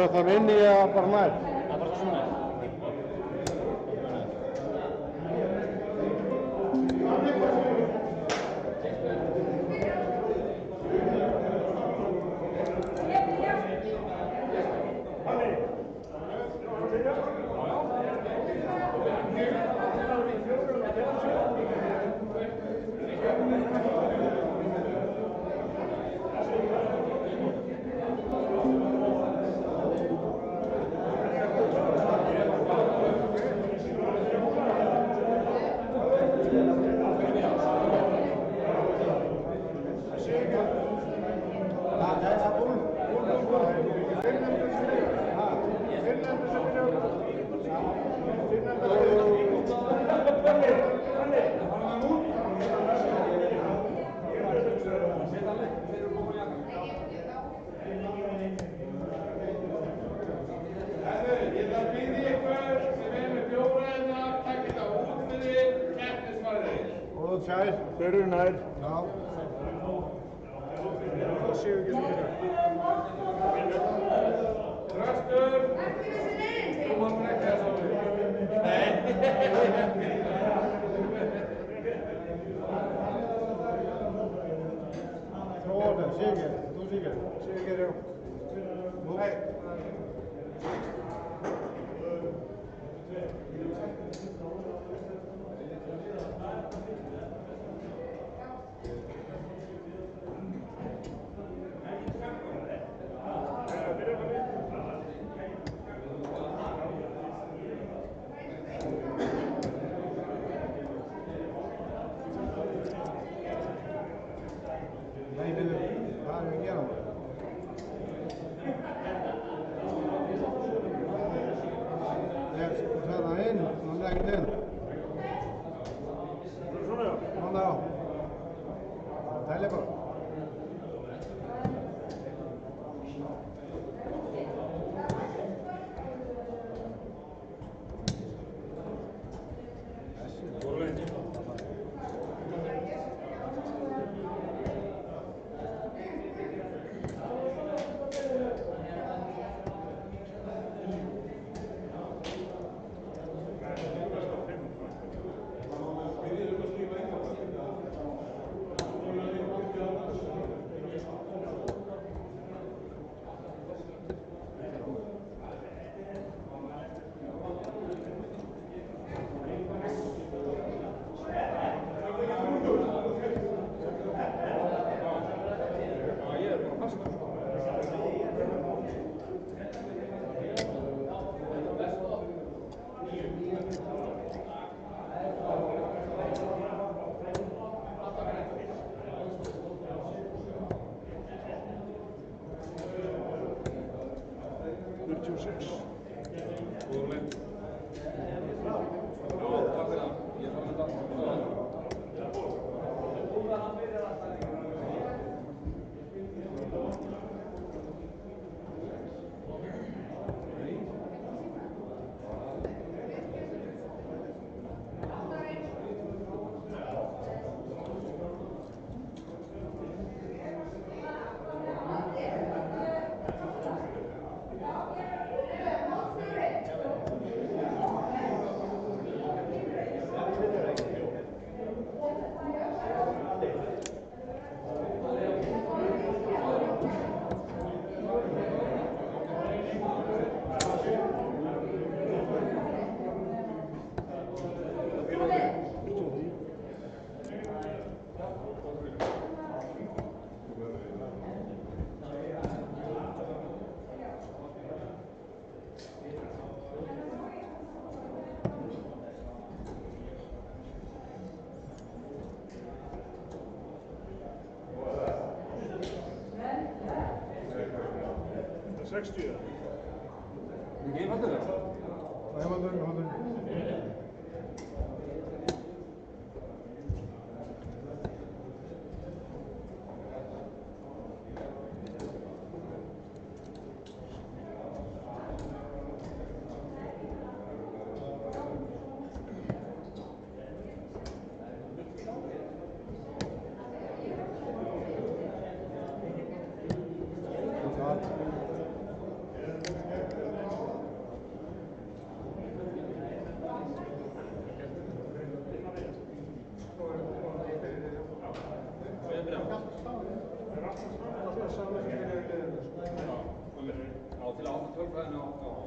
Það vinni ég bara nær. Það er bara svona. Þeir eru nær. Já. Það séu ekki svo fyrir. Þröstur! Þú mátt ekki það svo við. Nei. Tróðan, Sigur. Þú Sigur. Sigur, já. Nei. 60. Ikke einfaldur það? Einfaldur. Til að átta tölfræðina á.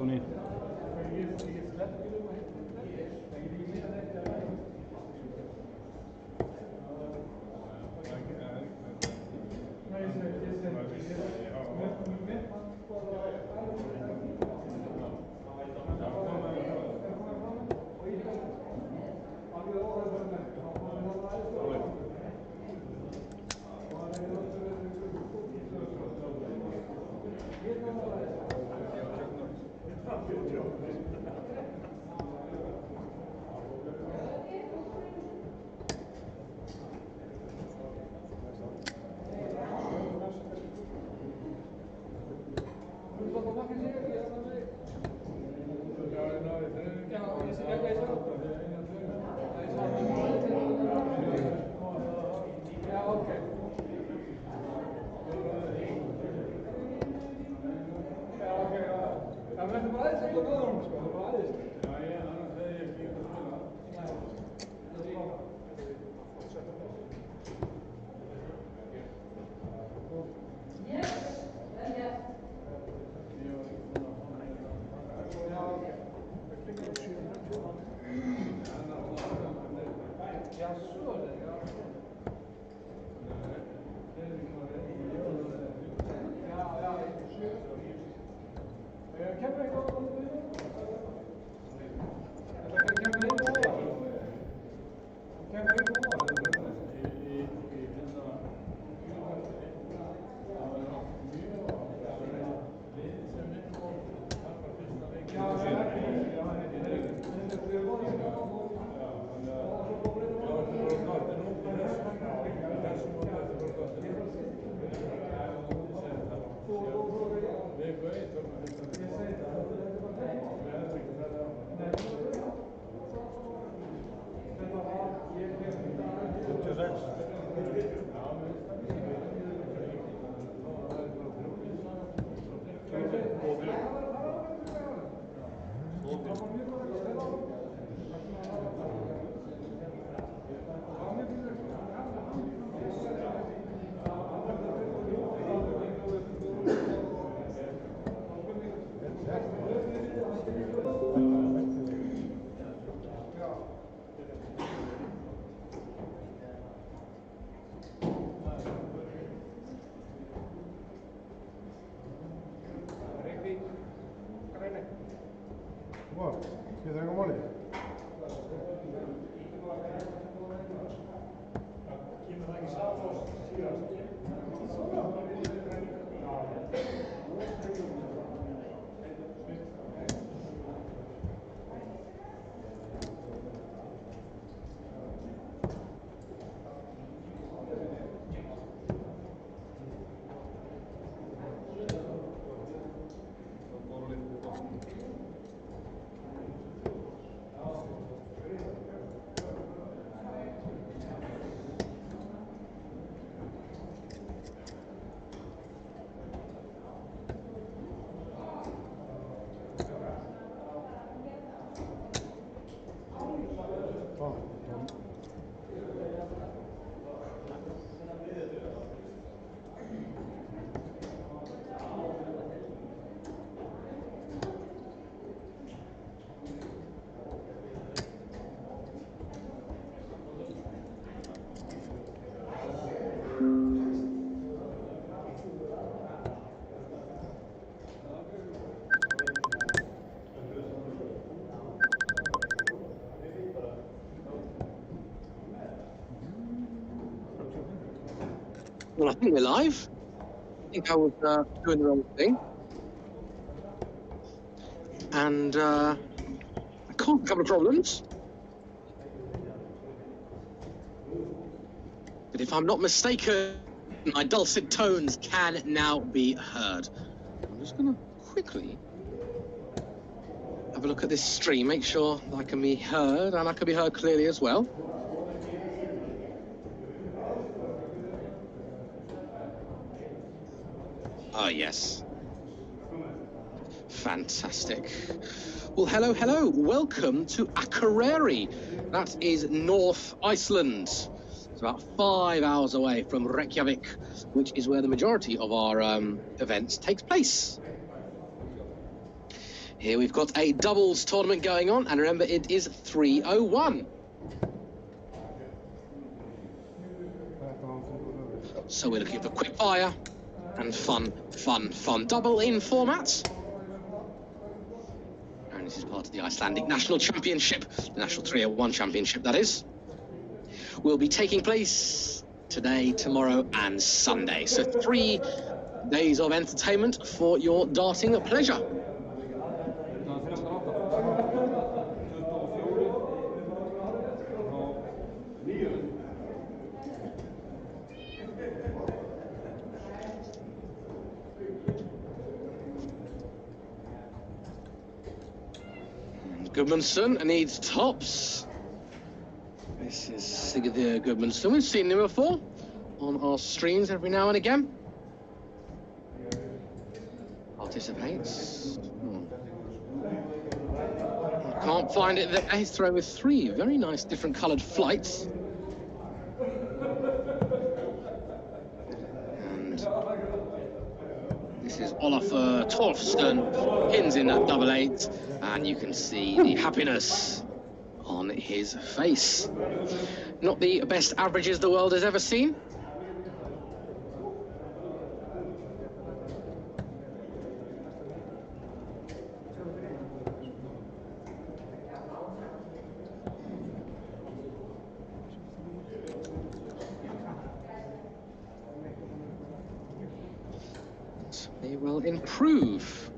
Tony. What? You think I'm on it? Well, I think we're live. I think I was doing the wrong thing. And I caused a couple of problems. But if I'm not mistaken, my dulcet tones can now be heard. I'm just going to quickly have a look at this stream, make sure that I can be heard, and I can be heard clearly as well. Oh, yes. Fantastic. Well, hello, hello. Welcome to Akureyri. That is North Iceland. It's about 5 hours away from Reykjavik, which is where the majority of our events takes place. Here we've got a doubles tournament going on, and remember, it is 301. So we're looking for quick fire and fun double in format. And this is part of the Icelandic National Championship, the National 301 Championship, that is. Will be taking place today, tomorrow, and Sunday. So 3 days of entertainment for your darting pleasure. Gudmundsson needs tops. This is Sigurður Gudmundsson. We've seen him before on our streams every now and again. Participates. Can't find it there. He's throwing with 3 very nice different coloured flights. And this is Olafur Torfsson, pins in that 8-8, and you can see the happiness on his face. Not the best averages the world has ever seen. They will improve.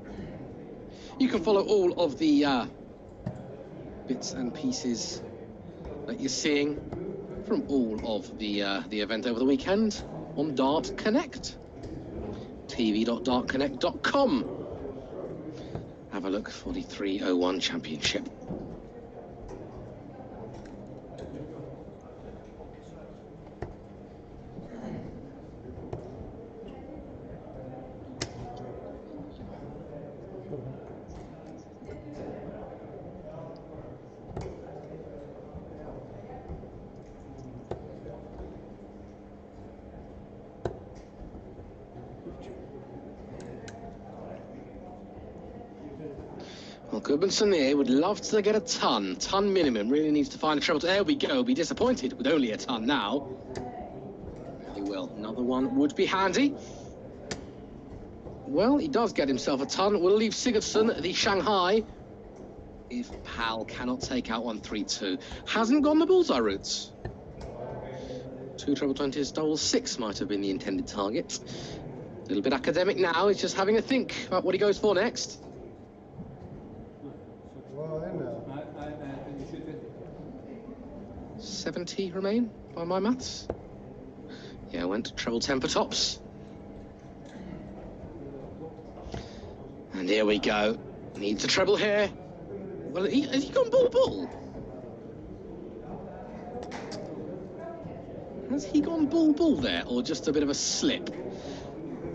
You can follow all of the bits and pieces that you're seeing from all of the event over the weekend on Dart Connect. tv.dartconnect.com. Have a look for the 301 Championship. Well, Gudmundsson here would love to get a ton minimum. Really needs to find a treble. There we go. Be disappointed with only a ton now. He will. Another one would be handy. Well, he does get himself a ton. We'll leave Sigurdsson, the Shanghai, if Pal cannot take out 132. Hasn't gone the bullseye route. 2 treble 20s, double 6 might have been the intended target. A little bit academic now, he's just having a think about what he goes for next. Well, in there. 70 remain, by my maths. Yeah, went to treble temper tops. And here we go. Needs a treble here. Well, has he gone bull? Has he gone bull there, or just a bit of a slip?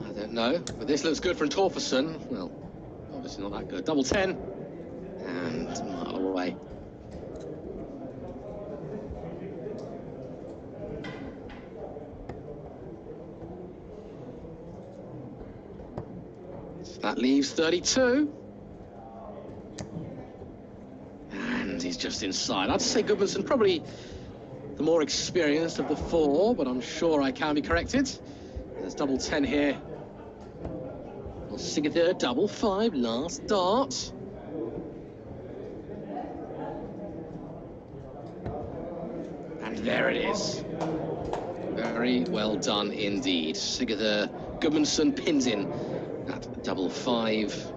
I don't know, but this looks good from Torferson. Well, obviously not that good. Double 10, and a mile away. So that leaves 32. And he's just inside. I'd say Gudmundsson probably the more experienced of the 4, but I'm sure I can be corrected. There's double 10 here. Well, Sigurður, double 5, last dart. And there it is. Very well done indeed. Sigurður Gudmundsson pins in at double 5.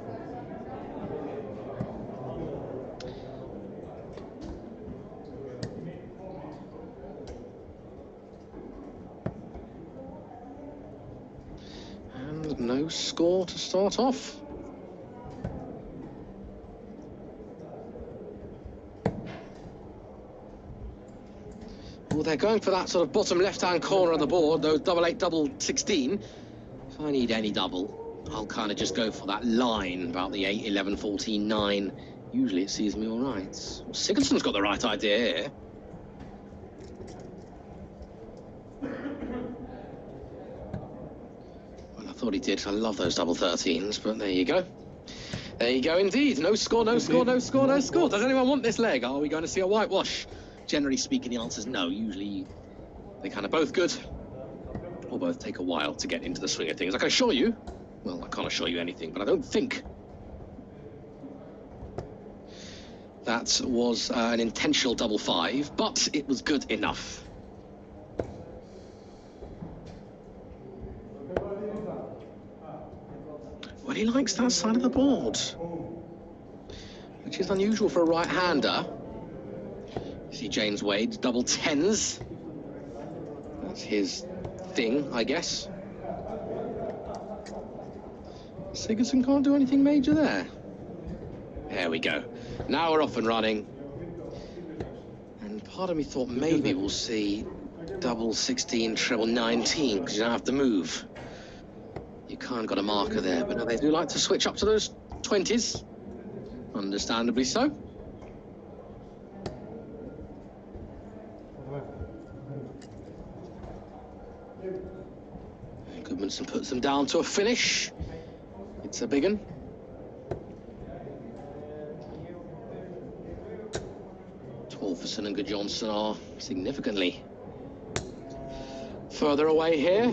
No score to start off. Well, they're going for that sort of bottom left-hand corner of the board, those double 8, double 16. If I need any double, I'll kind of just go for that line about the 8, 11, 14, 9. Usually it sees me all right. Well, Sigurdsson's got the right idea here. Thought he did. I love those double 13s, but there you go. There you go indeed. No score, no score, no score, no score. Does anyone want this leg? Are we going to see a whitewash? Generally speaking, the answer is no. Usually they kind of both good, or both take a while to get into the swing of things. I can assure you, well, I can't assure you anything, but I don't think that was an intentional double 5, but it was good enough. Well, he likes that side of the board, which is unusual for a right-hander. You see James Wade, double 10s. That's his thing, I guess. Sigurdsson can't do anything major there. There we go. Now we're off and running. And part of me thought maybe we'll see double 16, treble 19, because you don't have to move. You kind of got a marker there, but no, they do like to switch up to those 20s. Understandably so. Gudmundsson puts them down to a finish. It's a big one. Torferson and Gudjonsson are significantly further away here.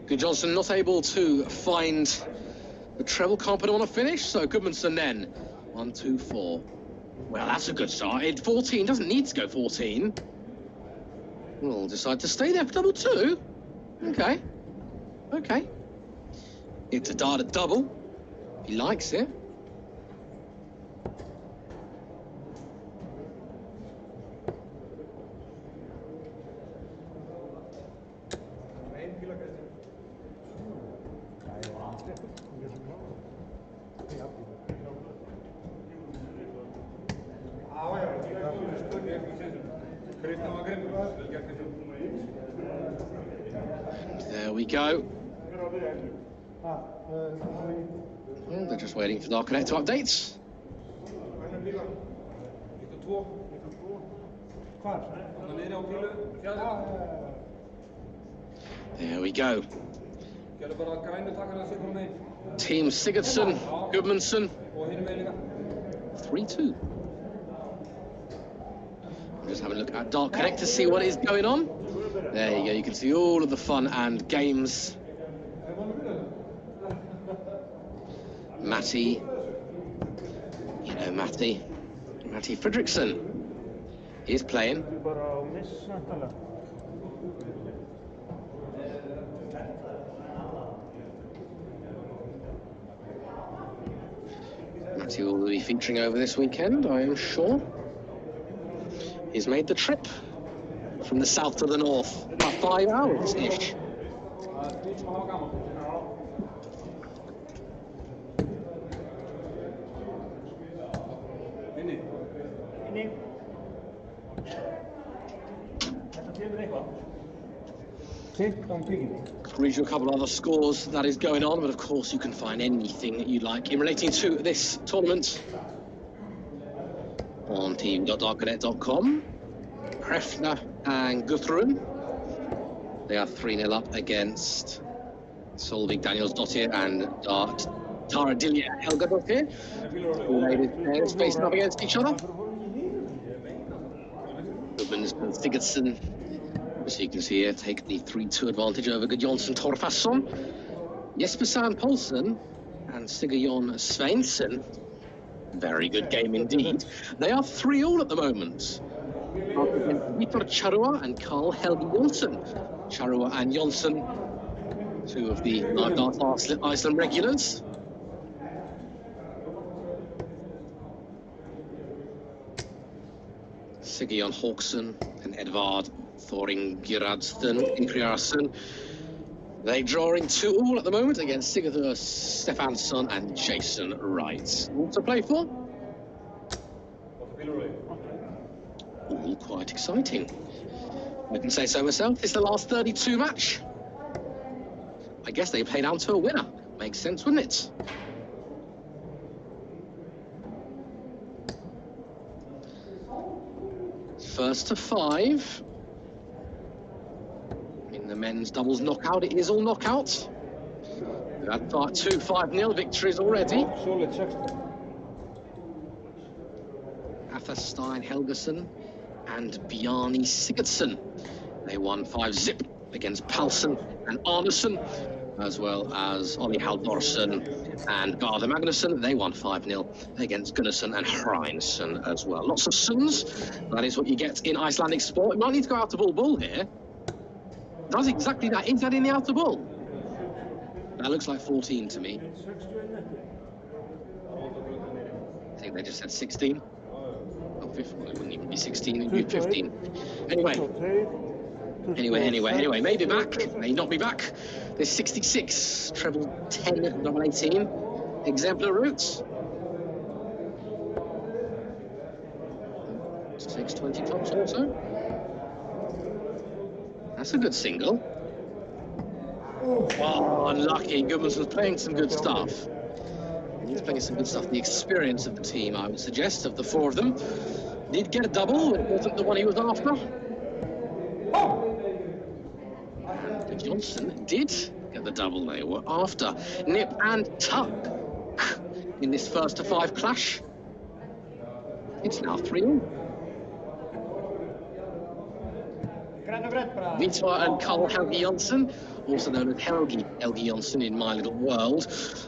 Gudjonsson not able to find the treble, can't put him on a finish, so Gudmundsson then 1, 2, 4. Well, that's a good start. 14 doesn't need to go 14. We'll decide to stay there for double 2. Okay. Okay. It's a dart at double. He likes it. There we go. Well, they're just waiting for the Connect to update. There we go. Ska du bara kan du tacka den sitter med? Team Sigurdsson, Gudmundsson, Och hinner med ligga. 3-2. Just have a look at Dark Connect to see what is going on. There you go, you can see all of the fun and games. Matty, you know Matty Fredriksson is playing. Matty will be featuring over this weekend, I am sure. He's made the trip from the south to the north, about 5 hours-ish. Read you a couple of other scores that is going on, but of course you can find anything that you like in relating to this tournament on team.darknet.com. Hrefna and Guthrun, they are 3-0 up against Solvik Danielsdottir and Tara Dilja Helgadottir. Two ladies players facing up against each other. Gudmundsson and Sigurdsson, as you can see here, take the 3-2 advantage over Gudjonsson Torfason. Jesper Poulsen and Sigurjon Sveinsson. Very good game indeed. They are 3-3 at the moment. Viktor Charua and Carl Helgi Jonsson. Charua and Jonsson, two of the Live Darts Iceland regulars. Sigurjon Hawkson and Edvard Thoringiradsson. They draw in 2-2 at the moment against Sigurður Stefansson and Jason Wright. All to play for? All quite exciting. I can say so myself. It's the last 32 match. I guess they play down to a winner. Makes sense, wouldn't it? First to 5. In the men's doubles knockout, it is all knockout. We've had 2 5-0 victories already. Atherstein Helgason and Bjarni Sigurdsson. They won 5-0 against Palsson and Arneson, as well as Ollie Haldorsson and Garda Magnusson. They won 5-0 against Gunnarsson and Hreinsson as well. Lots of sons. That is what you get in Icelandic sport. We might need to go out to bull here. Does exactly that. Is that in the outer ball? That looks like 14 to me. I think they just said 16. Oh, 15. Well, it wouldn't even be 16, it would be 15. Anyway, maybe back, may not be back. There's 66, treble 10, double 18, exemplar routes. 620 tops also. That's a good single. Oh, unlucky. Gudmundsson's playing some good stuff. He's playing some good stuff. The experience of the team, I would suggest, of the 4 of them. Did get a double. It wasn't the one he was after. Johnson did get the double they were after. Nip and tuck in this first to 5 clash. It's now 3-0. Vitor and Carl Helgi Jonsson, also known as Helgi Jonsson in my little world.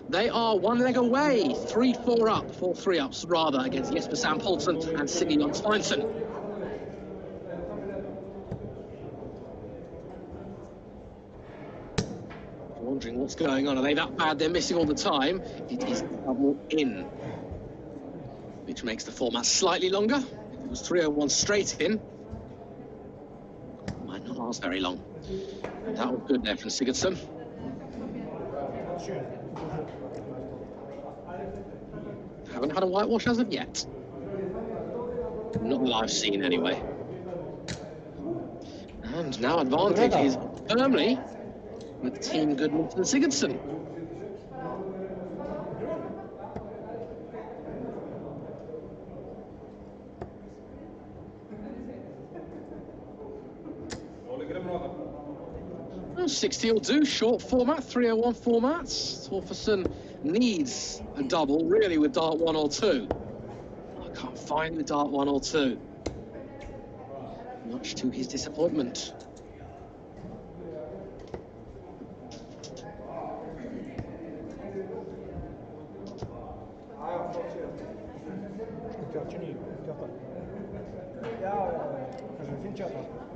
They are 1 leg away, 3-4 up, 4-3 ups rather, against Jesper Poulsen and Sigurjon Sveinsson. Wondering what's going on. Are they that bad they're missing all the time? It is double in, which makes the format slightly longer. If it was 3-0-1 straight in, might not last very long. That was good there from Sigurdsson. Haven't had a whitewash as of yet. Not that I've seen anyway. And now advantage is firmly with Team Gudmundsson and Sigurdsson. Well, 60 will do. Short format, 301 format. Torferson needs a double, really, with dart 1 or 2. I can't find the dart 1 or 2. Much to his disappointment.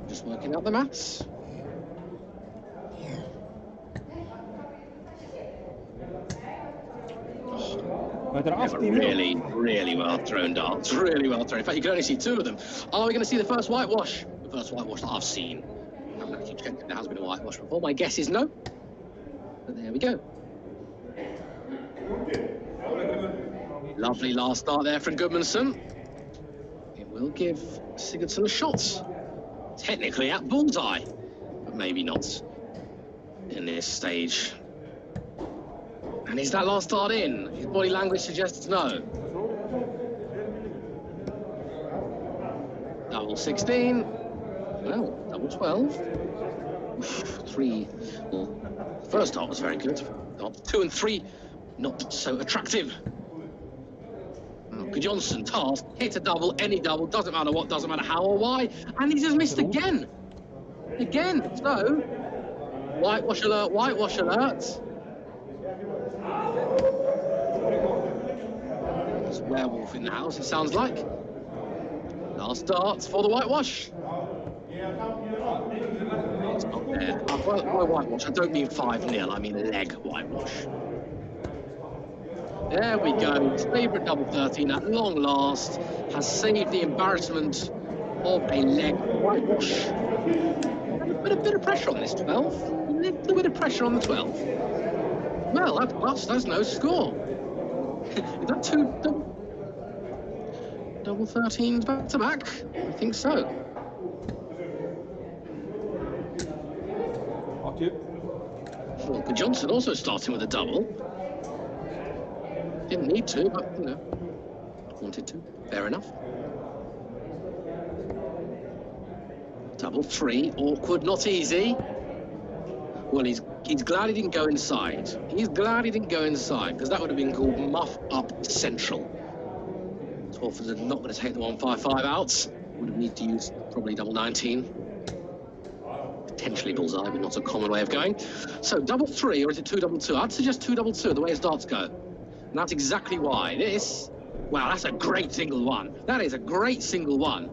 Just working out the maths. Really, really well thrown darts. Really well thrown. In fact, you can only see 2 of them. Are we going to see the first whitewash? The first whitewash that I've seen. I'm going to keep checking if there has been a whitewash before. My guess is no. But there we go. Lovely last start there from Gudmundsson. It will give Sigurdsson a shot. Technically at bullseye, but maybe not in this stage. And is that last start in? His body language suggests no. Double 16. Well, double 12. Oof, 3. Well, first start was very good. 2 and 3, not so attractive. Johnson task, hit a double, any double, doesn't matter what, doesn't matter how or why, and he just missed again. Again. So, whitewash alert, whitewash alert. There's a werewolf in the house, it sounds like. Last darts for the whitewash. It's not there. By whitewash, I don't mean 5-0, I mean leg whitewash. There we go. His favourite double 13 at long last has saved the embarrassment of a leg whitewash. A bit of pressure on this 12. A little bit of pressure on the 12. Well, that's no score. Is that 2 double 13s back to back? I think so. Well, Johnson also starting with a double. Didn't need to, but, you know, wanted to. Fair enough. Double 3, awkward, not easy. Well, he's glad he didn't go inside. He's glad he didn't go inside, because that would have been called muff up central. Torferson not going to take the 155 out. Would have needed to use probably double 19. Potentially bullseye, but not a common way of going. So double 3, or is it 2 double 2? I'd suggest 2 double 2, the way his darts go. And that's exactly why. Wow, that's a great single one. That is a great single one.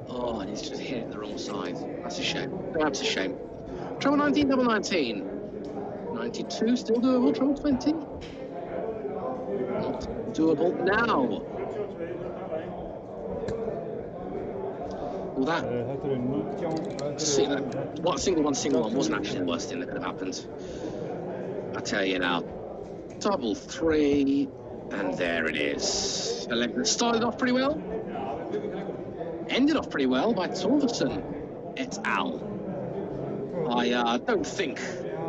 Oh, and he's just hit it the wrong side. That's a shame. That's a shame. Treble 19, double 19. 92, still doable. Treble 20. Not doable now. Well, that... See, that single one wasn't actually the worst thing that could have happened. I tell you now. Double 3, and there it is. A leg that started off pretty well, ended off pretty well by Torferson et al. I don't think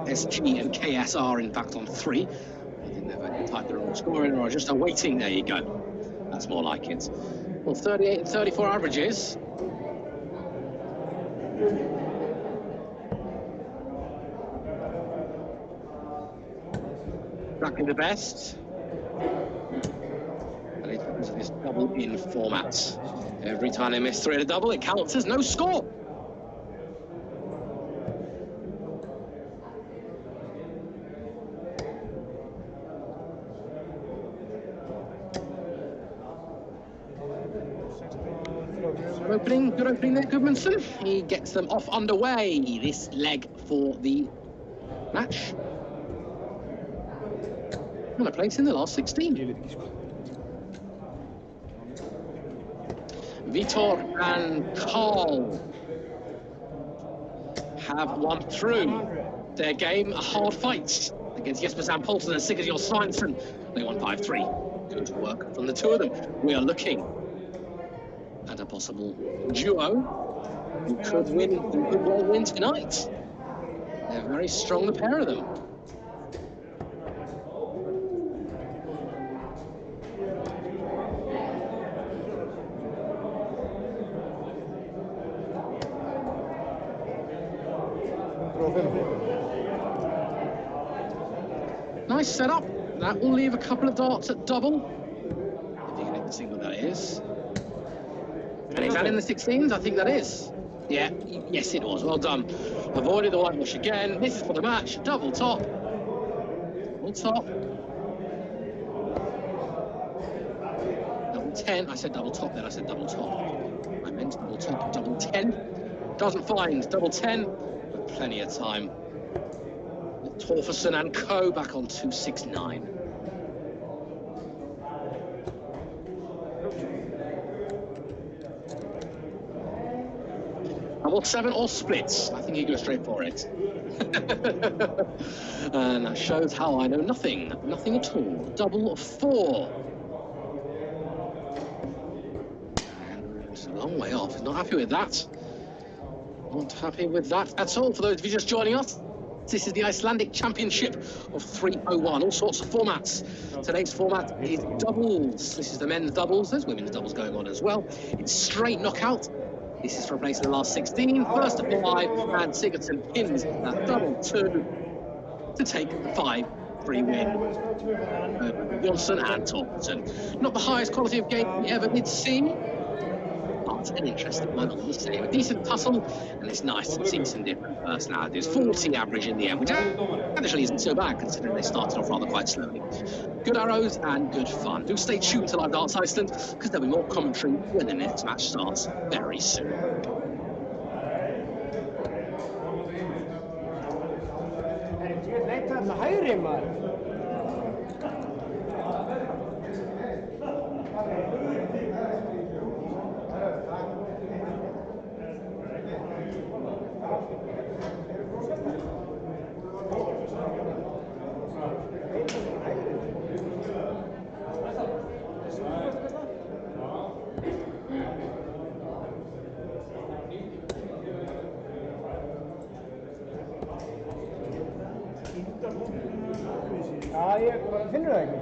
SG and KS are in fact on 3. I didn't know if I could type the wrong score in or just awaiting. There you go. That's more like it. Well, 38 and 34 averages. Tracking the best. And it's this double in format. Every time they miss 3 at a double, it counts as no score. Good opening there, Gudmundsson. He gets them off underway, this leg for the match. And a place in the last 16. Vitor and Carl have won through their game, a hard fight against Jesper Sampolton and Sigurd Svensson. They won 5-3. Good work from the 2 of them. We are looking at a possible duo who could well win tonight. They're very strong, the pair of them. Nice setup. That will leave a couple of darts at double. If you can see what that is. And is that in the 16s? I think that is. Yeah, yes it was. Well done. Avoided the whitewash again. This is for the match. Double top. Double top. Double 10. I said double top then. I said double top. I meant double top. Double 10. Doesn't find double 10. With plenty of time. Torferson and co. back on 269. Double 7 or splits. I think he goes straight for it. And that shows how I know nothing. Nothing at all. Double 4. And it's a long way off. He's not happy with that. Not happy with that at all. For those of you just joining us, this is the Icelandic Championship of 301. All sorts of formats. Today's format is doubles. This is the men's doubles. There's women's doubles going on as well. It's straight knockout. This is for a place in the last 16. First to 5, and Sigurdsson pins that double 2 to take the 5-3 win. Johnson and Torferson. Not the highest quality of game we ever did see, but an interesting one all the same. A decent tussle, and it's nice to see some different personalities. 40 average in the end, which actually isn't so bad considering they started off rather quite slowly. Good arrows and good fun. Do stay tuned to Live Darts Iceland, because there'll be more commentary when the next match starts very soon. Já, ég finnur það ekki.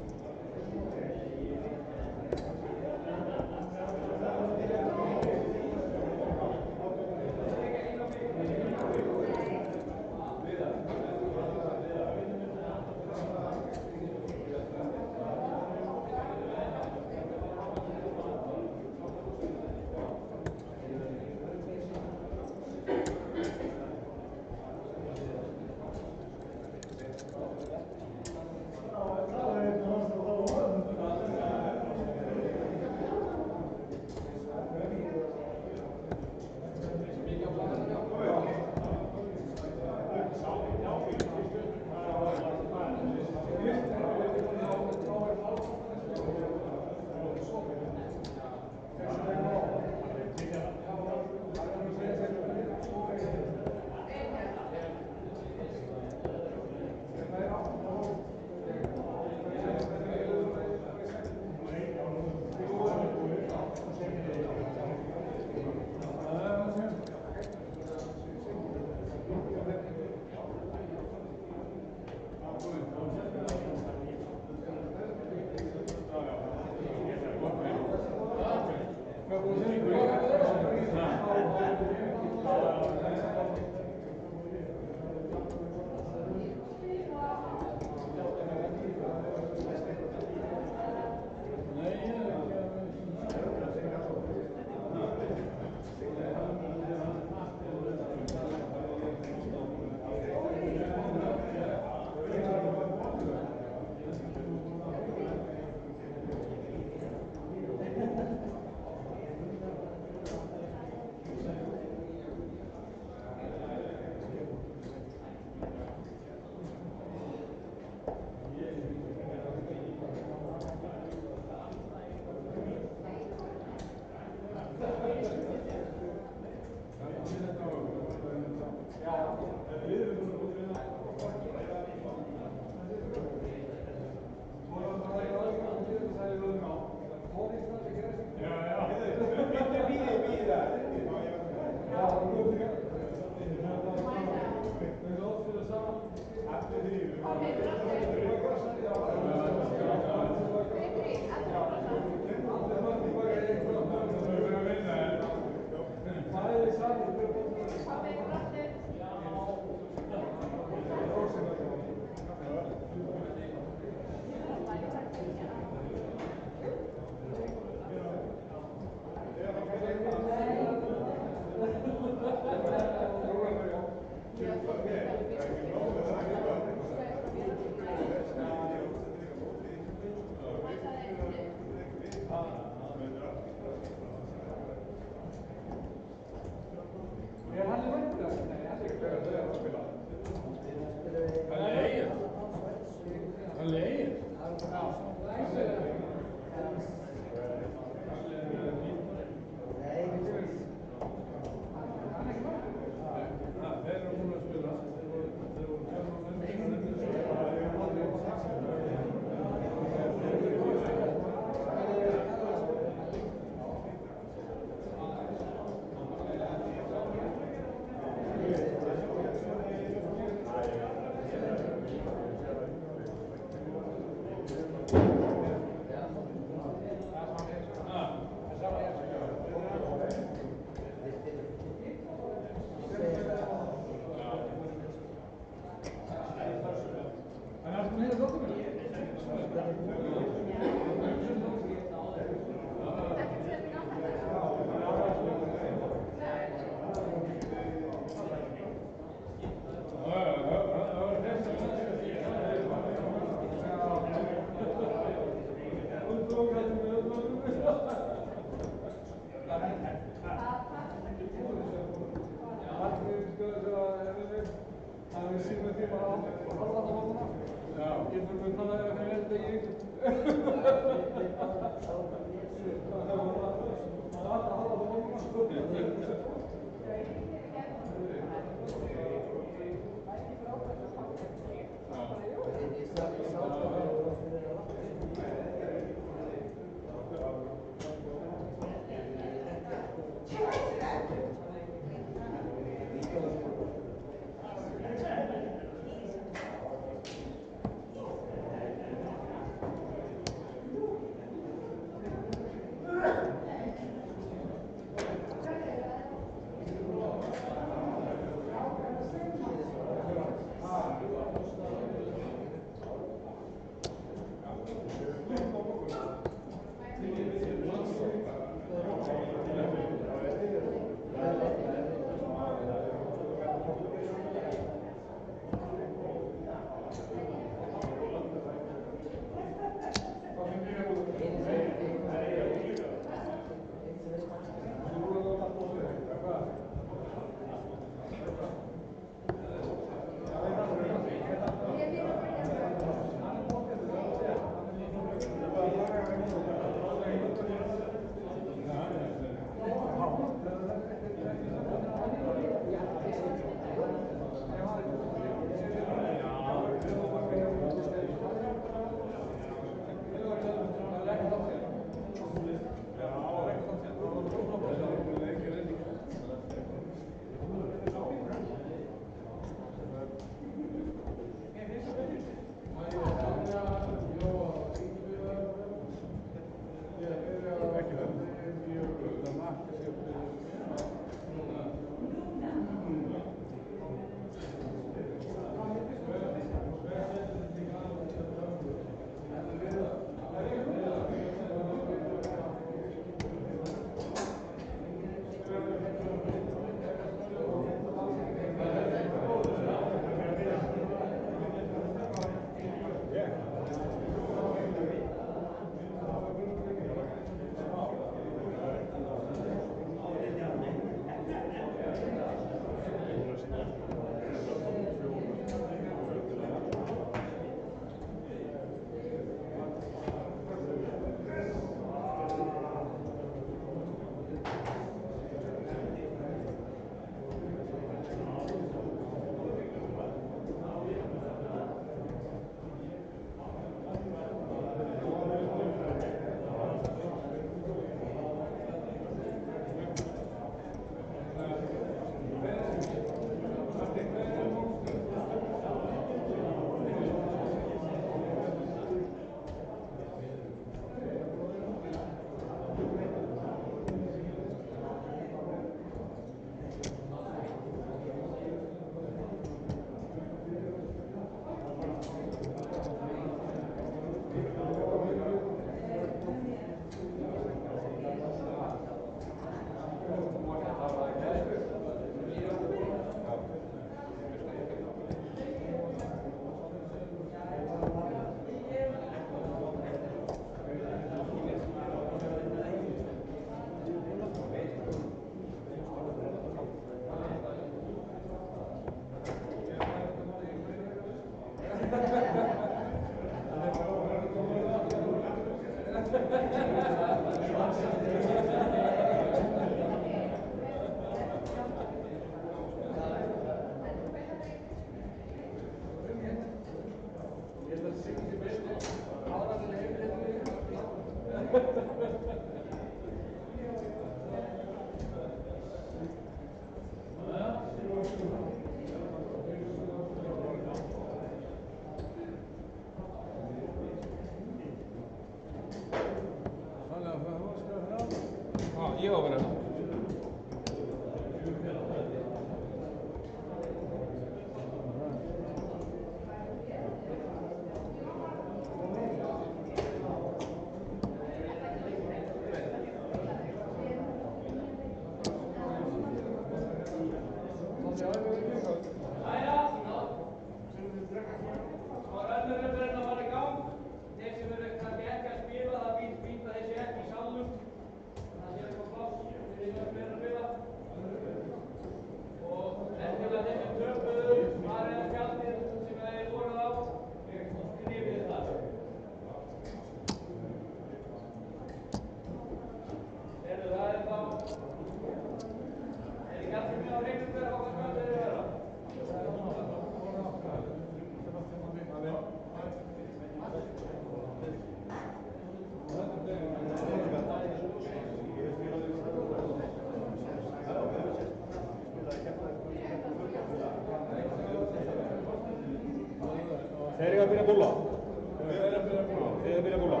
Det vill jag bolla.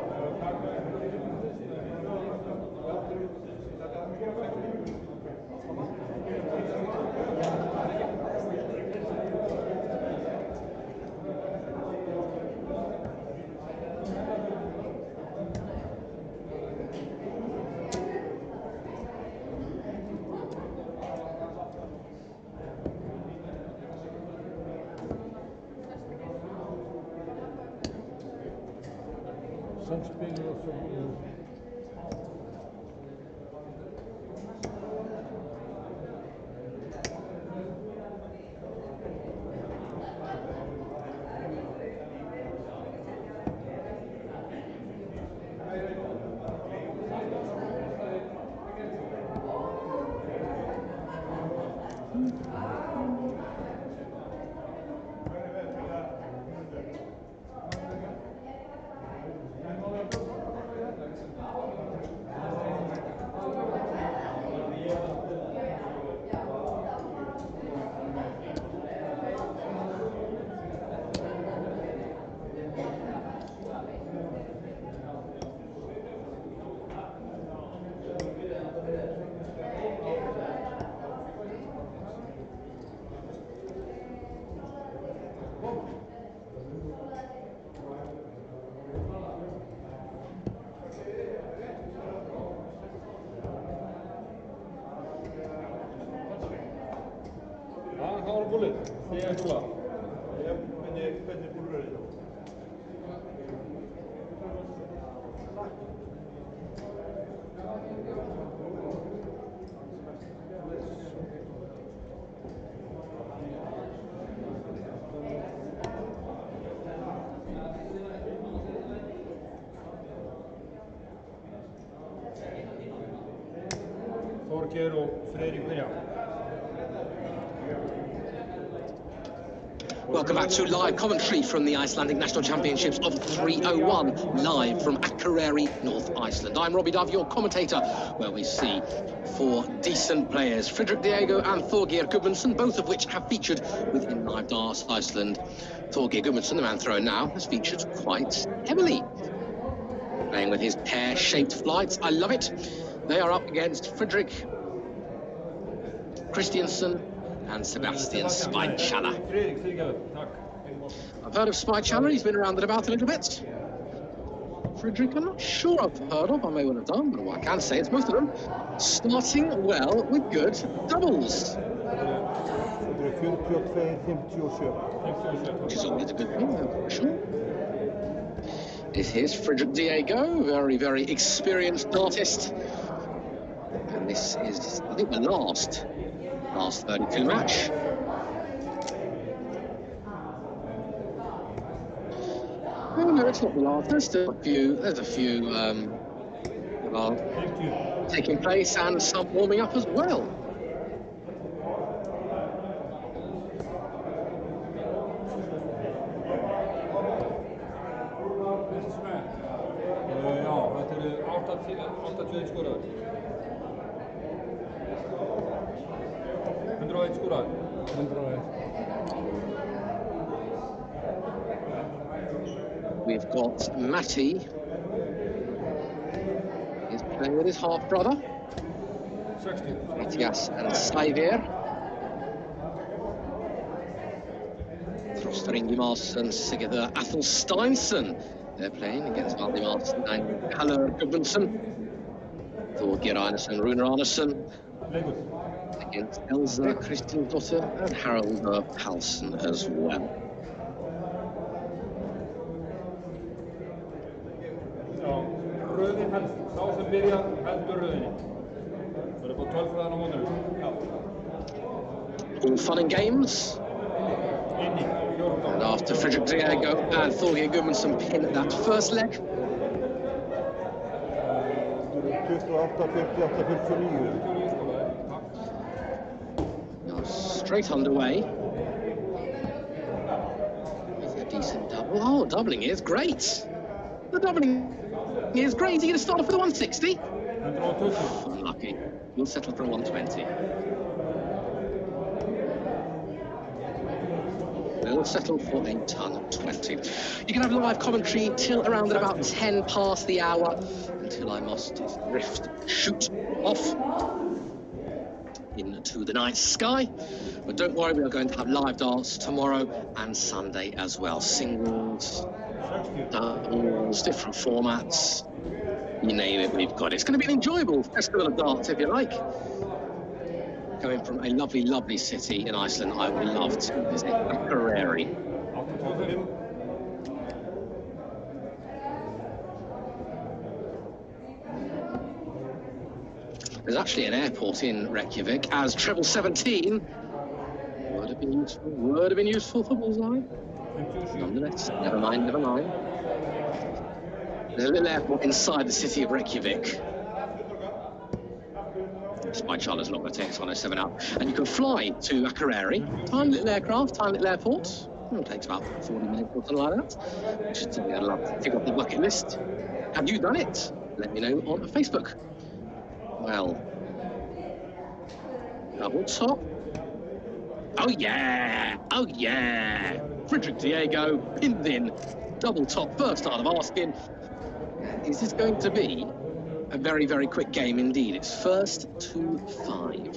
Sen spelar också. Har bullet. Det är bra. Men det är bättre bullet. Torker och Fredrik börjar. Welcome back to live commentary from the Icelandic National Championships of 301, live from Akureyri, North Iceland. I'm Robbie Dove, your commentator, where we see four decent players, Fredrik Diego and Thorgeir Gudmundsson, both of which have featured within Live Darts Iceland. Thorgeir Gudmundsson, the man thrown now, has featured quite heavily, playing with his pear-shaped flights. I love it. They are up against Fredrik Christiansen and Sebastian Spychala. I've heard of Spychala, he's been around and about a little bit. Fredrik, I'm not sure I've heard of, I may well have done, but what I can say is most of them starting well with good doubles. Which is always a good thing, for sure. This is Fredrik Diego, very, very experienced artist. And this is, I think, the last 32 match. Oh no, it's not the last. There's still a few taking place and some warming up as well. Ja, det är 8-21 skorrar. 101 skorrar. 101. We've got Matti. He's playing with his half-brother. 60. Mattias and Saivir. Throster Ingimarsson and Sigurður Athelssteinsson. They're playing against Valdimarsson and Hallur Gudmundsson. Thorgeir Einarsson, Runar Arnarsson. Against Elsa Kristinsdottir and Haraldur Pálsson as well. Ja, rödvin helst. Ta som börjar helst rödvin. Så det får 12 från månader. Ja. All fun and games. And after Fredrik Diego and Thorgeir Gudmundsson pin that first leg. Now straight underway. With a decent double. Oh, doubling is great. The doubling is great. Is he going to start off with a 160? Unlucky. We'll settle for a 120. We'll settle for a ton 20. You can have live commentary till around at about 10 past the hour, until I must shoot off into the night sky. But don't worry, we are going to have live darts tomorrow and Sunday as well. Singles, doubles, different formats, you name it, we've got it. It's going to be an enjoyable festival of darts, if you like. Coming from a lovely, lovely city in Iceland, I would love to visit Akureyri. There's actually an airport in Reykjavik, as treble 17 would have been useful for Bullseye. Nonetheless, never mind. There's a little airport inside the city of Reykjavik. Spy Charlotte's not going to take us 107 out. And you can fly to Akureyri. Tiny little aircraft, tiny little airport. It takes about 40 minutes or something like that. Which is something I'd love to tick off the bucket list. Have you done it? Let me know on Facebook. Well, double top. Oh yeah! Frederick Diego pinned in, double top, first start of asking. Is this going to be a very, very quick game indeed? It's first to 5.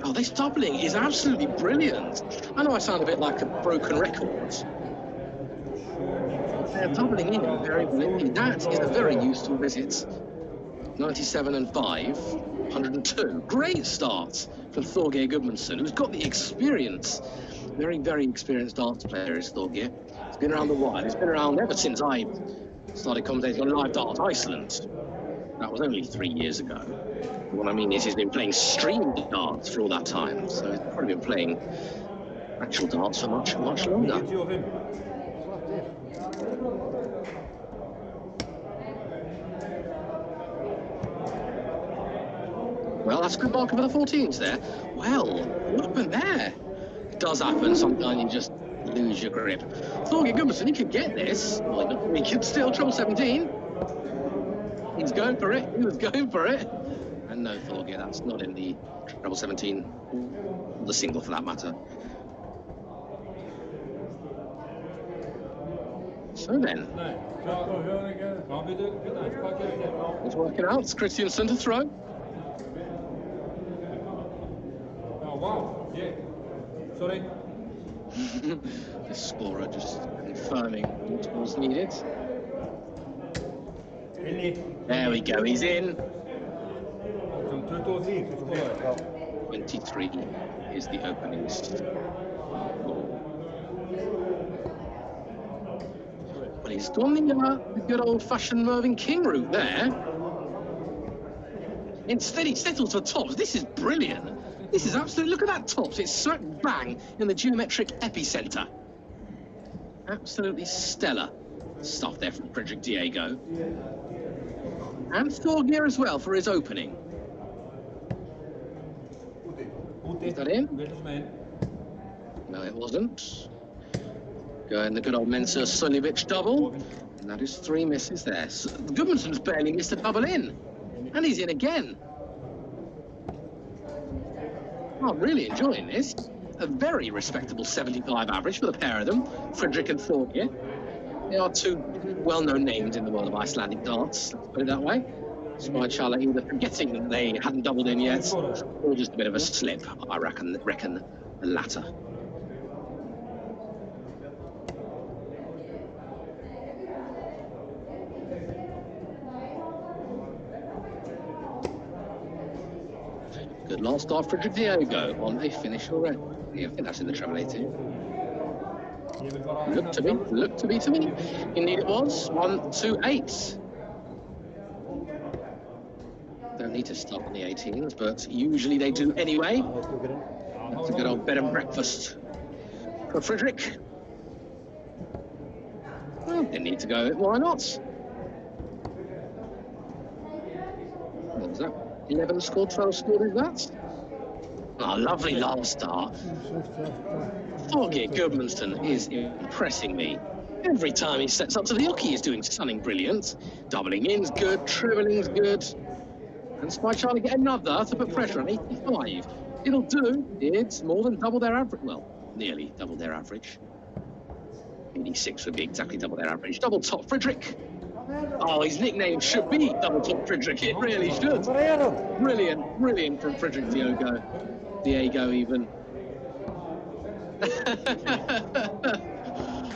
Oh, this doubling is absolutely brilliant. I know I sound a bit like a broken record. They're doubling in very brilliantly. That is a very useful visit. 97 and 5, 102. Great start from Thorgeir Gudmundsson, who's got the experience. Very, very experienced darts player is Thorgeir. He's been around a while. He's been around ever since I started commentating on Live Darts Iceland. That was only 3 years ago. What I mean is he's been playing streamed darts for all that time, so he's probably been playing actual darts for much, much longer. Well, that's a good marker for the 14s there. Well, what happened there? It does happen. Sometimes you just lose your grip. Thorgeir Gudmundsson, he could get this. Well, he could still treble 17. He's going for it. He was going for it. And no, Thorgeir, that's not in the treble 17, or the single for that matter. So then, it's working out. It's Christiansen to throw. Oh, wow. Yeah. Sorry. The scorer just confirming what was needed. There we go, he's in. 23 is the opening score. Well, he's gone the good old-fashioned Mervyn King route there. Instead, he settles for tops. This is brilliant. This is absolutely... Look at that tops. It's smack bang in the geometric epicenter. Absolutely stellar stuff there from Frederick Diego. And Thorgeir as well for his opening. Is that in? No, it wasn't. Going the good old Mensur Suljovic double. And that is 3 misses there. So Gudmundsson's barely missed a double in. And he's in again. I'm really enjoying this. A very respectable 75 average for the pair of them, Frederick and Thorgeir. They are 2 well-known names in the world of Icelandic darts, let's put it that way. Spy Charlotte either forgetting that they hadn't doubled in yet, or just a bit of a slip. I reckon the latter. Good last start, Frederick Diego on a finish already. Yeah, I think that's in the treble 18. Looked to be to me. Indeed it was. 1, 2, 8. Don't need to start on the 18s, but usually they do anyway. That's a good old bed and breakfast for Frederick. Well, they need to go. Why not? What was that? 11 scored, 12 scored, is that? Oh, lovely last start. Thorgeir Gudmundsson is impressing me. Every time he sets up to the hockey, he's doing something brilliant. Doubling in's good, dribling's good. And Spy Charlie get another to put pressure on 85. It'll do. It's more than double their average. Well, nearly double their average. 86 would be exactly double their average. Double top Frederick. Oh, his nickname should be Double Top Frederick. It really should. Brilliant, brilliant from Frederick Diego. Diego, even.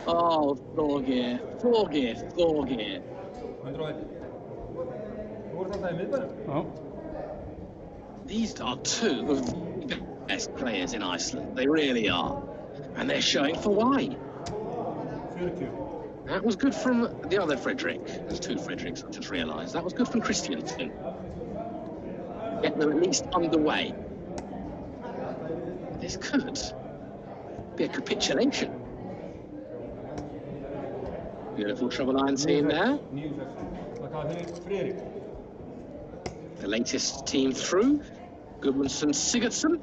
Oh, Thorgeir. These are two of the best players in Iceland. They really are. And they're showing for why. That was good from the other Frederick. There's two Fredericks, I just realised. That was good from Christiansen. Get them at least underway. This could be a capitulation. Beautiful treble line team there. The latest team through, Gudmundsson Sigurdsson.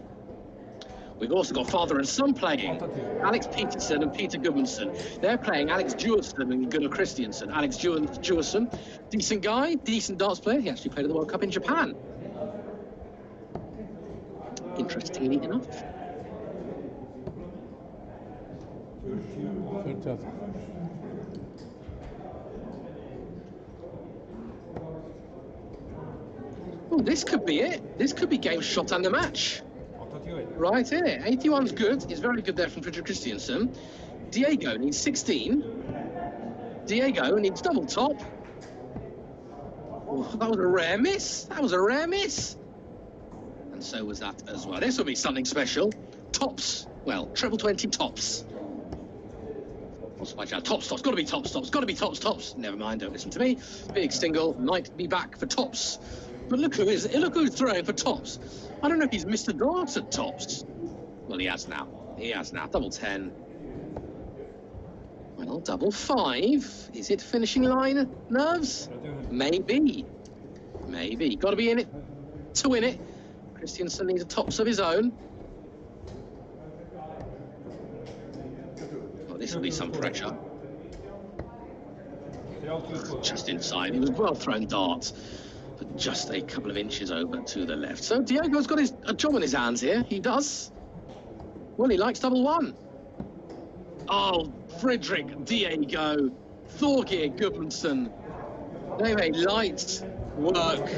We've also got father and son playing, Alex Peterson and Peter Gudmundsson. They're playing Alex Djursson and Gunnar Christiansen. Alex Djursson, decent guy, decent darts player. He actually played at the World Cup in Japan. Interestingly enough. Oh, this could be it. This could be game shot and the match. Right here. 81's good. He's very good there from Frederick Christiansen. Diego needs 16. Diego needs double top. Oh, that was a rare miss. That was a rare miss. And so was that as well. This will be something special. Tops. Well, treble 20 tops. What's my job? Tops. Got to be tops. Got to be tops. Never mind. Don't listen to me. Big single might be back for tops. But look who's throwing for tops. I don't know if he's missed a dart at tops. Well, he has now. Double 10. Well, double 5. Is it finishing line nerves? Maybe. Got to be in it to win it. Christiansen needs a tops of his own. Well, this will be some pressure. Just inside. He was well thrown darts. But just a couple of inches over to the left. So Diego's got a job on his hands here. He does. Well, he likes double 1. Oh, Frederick Diego, Thorgeir Gudmundsson. They made light work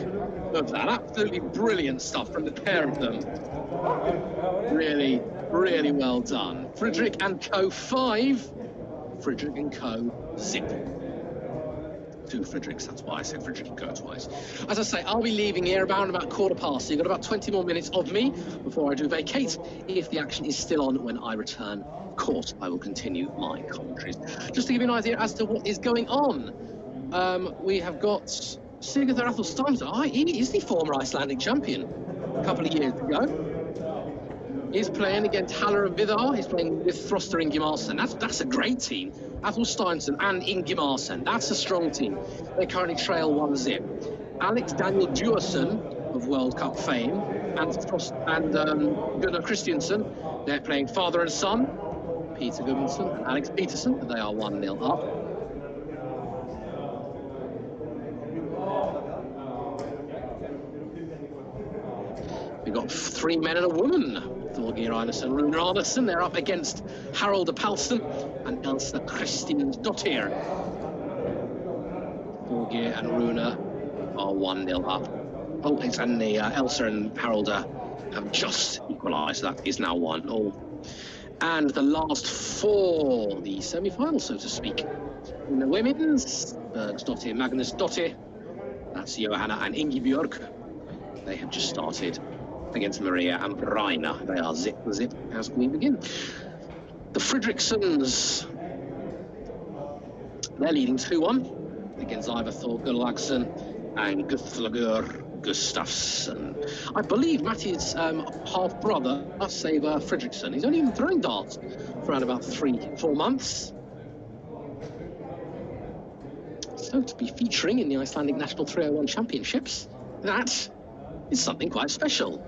of that. Absolutely brilliant stuff from the pair of them. Really, really well done. Frederick and Co. 5. Frederick and Co. 0. Two Fredericks, that's why I said Frederick and Co twice. As I say, I'll be leaving here about 1:15, so you've got about 20 more minutes of me before I do vacate. If the action is still on when I return, of course, I will continue my commentaries. Just to give you an idea as to what is going on, we have got Sigurður Athelstamsson. He is the former Icelandic champion a couple of years ago. He's playing against Haller and Vidar. He's playing with Froster and Ingimarsson. That's a great team. Athelstamsson and Ingimarsson. That's a strong team. They currently trail 1-0. Alex Daniel Djursson of World Cup fame and Gunnar Christiansen. They're playing father and son. Peter Gudmundsson and Alex Peterson. They are 1-0 up. We've got 3 men and a woman. Thorgeir Einarsson, Rune Arnesen. They're up against Harold Palsson and Elsa Kristinsdottir. Thorgeir and Rune are 1-0 up. Oh, and Elsa and Harold have just equalised. That is now 1-1. And the last 4, the semi-final, so to speak. In the women's, Bergsdottir, Magnusdottir. That's Johanna and Ingibjörg. They have just started against Maria and Raina. They are 0-0 as we begin. The Fredrikssons, they're leading 2-1 against Ivar Gunnlaugsson and Guðlaugur Gustafsson. I believe Matty's half-brother, Saber Fredriksson, he's only been throwing darts for around about 3-4 months. So to be featuring in the Icelandic National 301 Championships, that is something quite special.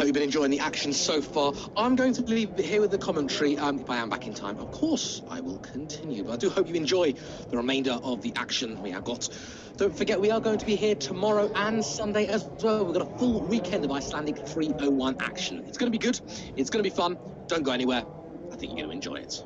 hope you've been enjoying the action so far. I'm going to leave it here with the commentary. If I am back in time, of course, I will continue. But I do hope you enjoy the remainder of the action we have got. Don't forget, we are going to be here tomorrow and Sunday as well. We've got a full weekend of Icelandic 301 action. It's going to be good. It's going to be fun. Don't go anywhere. I think you're going to enjoy it.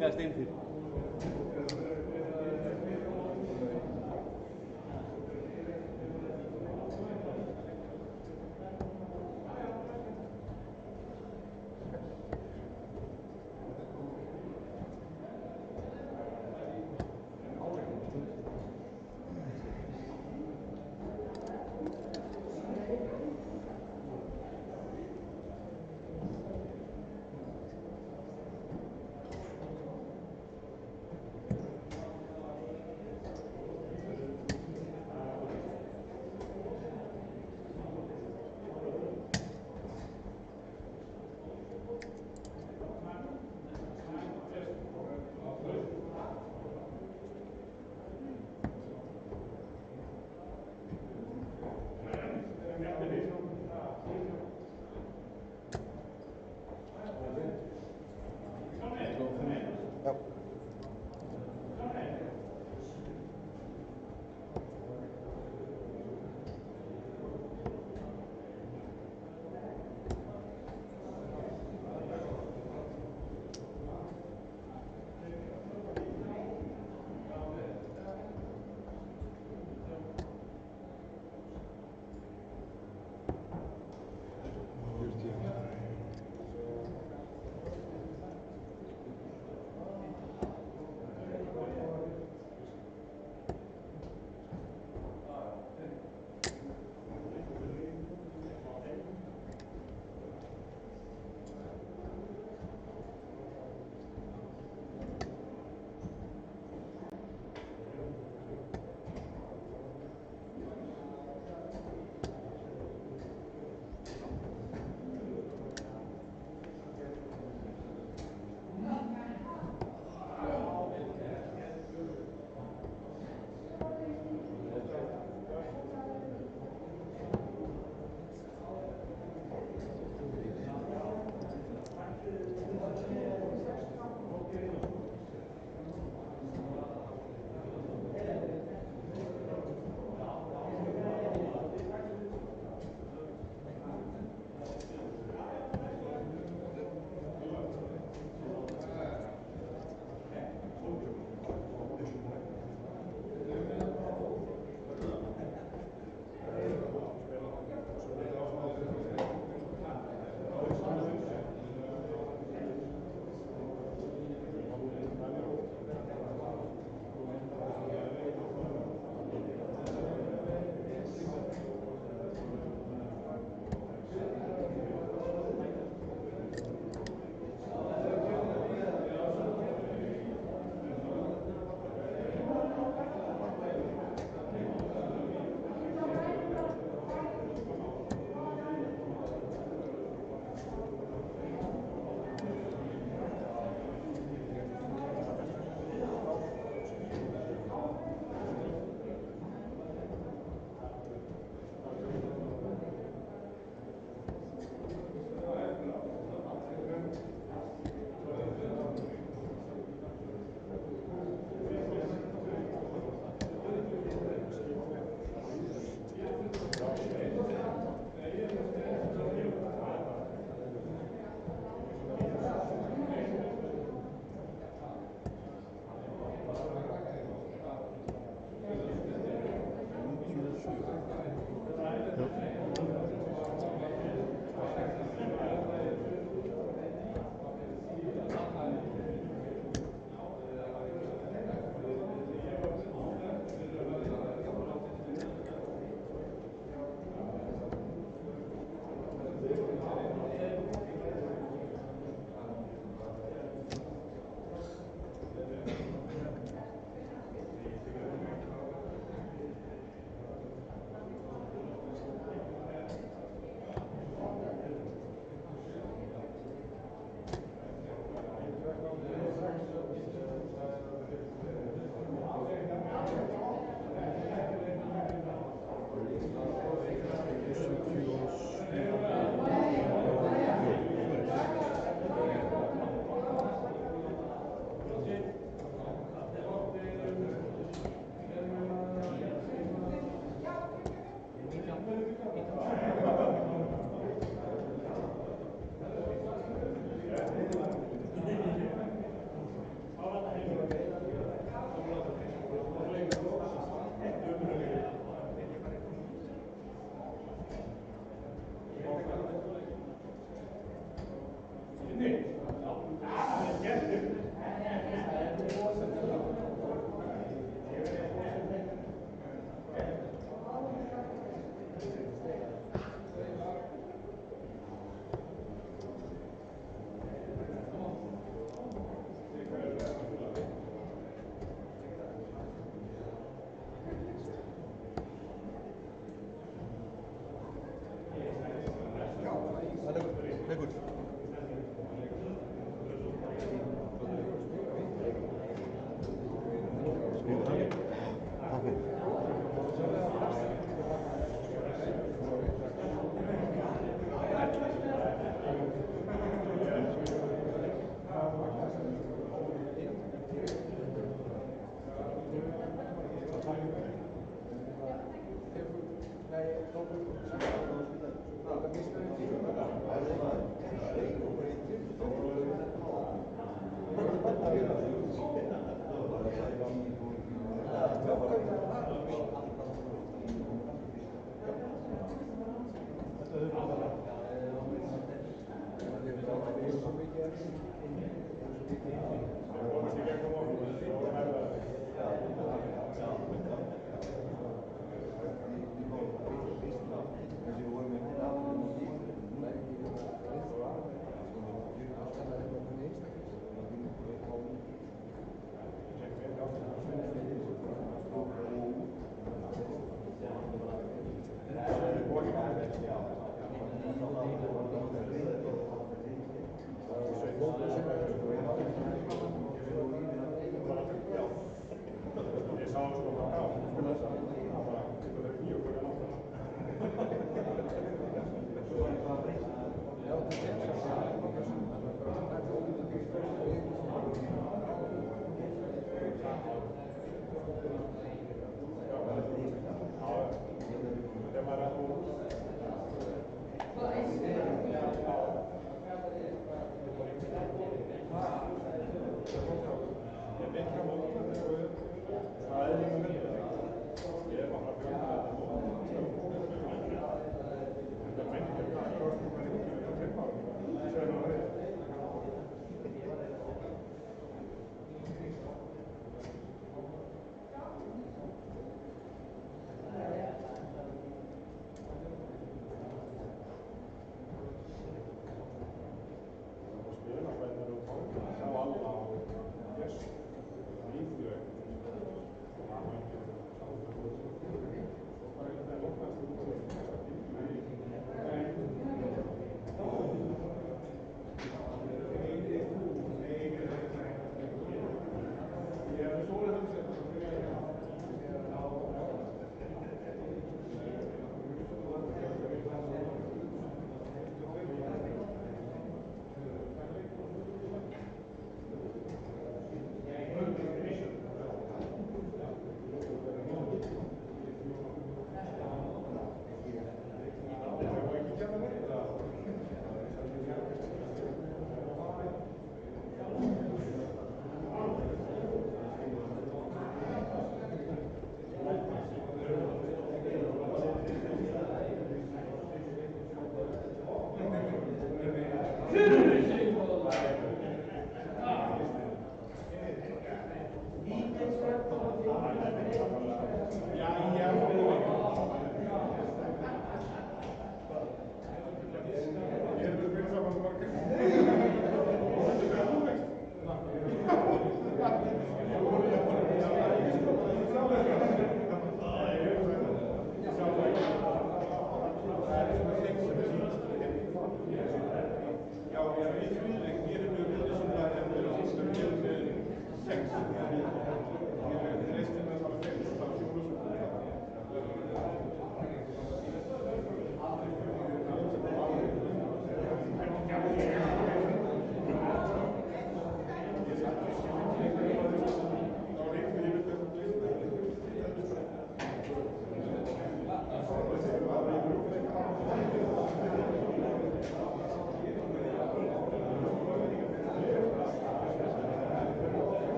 Eða steinþýr.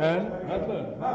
En, allavega.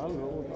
Alveg út.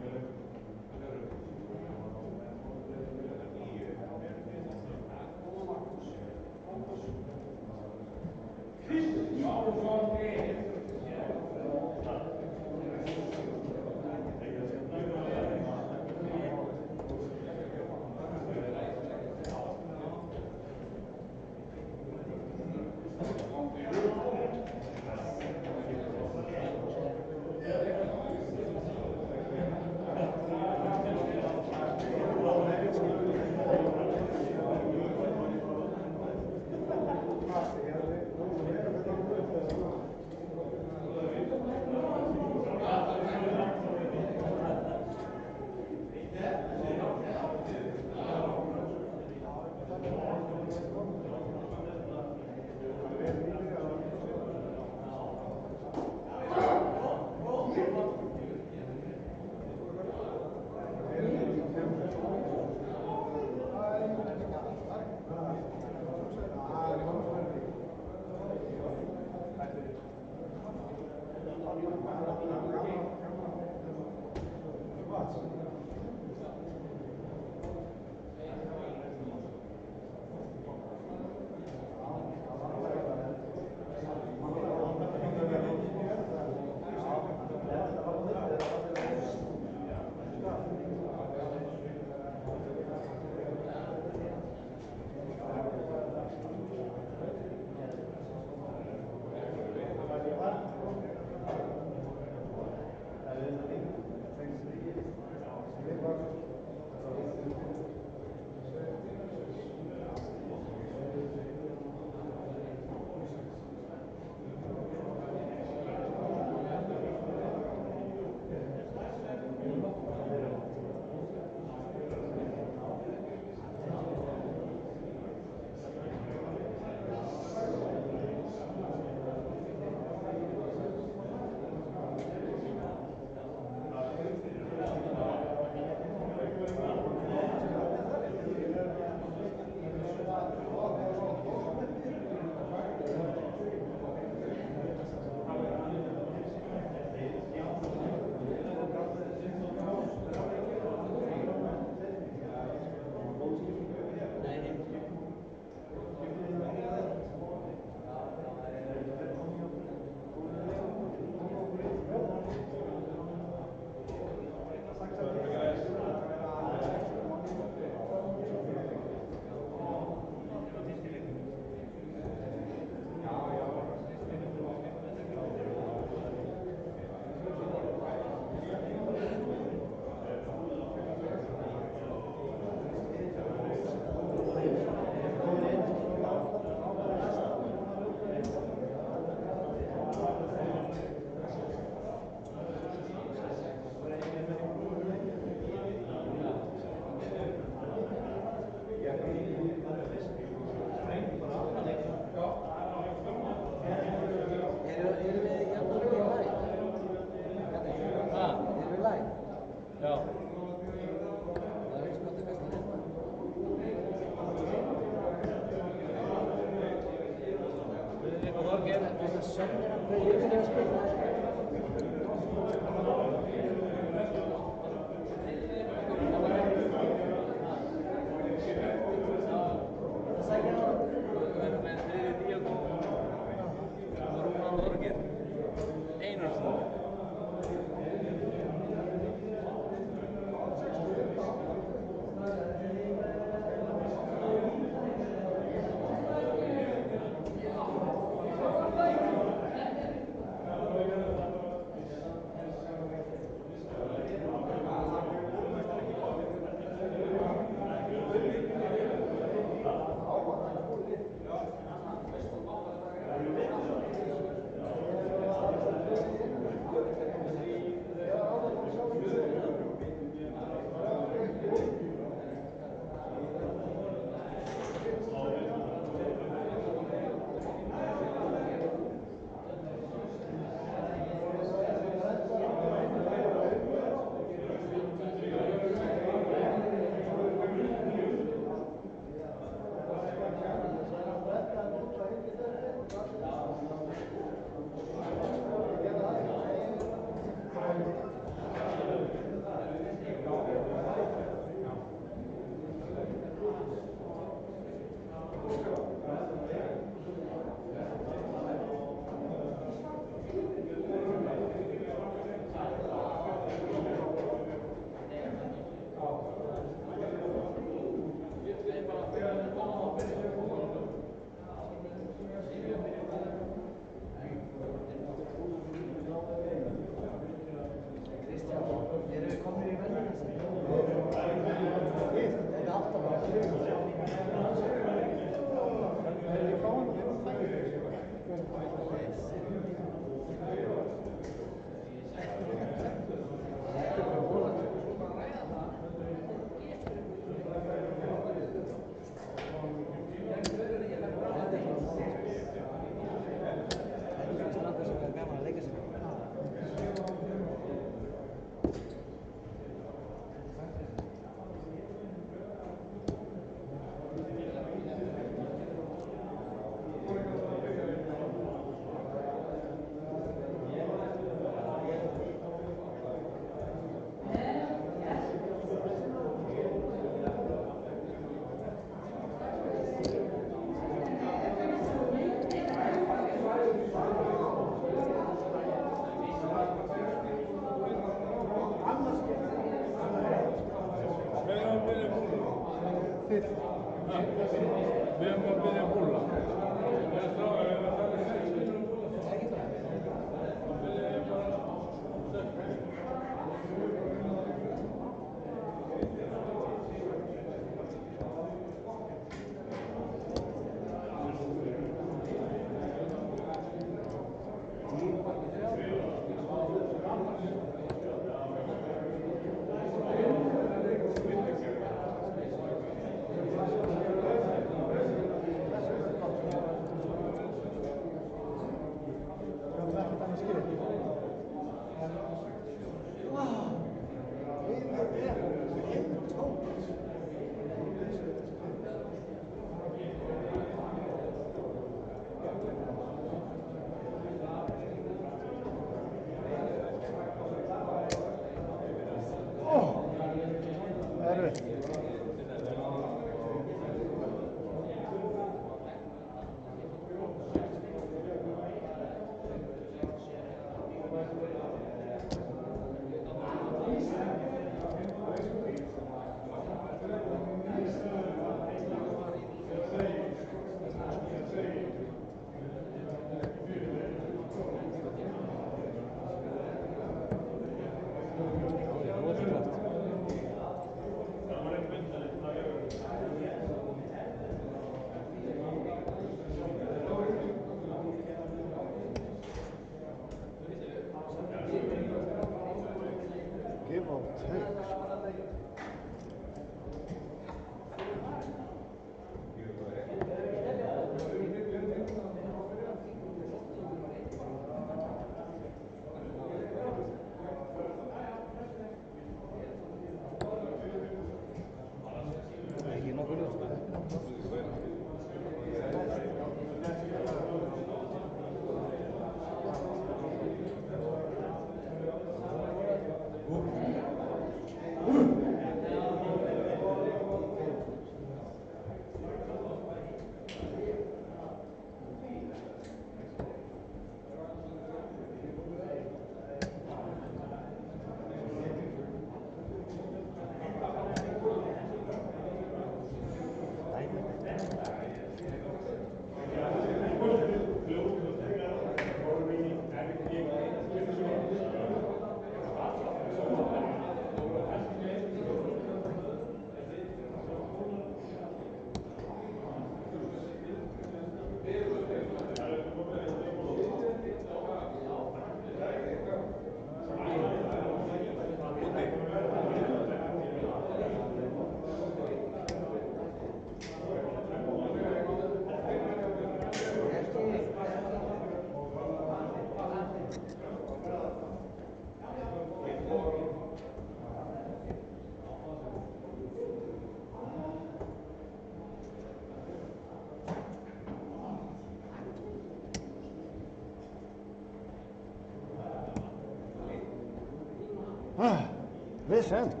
Listen.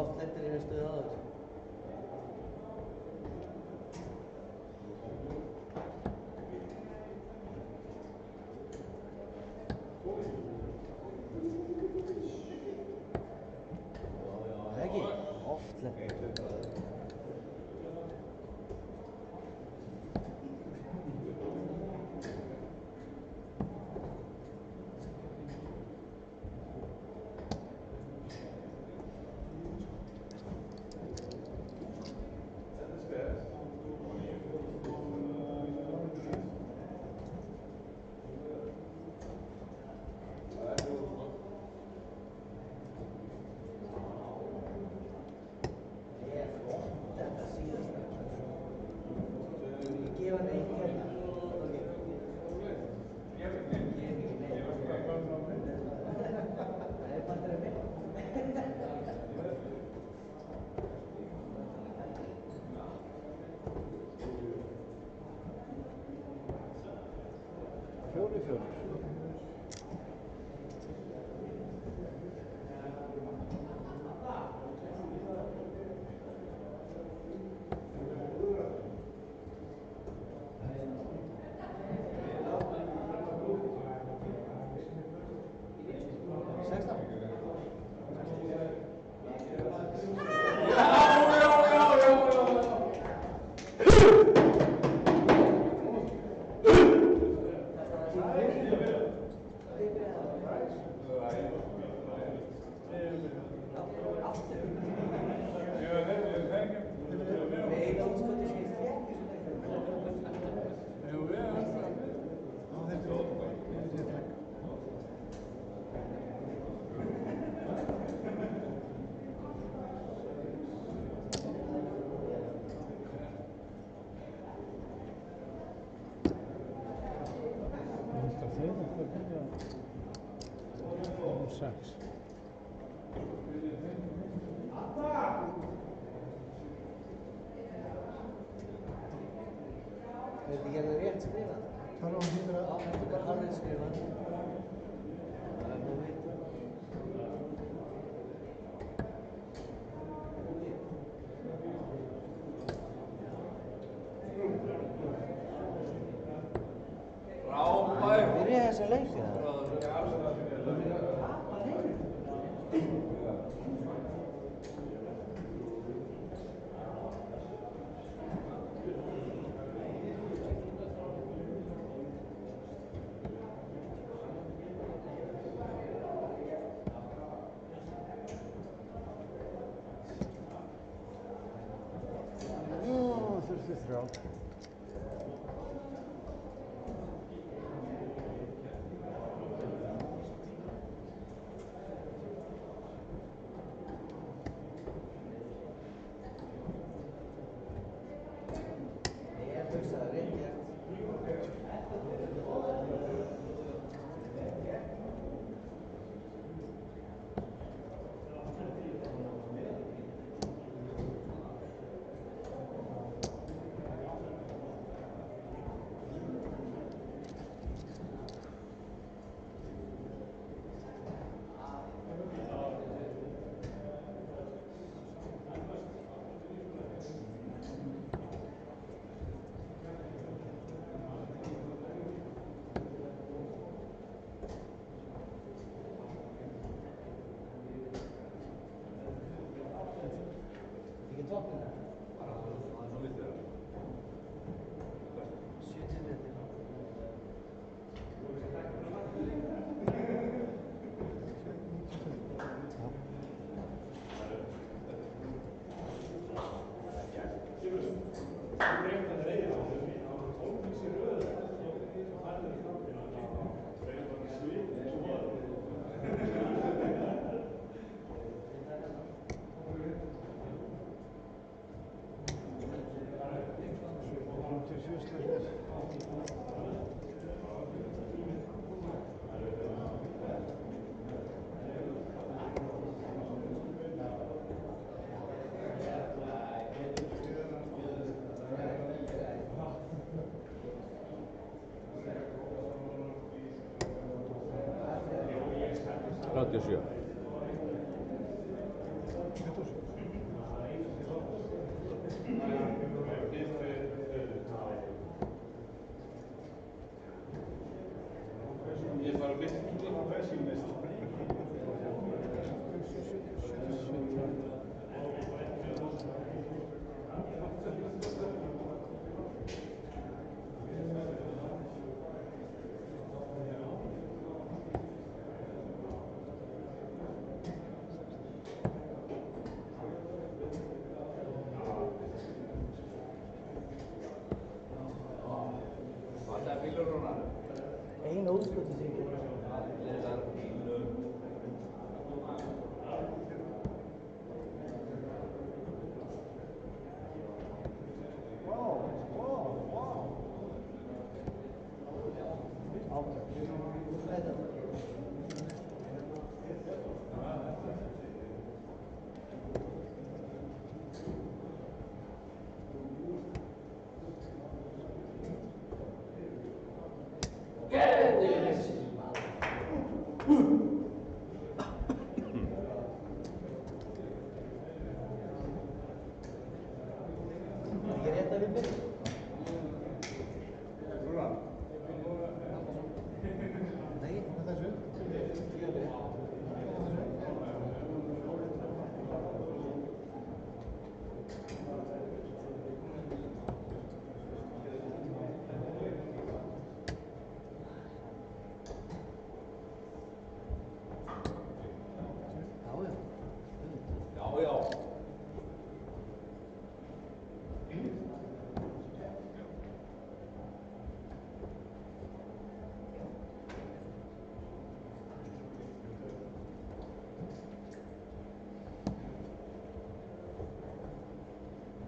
oft lentir í þessu stöðu áður. Ekki? Oft lentir. Þetta er alveg rétt skrifað. Hvað er hún hýttur að? Já, þetta er bara hálfrið skrifað. Það er nú veit. Frábær! Byrjaði þessi leik eða? Þurfti þrjá. Ég hugsaði rétt gert. Ekki toppinn það? Svo lítið það. 70 metri. Þrjátíu og sjö.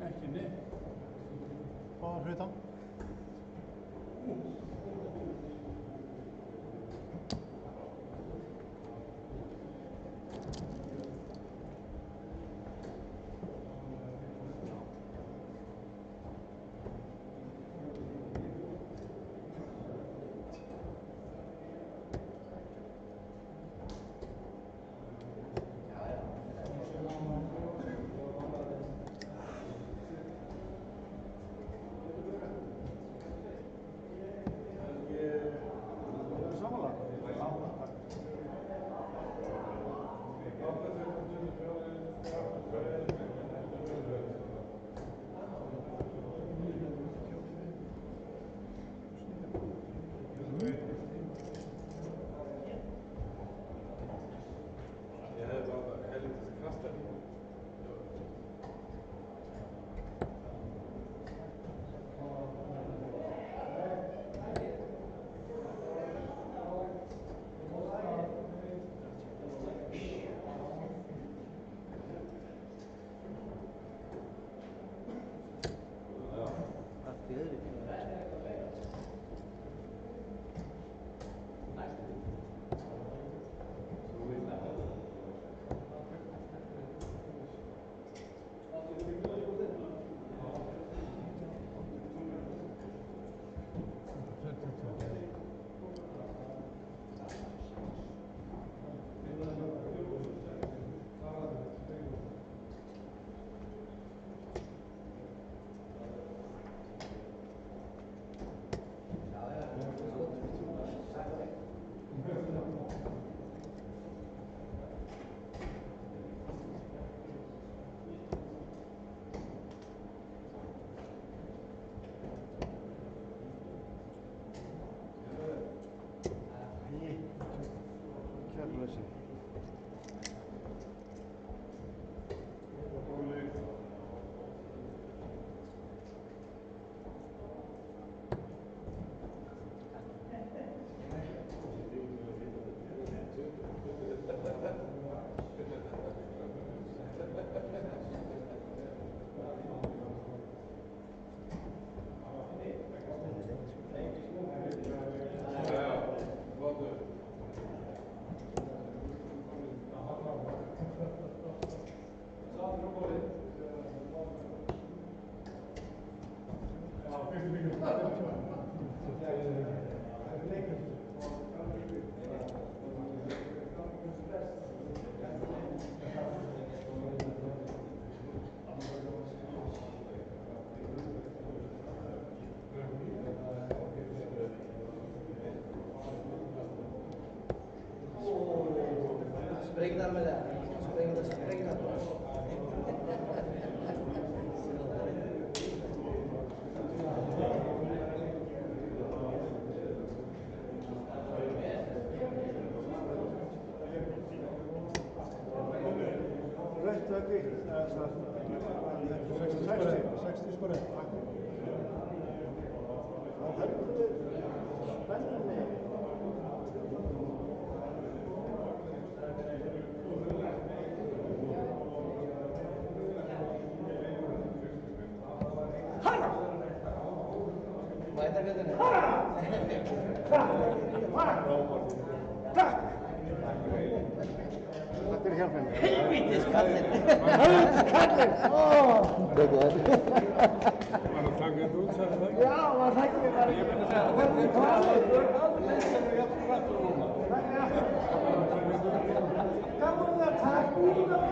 Ekki neitt. Hvaða hluta? Springnar med det. Springnar. Rött og hvitt, altså 60 skorið. Það er spennandi. Takk fyrir hjálpinn. Helvítis kallinn! Kallinn! Þetta Var að taka þetta út, sagði það ekki? Já, var það ekki bara... Ég myndi segja að þetta er talað, þú ert aldrei sem er jafn frættur núna. Gaman að taka út af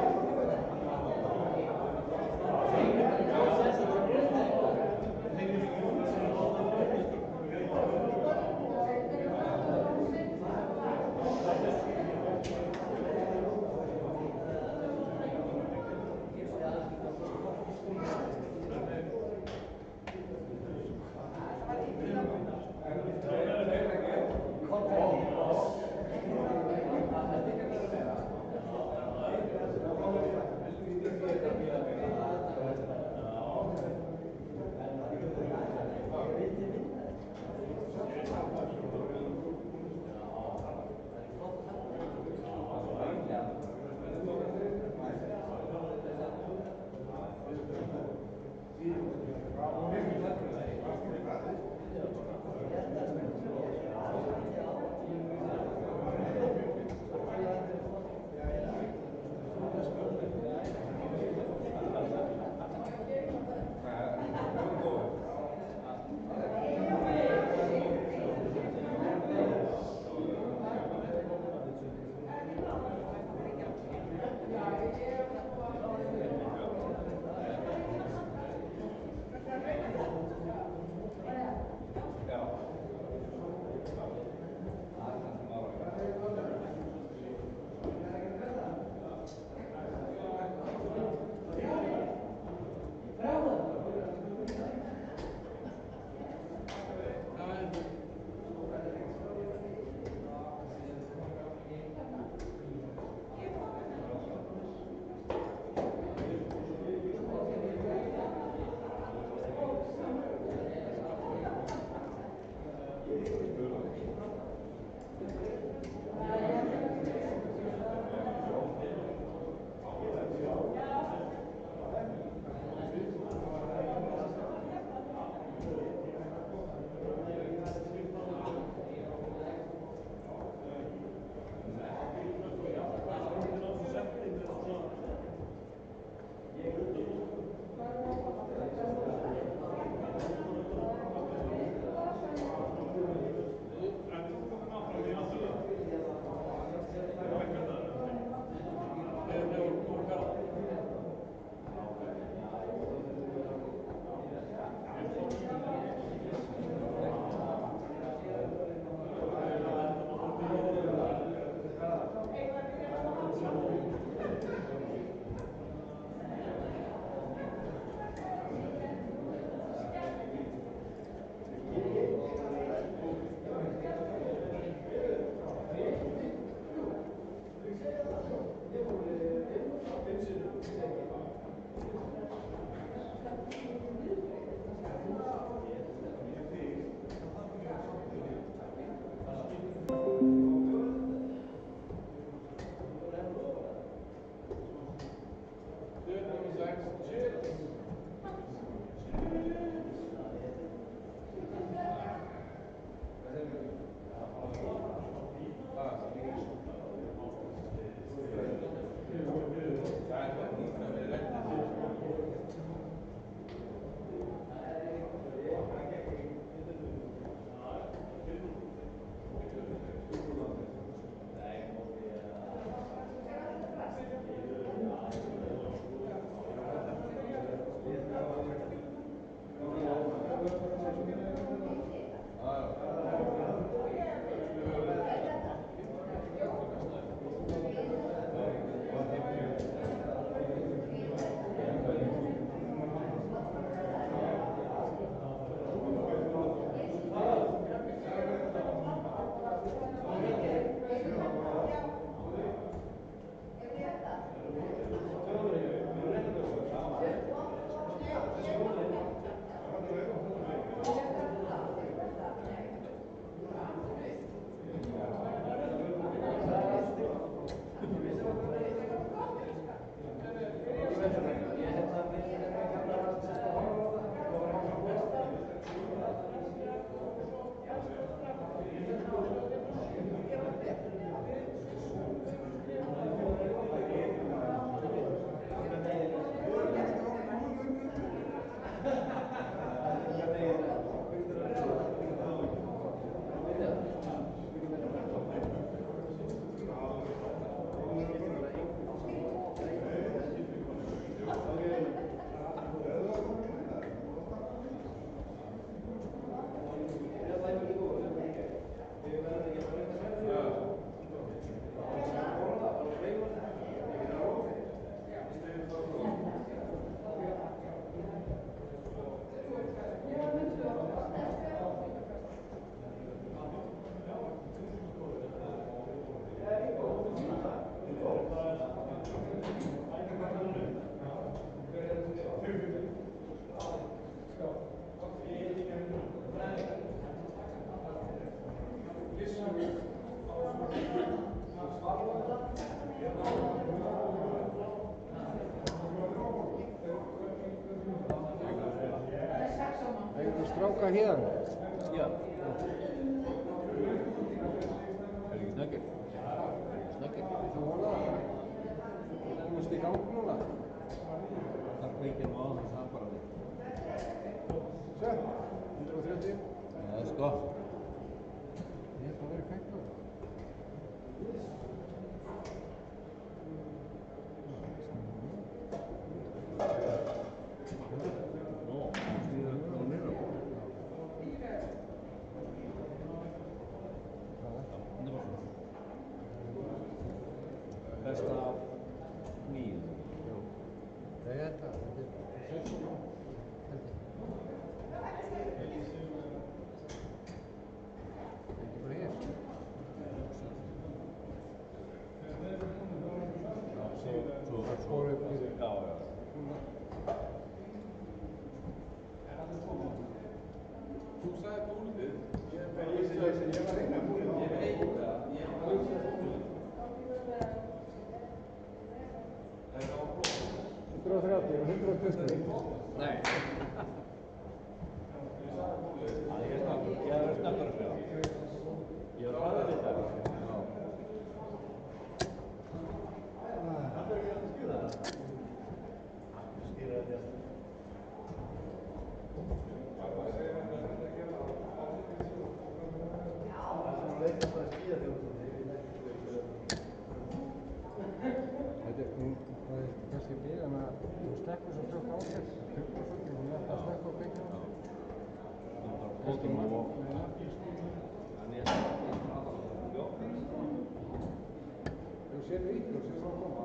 stráka héðan. Já. Er ekki snöggir? Snöggir? Þú vona það? Komast í gang núna? Það kveikir á þess að bara við. Svo, 130. Það er sko. Ég held að vera kveikt á það. Nó, stýður það niður. Besta nýð. Nei, ég held að þetta er 16 nú, held ég. Ekki bara hér. Svo upp í því. Já, já. Þú sagði búlið. Ég var reyna búlið. Ég veit það. Ég var búlið. 130 og 120. Nei. Ég er snabbar að segja. Ég var bara að vita það. Það er ekki að skýra það. Skýra þetta. Það er kannski bíðan að þú sleppur svo fljótt á þess. Þú ætti að sleppa á kveikinu. Pótum og... Þú sér í, þú sér frá að koma.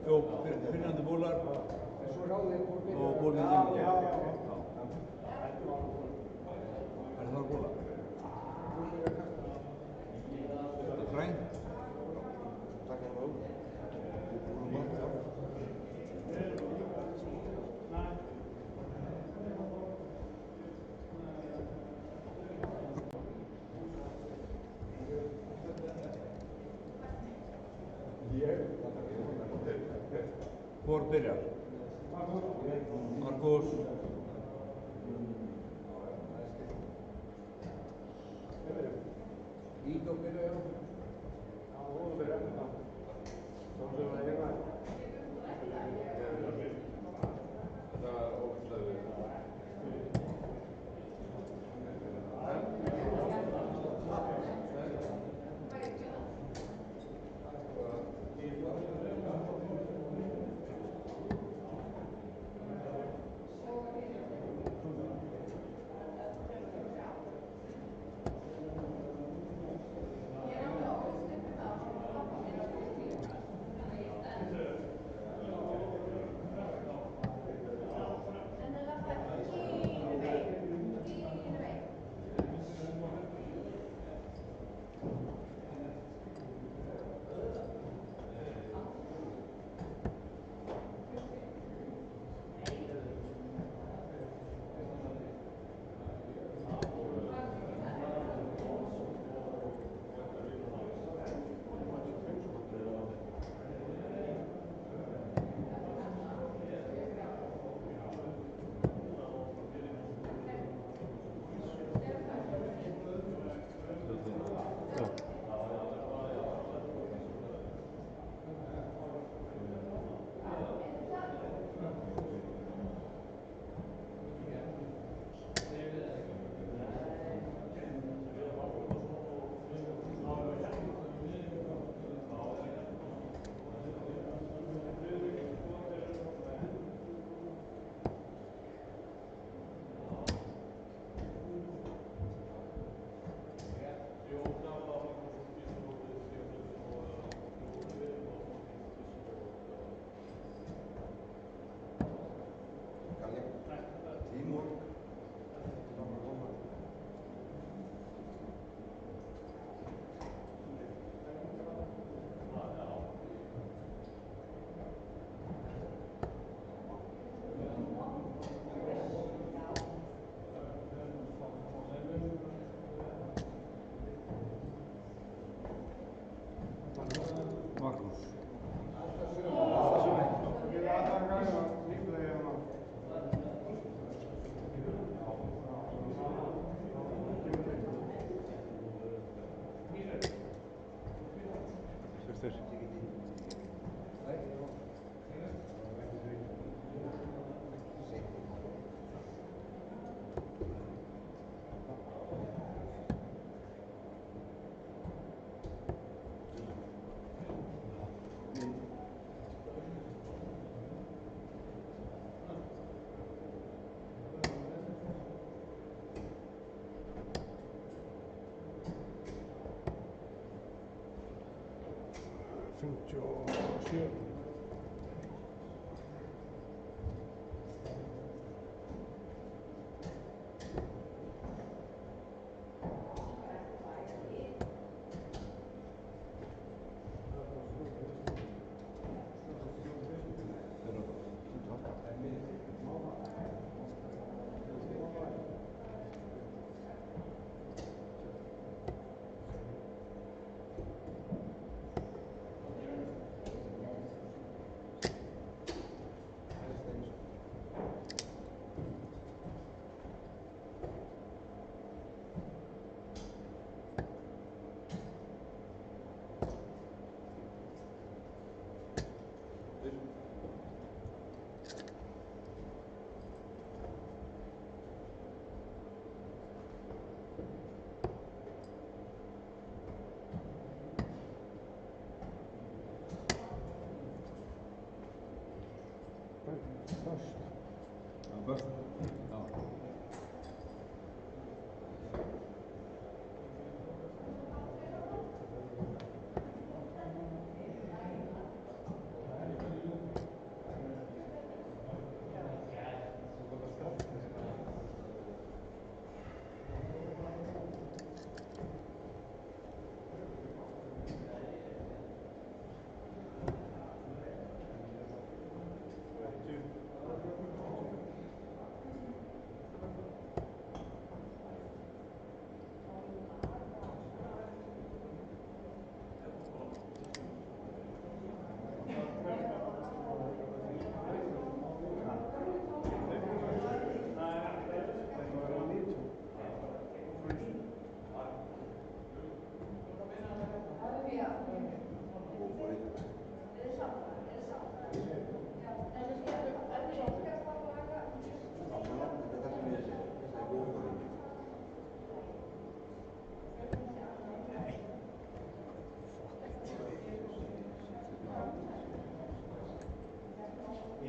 Jú, byrjandi búlar og búlið til. Er það búla? Þetta er fræn. Takk fyrir það. Hvor byrjar? Markus. Ígor byrja, já. Já, hún byrja. Svo sem það heima. Þetta var ógæslega.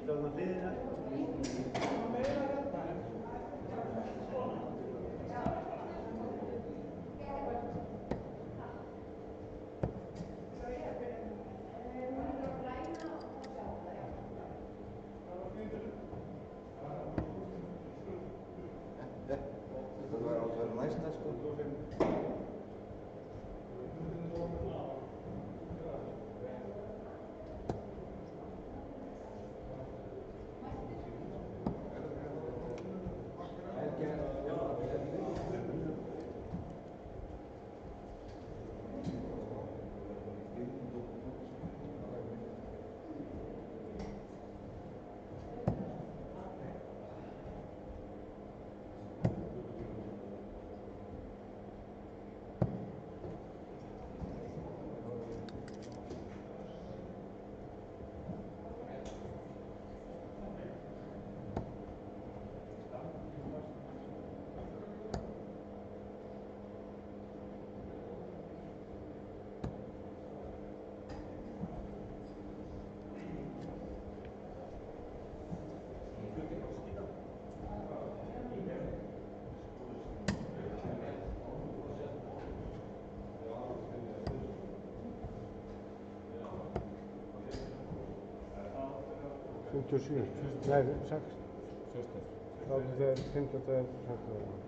Það var átt að vera næsta sko. Nei, 6. Þá þegar 15. er 16.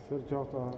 Fyrtioåtta.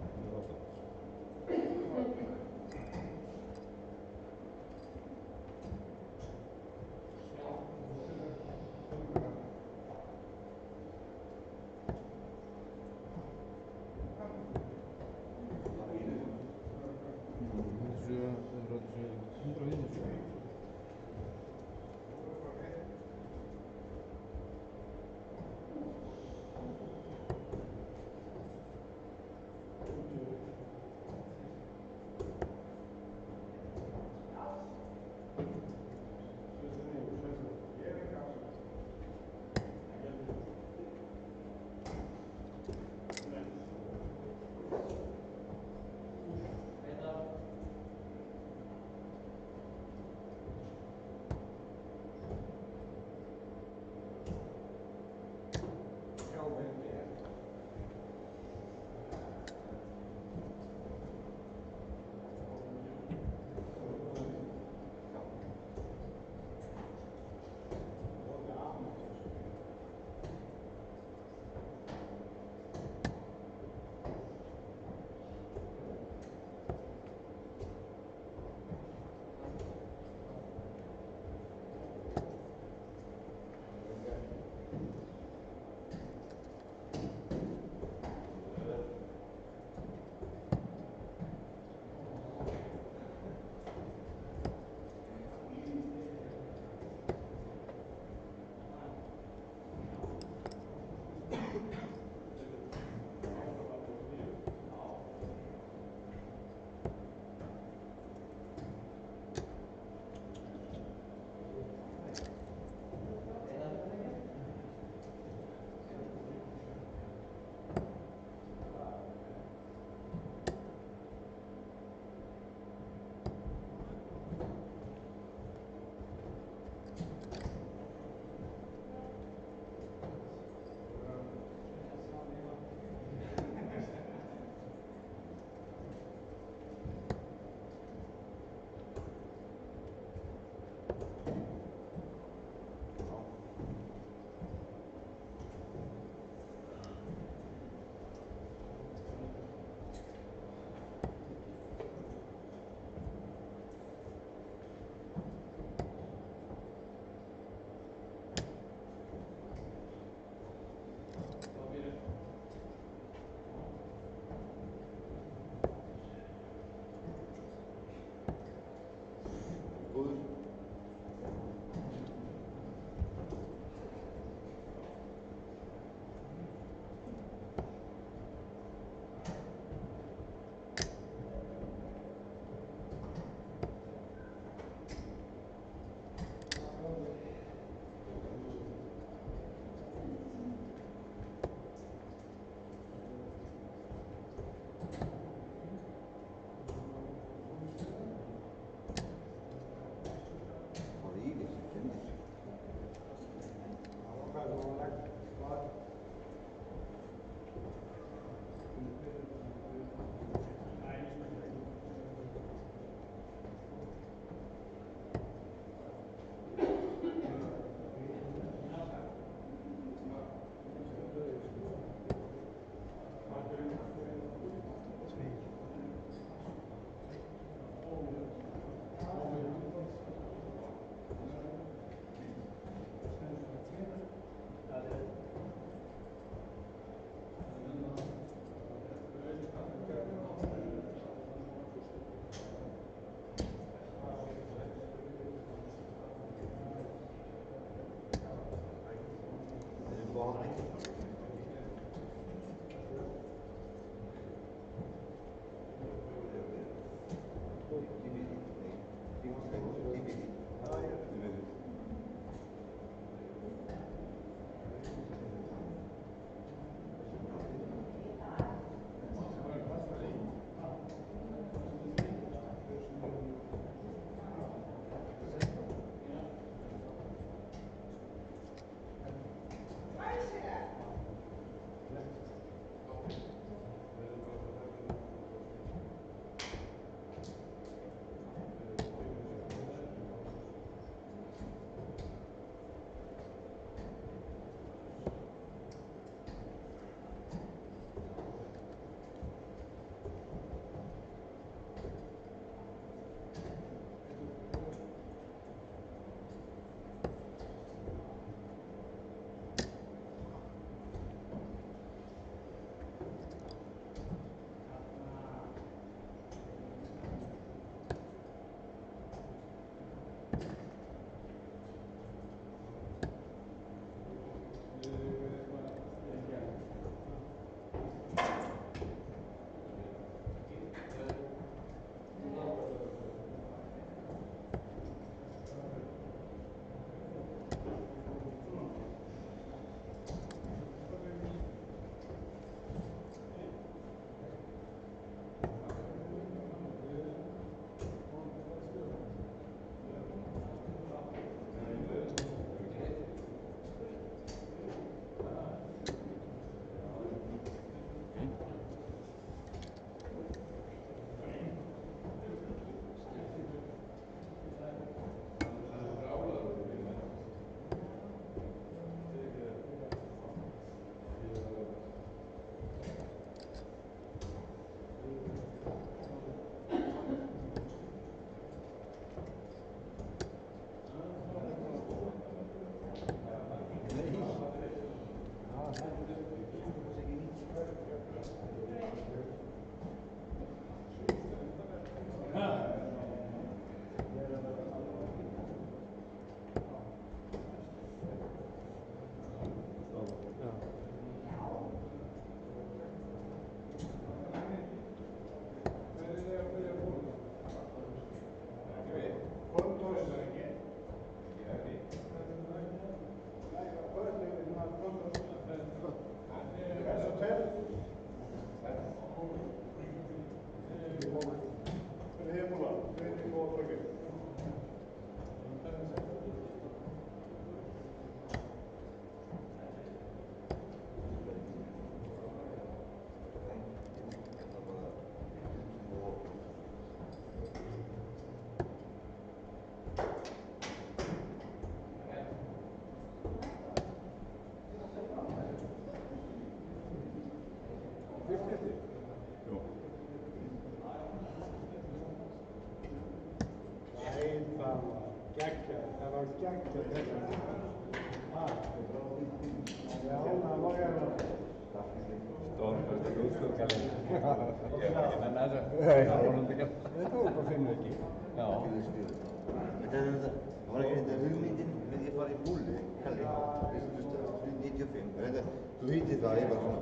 Þú hittir það, ég bara svona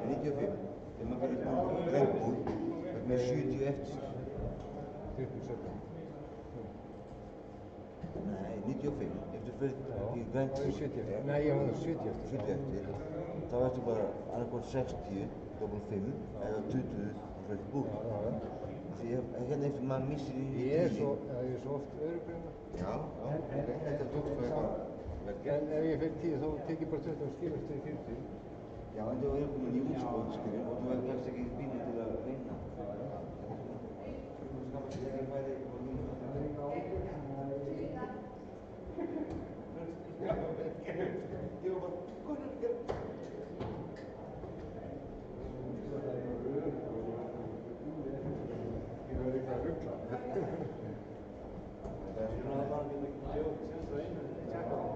95, þegar maður fyrir Red Bull með 70 eftir 27. Nei, 95, eftir fyrir í Red Bull 70. Nei, ég var 70 eftir. 70 eftir, þá ertu bara annarkvæmt 60, doppel 5 eða 20 á Red Bull. Því hérna eftir maður missir í Ég er svo oft öðrugrunna. Já, þetta tókst það eitthvað vel gert. En ef ég fyrir 10 þá tek ég bara 20 og skilur eftir 40. Já, en þú er komin í útskot, skilur, og þú hefst ekki bínu til að reyna. Þú skapast ekki færi og núna. Ég var bara, hvað er að gera? Ég verði eitthvað að ruggla. Það er svona að bara geta bjóð, semst það einu, tjekka á.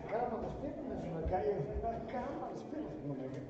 Gaman að spila með svona gæjum, það er gaman að spila svona gæjum.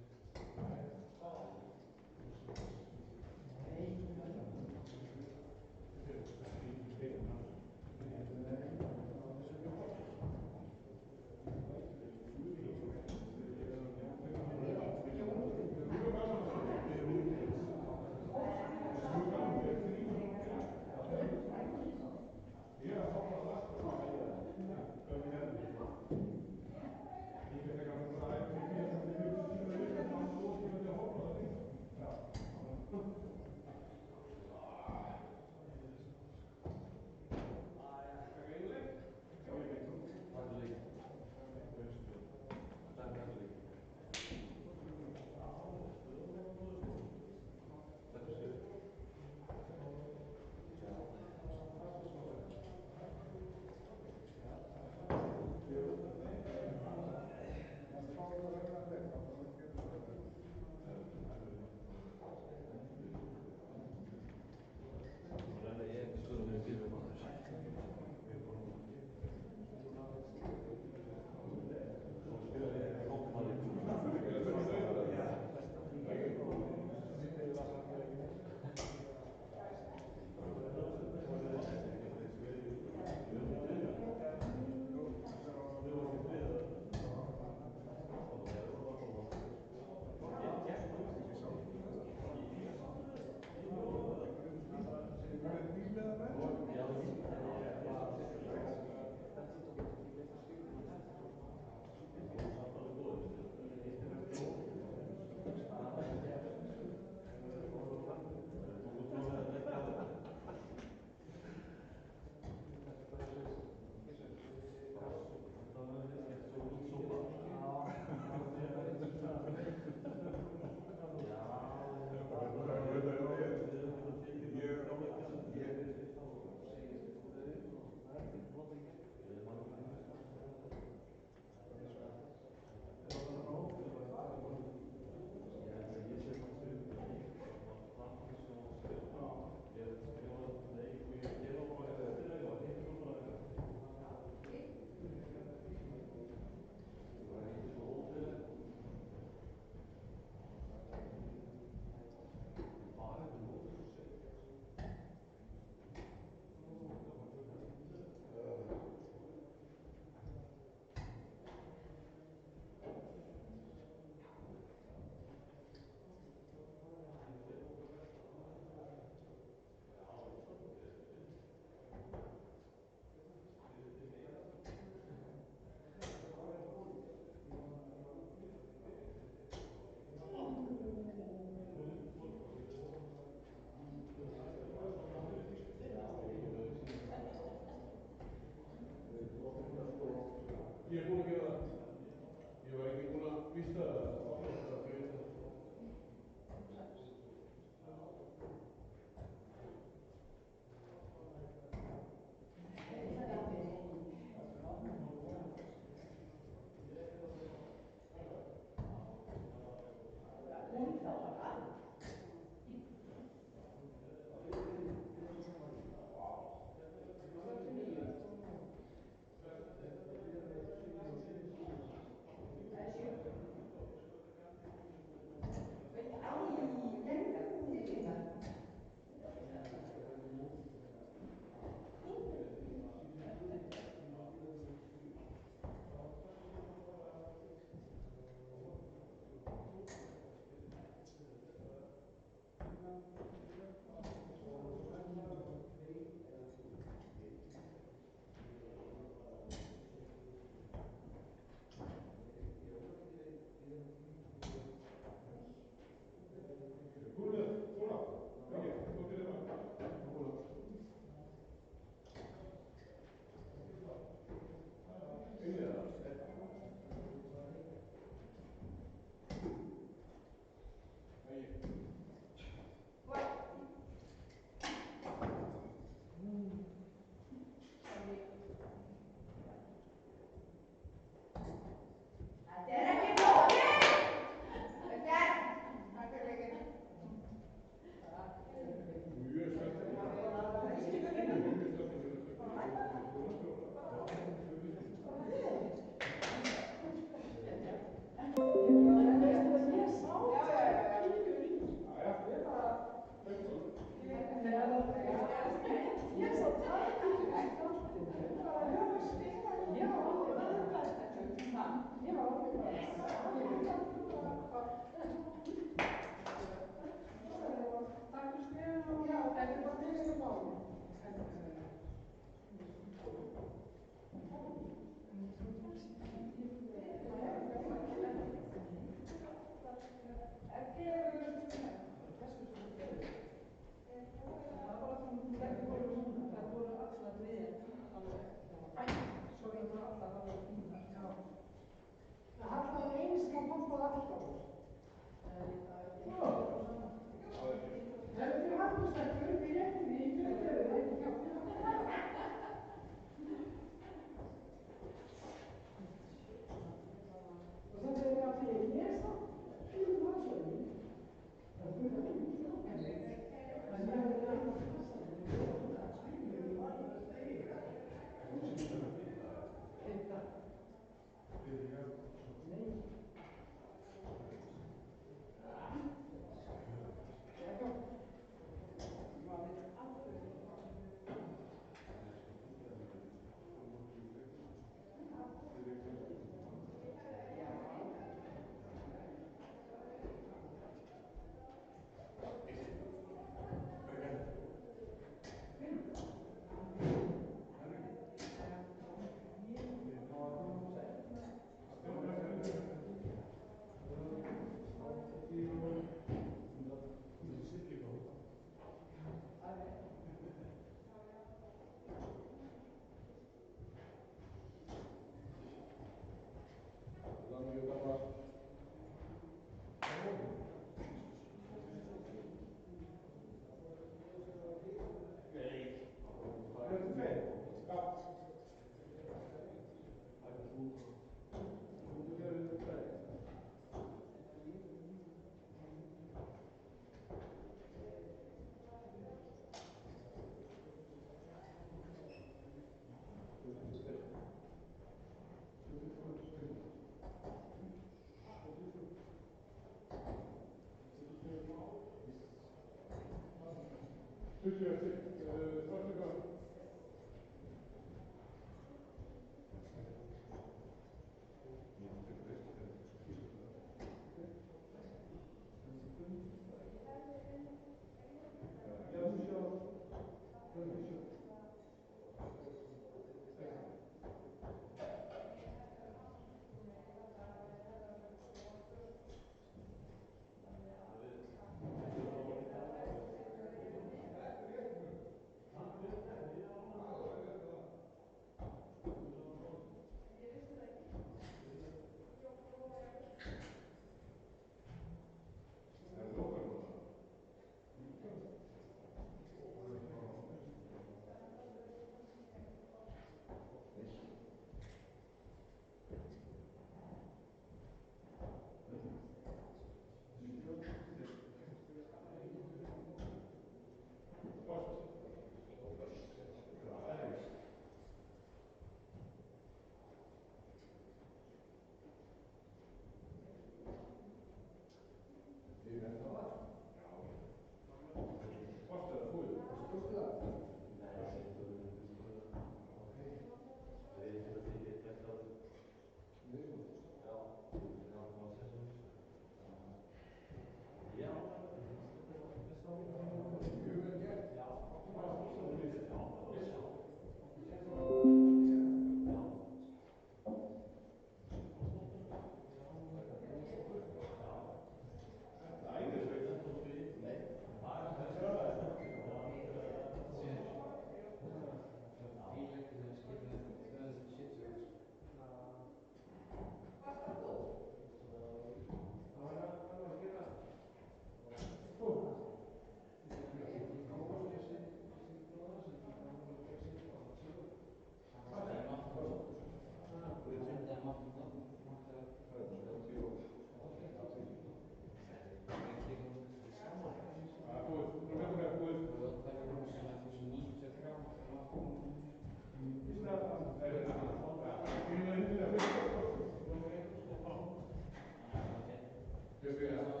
Ja.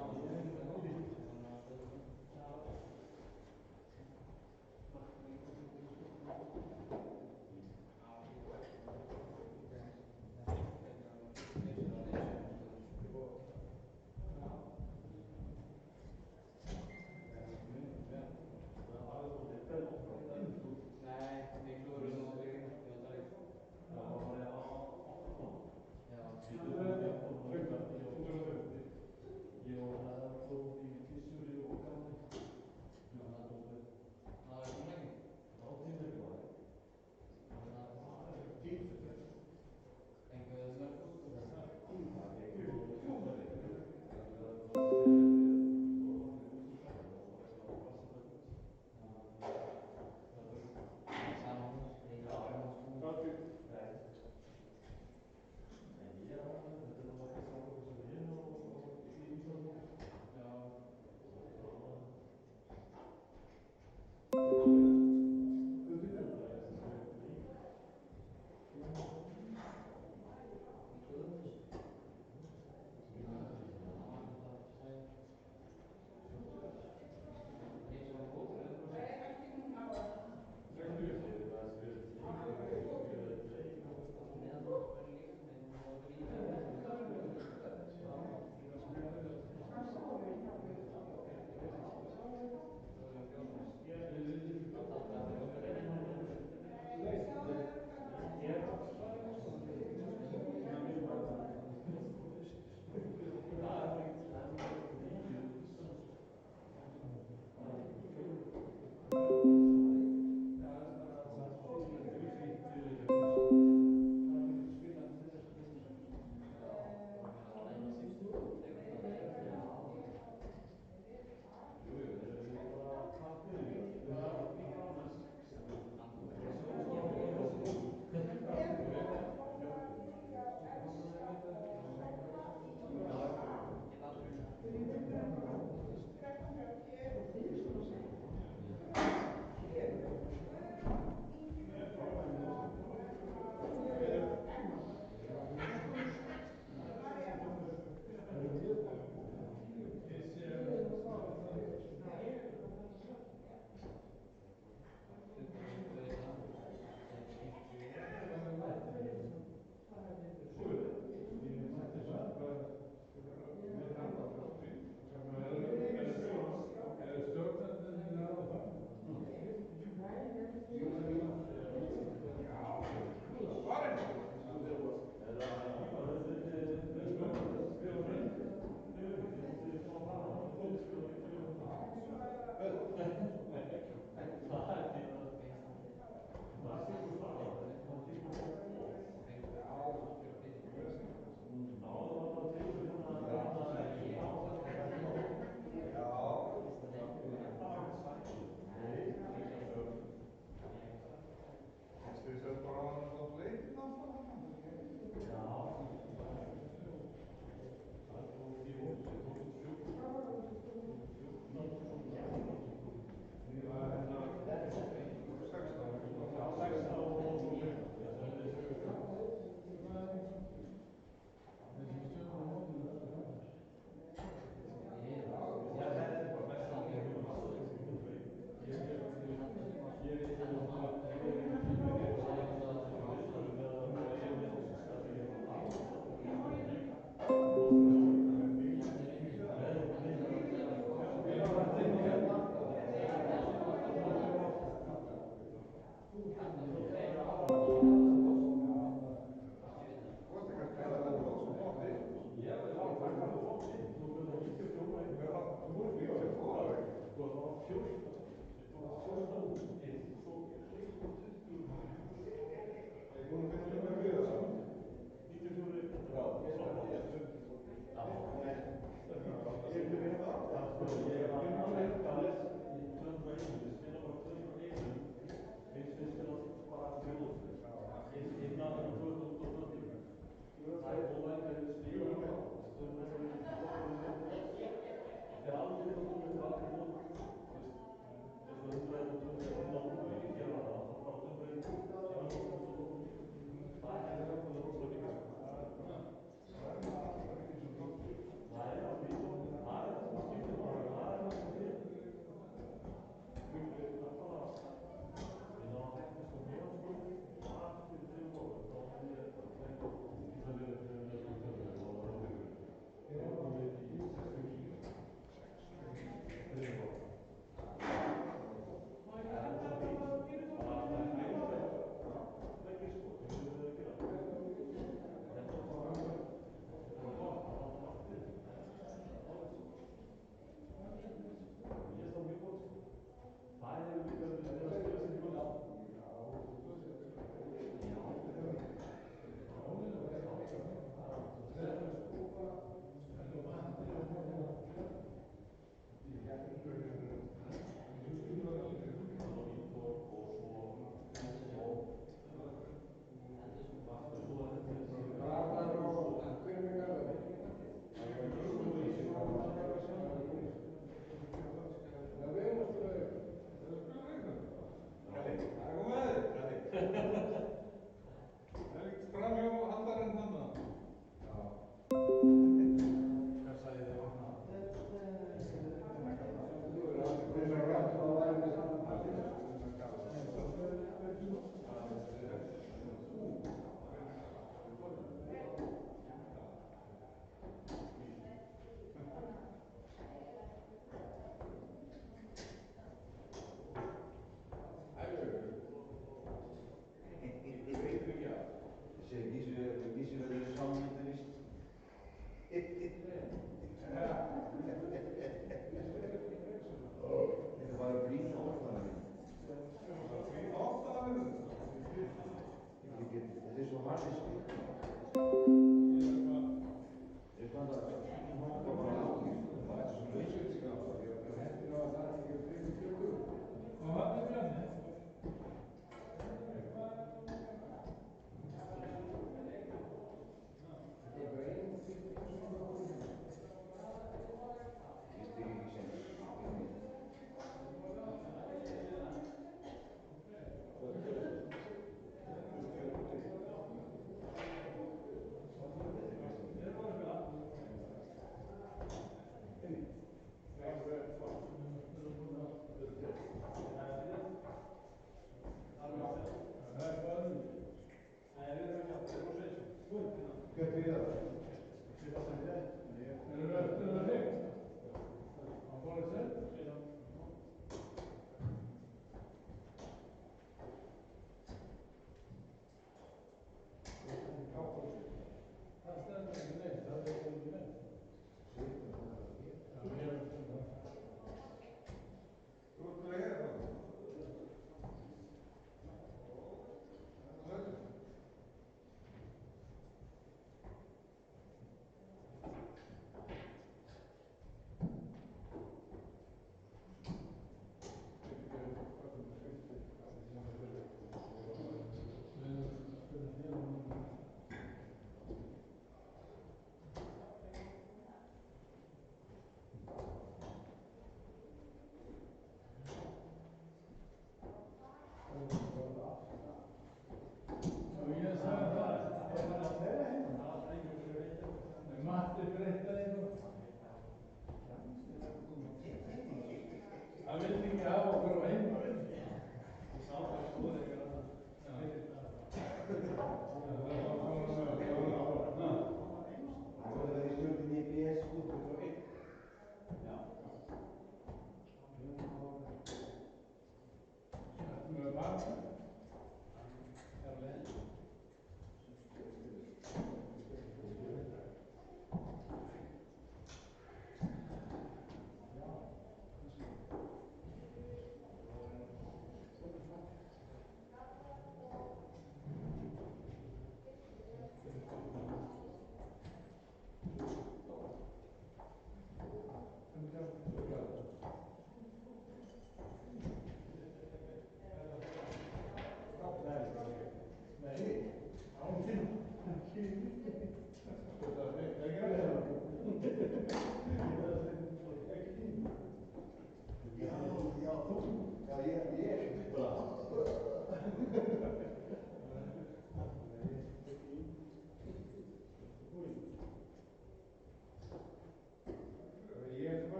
Það vildi ekki hafa okkur á heima.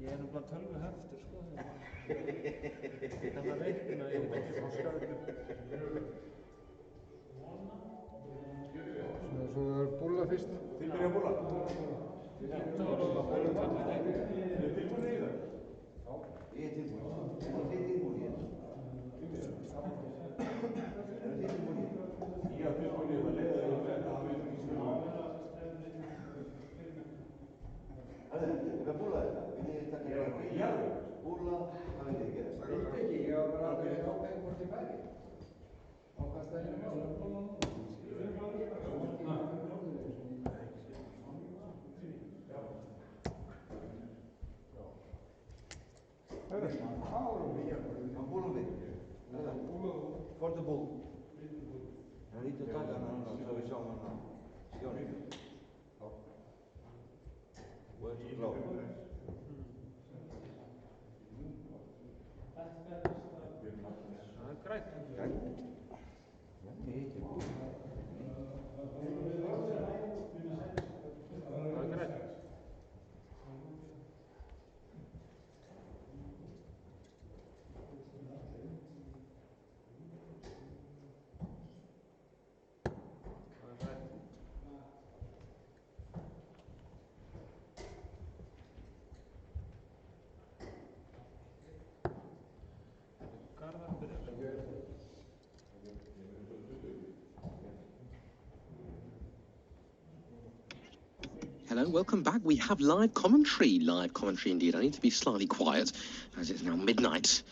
Ég er bara tölvu heftur, sko. Þannig að reikna, ég veit ekki hvað skjáður. Svo við verðum búla fyrst. Þið byrja að búla? Já, það var bara tölvu leik. Þið er tilbúin í það? Já, ég er tilbúin. Er þið tilbúin í það? Er þið tilbúin í það? Ég er tilbúin í það, leiða þig að þetta, það veit ekki sem það. Við erum búlað þetta. Já. Búlað, hvað veit ég ekki? Það veit ekki, ég var bara að ákveða hvort ég færi. Á hvað stæðinu mála. Hann búlað við. For the bull. Það er lítið að taka hann svo við sjáum hann skjónum. Og þetta er klár. Það er grænt. Hello, welcome back. We have live commentary indeed. I need to be slightly quiet as it's now midnight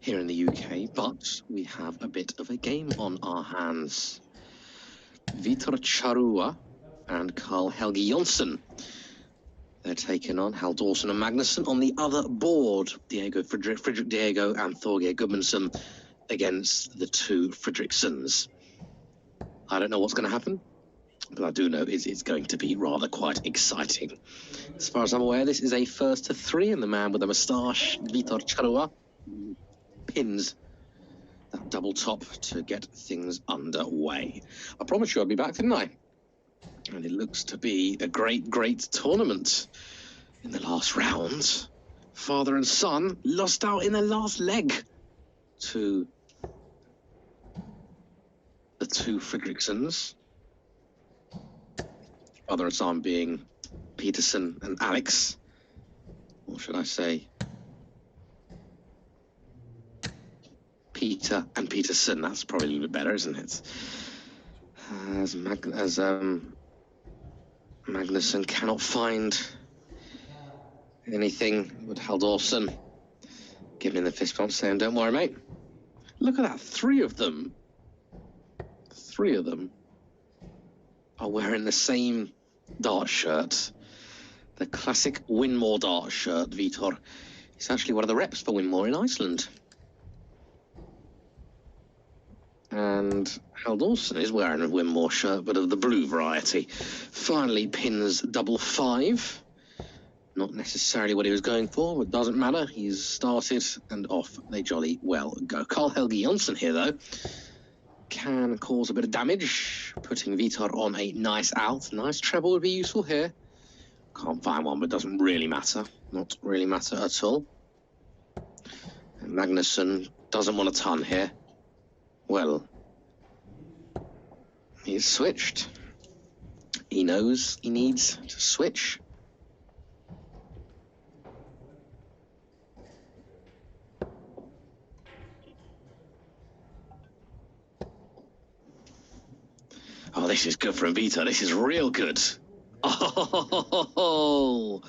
here in the UK, but we have a bit of a game on our hands. Vitor Charrua and Carl Helgi Jonsson. They're taking on Hal Dawson and Magnusson on the other board. Fredrik Diego and Thorgeir Gudmundsson against the two Fredrikssons. I don't know what's going to happen, but I do know it's going to be rather quite exciting. As far as I'm aware, this is a first to three, and the man with the moustache, Vitor Charrua, pins that double top to get things underway. I promised you I'd be back, didn't I? And it looks to be a great tournament in the last round. Father and son lost out in the last leg to the two Fredrikssons. Father and son being Peterson and Alex, or should I say Peter and Peterson. That's probably a little bit better, isn't it? As Magnusson cannot find anything with Hal Dawson giving him the fist bump, saying, "Don't worry, mate." Look at that, three of them are wearing the same dart shirt, the classic Winmore dart shirt. Vitor is actually one of the reps for Winmore in Iceland. And Hal Dawson is wearing a Winmore shirt, but of the blue variety. Finally pins double five. Not necessarily what he was going for, but doesn't matter. He's started and off they jolly well go. Carl Helgi Jonsson here, though, can cause a bit of damage, putting Vitor on a nice out. Nice treble would be useful here. Can't find one, but doesn't really matter. Not really matter at all. And Magnusson doesn't want a ton here. Well, he's switched. He knows he needs to switch. Oh, this is good from Vitor. This is real good. Oh,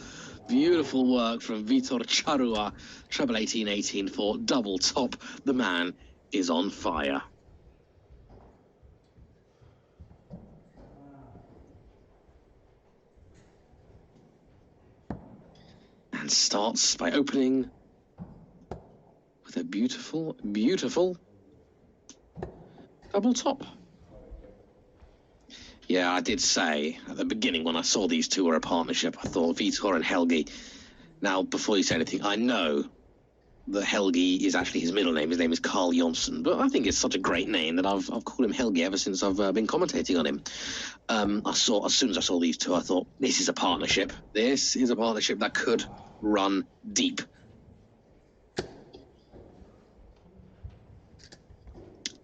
beautiful work from Vitor Charrua. Treble 18-18 for double top. The man is on fire. And starts by opening with a beautiful double top. Yeah, I did say at the beginning when I saw these two were a partnership, I thought Vitor and Helgi. Now, before you say anything, I know that Helgi is actually his middle name. His name is Carl Jonsson, but I think it's such a great name that I've called him Helgi ever since I've been commentating on him. As soon as I saw these two, I thought, this is a partnership. This is a partnership that could run deep.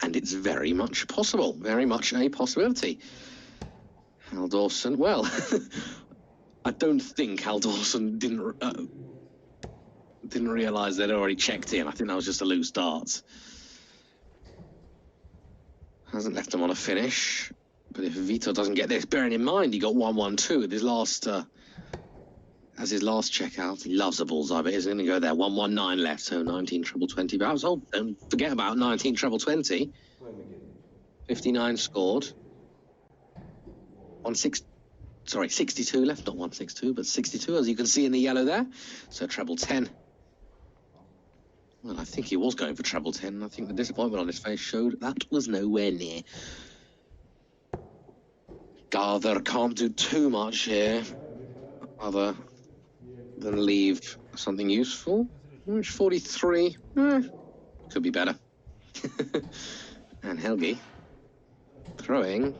And it's very much possible, very much a possibility. Hal Dawson, well, I don't think Hal Dawson didn't realise they'd already checked in. I think that was just a loose dart. Hasn't left him on a finish. But if Vitor doesn't get this, bearing in mind he got 1-1-2 at his last, as his last checkout. He loves a bullseye, but he's going to go there. 1-1-9 left, so 19 treble 20. But don't forget about 19 treble 20. 59 scored. 62 left, not 162, but 62, as you can see in the yellow there. So treble 10. Well, I think he was going for treble 10. I think the disappointment on his face showed that was nowhere near. Garver can't do too much here, other than leave something useful. 43, could be better. And Helgi throwing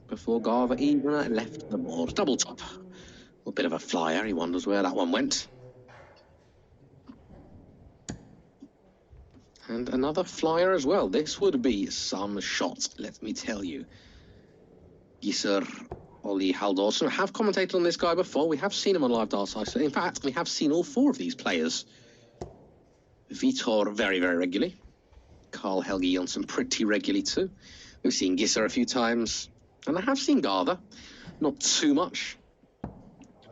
before Garver even left the board. Double top. A bit of a flyer. He wonders where that one went. And another flyer as well. This would be some shot, let me tell you. Gisser, Ollie, Hal Dawson. I have commentated on this guy before. We have seen him on Live Darts Iceland. In fact, we have seen all four of these players. Vitor very regularly. Carl Helgi Jonsson pretty regularly too. We've seen Gisser a few times. And I have seen Garver. Not too much.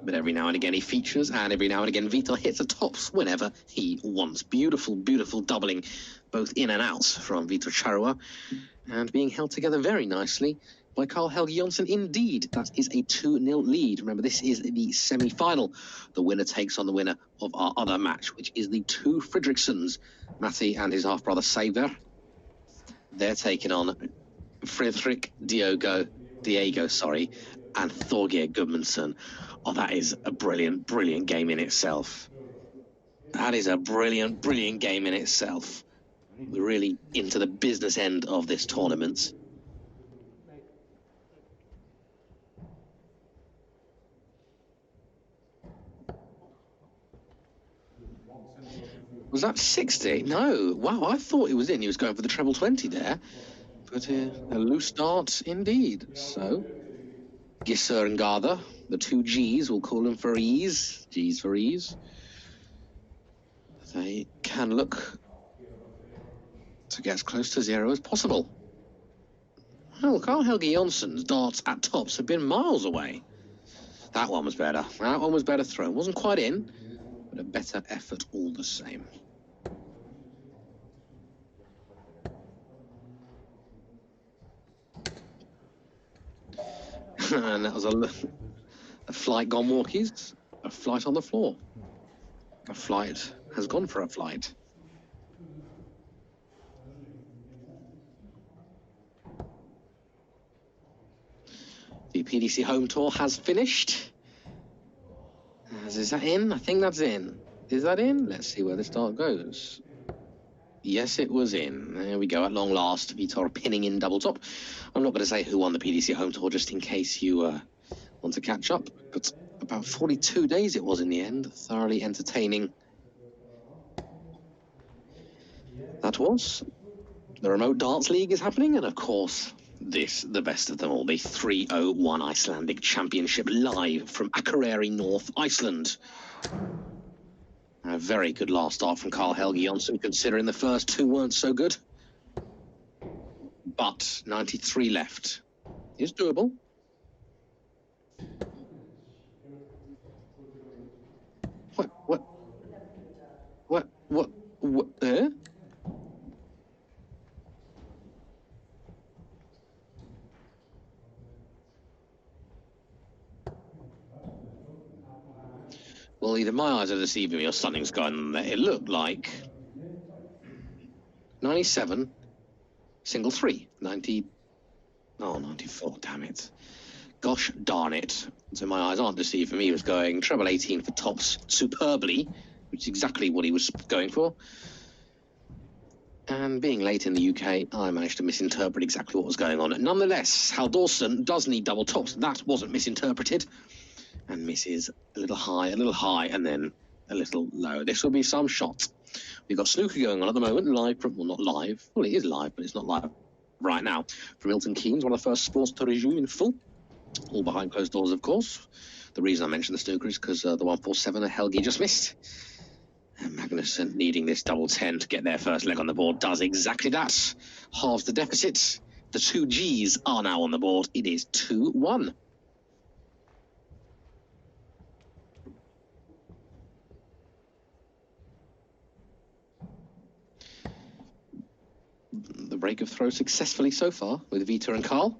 But every now and again he features, and every now and again Vitor hits the tops whenever he wants. Beautiful, beautiful doubling, both in and out from Vitor Charrua, and being held together very nicely by Carl Helge Jonsson. Indeed, that is a 2-0 lead. Remember, this is the semi-final. The winner takes on the winner of our other match, which is the two Fredrikssons, Matti and his half-brother Saver. They're taking on Fredrik Diego, and Thorgeir Gudmundsson. Oh, that is a brilliant, brilliant game in itself. That is a brilliant, brilliant game in itself. We're really into the business end of this tournament. Was that 60? No. Wow, I thought he was in. He was going for the treble 20 there. But a loose dart indeed. So, Gisser and Garda, the two G's, we'll call them for ease. G's for ease. They can look to get as close to 0 as possible. Well, Carl Helge Jonsson's darts at tops have been miles away. That one was better. That one was better thrown. Wasn't quite in, but a better effort all the same. And that was a flight gone walkies, a flight on the floor. A flight has gone for a flight. The PDC Home Tour has finished. Is that in? I think that's in. Is that in? Let's see where the start goes. Yes, it was in. There we go, at long last. Vitor pinning in double top. I'm not going to say who won the PDC Home Tour, just in case you want to catch up. But about 42 days it was in the end. Thoroughly entertaining. That was. The Remote Darts League is happening, and of course, this, the best of them all, the 301 Icelandic Championship, live from Akureyri, North Iceland. A very good last start from Carl Helge Jonsson, considering the first two weren't so good. But 93 left is doable. What, Well, either my eyes are deceiving me or something's going on there. It looked like 97, single 3, 90, oh, 94, damn it. Gosh darn it. So my eyes aren't deceiving me. He was going treble 18 for tops superbly, which is exactly what he was going for. And being late in the UK, I managed to misinterpret exactly what was going on. Nonetheless, Halldórsson does need double tops. That wasn't misinterpreted. And misses a little high, and then a little low. This will be some shot. We've got snooker going on at the moment, live from, well, not live. Well, it is live, but it's not live right now. From Milton Keynes, one of the first sports to resume in full. All behind closed doors, of course. The reason I mentioned the snooker is because the 147 Helgi just missed. And Magnusson, needing this double 10 to get their first leg on the board, does exactly that. Halves the deficit. The two Gs are now on the board. It is 2-1. The break of throw successfully so far with Vitor and Carl.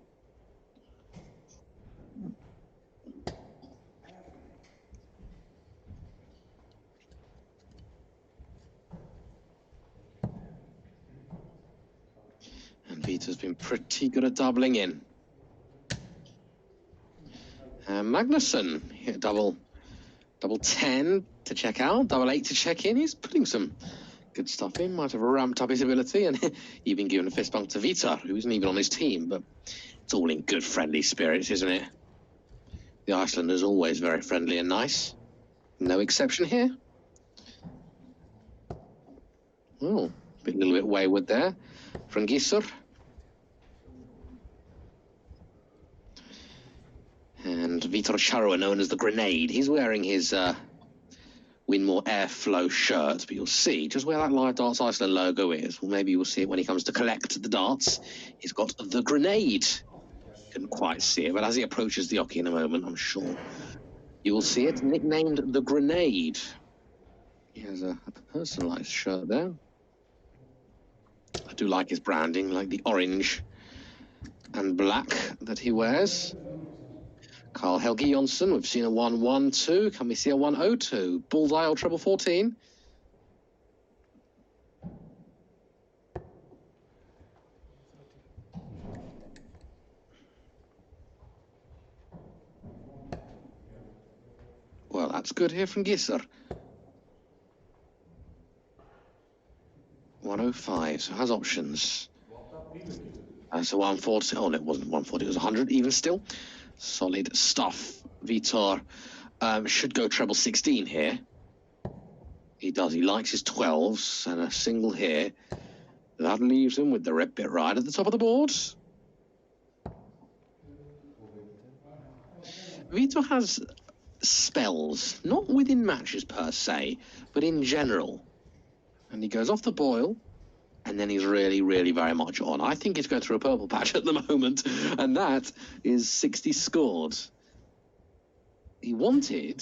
And Vitor's been pretty good at doubling in. And Magnusson hit double 10 to check out, double 8 to check in. He's putting some good stuff in, might have ramped up his ability, and even given a fist bump to Vitor, who isn't even on his team, but it's all in good friendly spirits, isn't it? The Icelanders always very friendly and nice. No exception here. Oh, a little bit wayward there from Gisser. And Vitor Charrua, known as the Grenade. He's wearing his Winmore Airflow shirt, but you'll see just where that Live Darts Iceland logo is. Well, maybe you'll see it when he comes to collect the darts. He's got the Grenade. Couldn't quite see it, but as he approaches the oche in a moment, I'm sure You will see it nicknamed the Grenade. He has a personalised shirt there. I do like his branding, like the orange and black that he wears. Carl Helge Jonsson, we've seen a 1-1-2. Can we see a 1-0-2? Bullseye or treble 14? Well, that's good here from Gisser. 105, so has options. So 140, oh no, it wasn't 140, it was 100 even still. Solid stuff. Vitor should go treble 16 here. He does, he likes his 12s and a single here. That leaves him with the red bit right at the top of the board. Vitor has spells, not within matches per se, but in general. And he goes off the boil, and then he's really, really very much on. I think he's going through a purple patch at the moment, and that is 60 scored. He wanted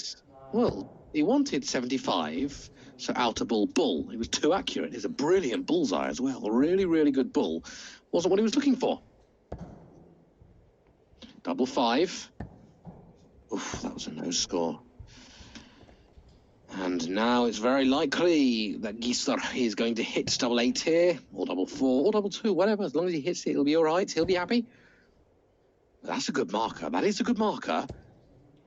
75, so outer bull. He was too accurate. He's a brilliant bullseye as well. A really, really good bull. Wasn't what he was looking for. Double 5. Oof, that was a no score. And now it's very likely that Gisser is going to hit double 8 here, or double 4, or double 2, whatever. As long as he hits it, he'll be all right. He'll be happy. That's a good marker. That is a good marker.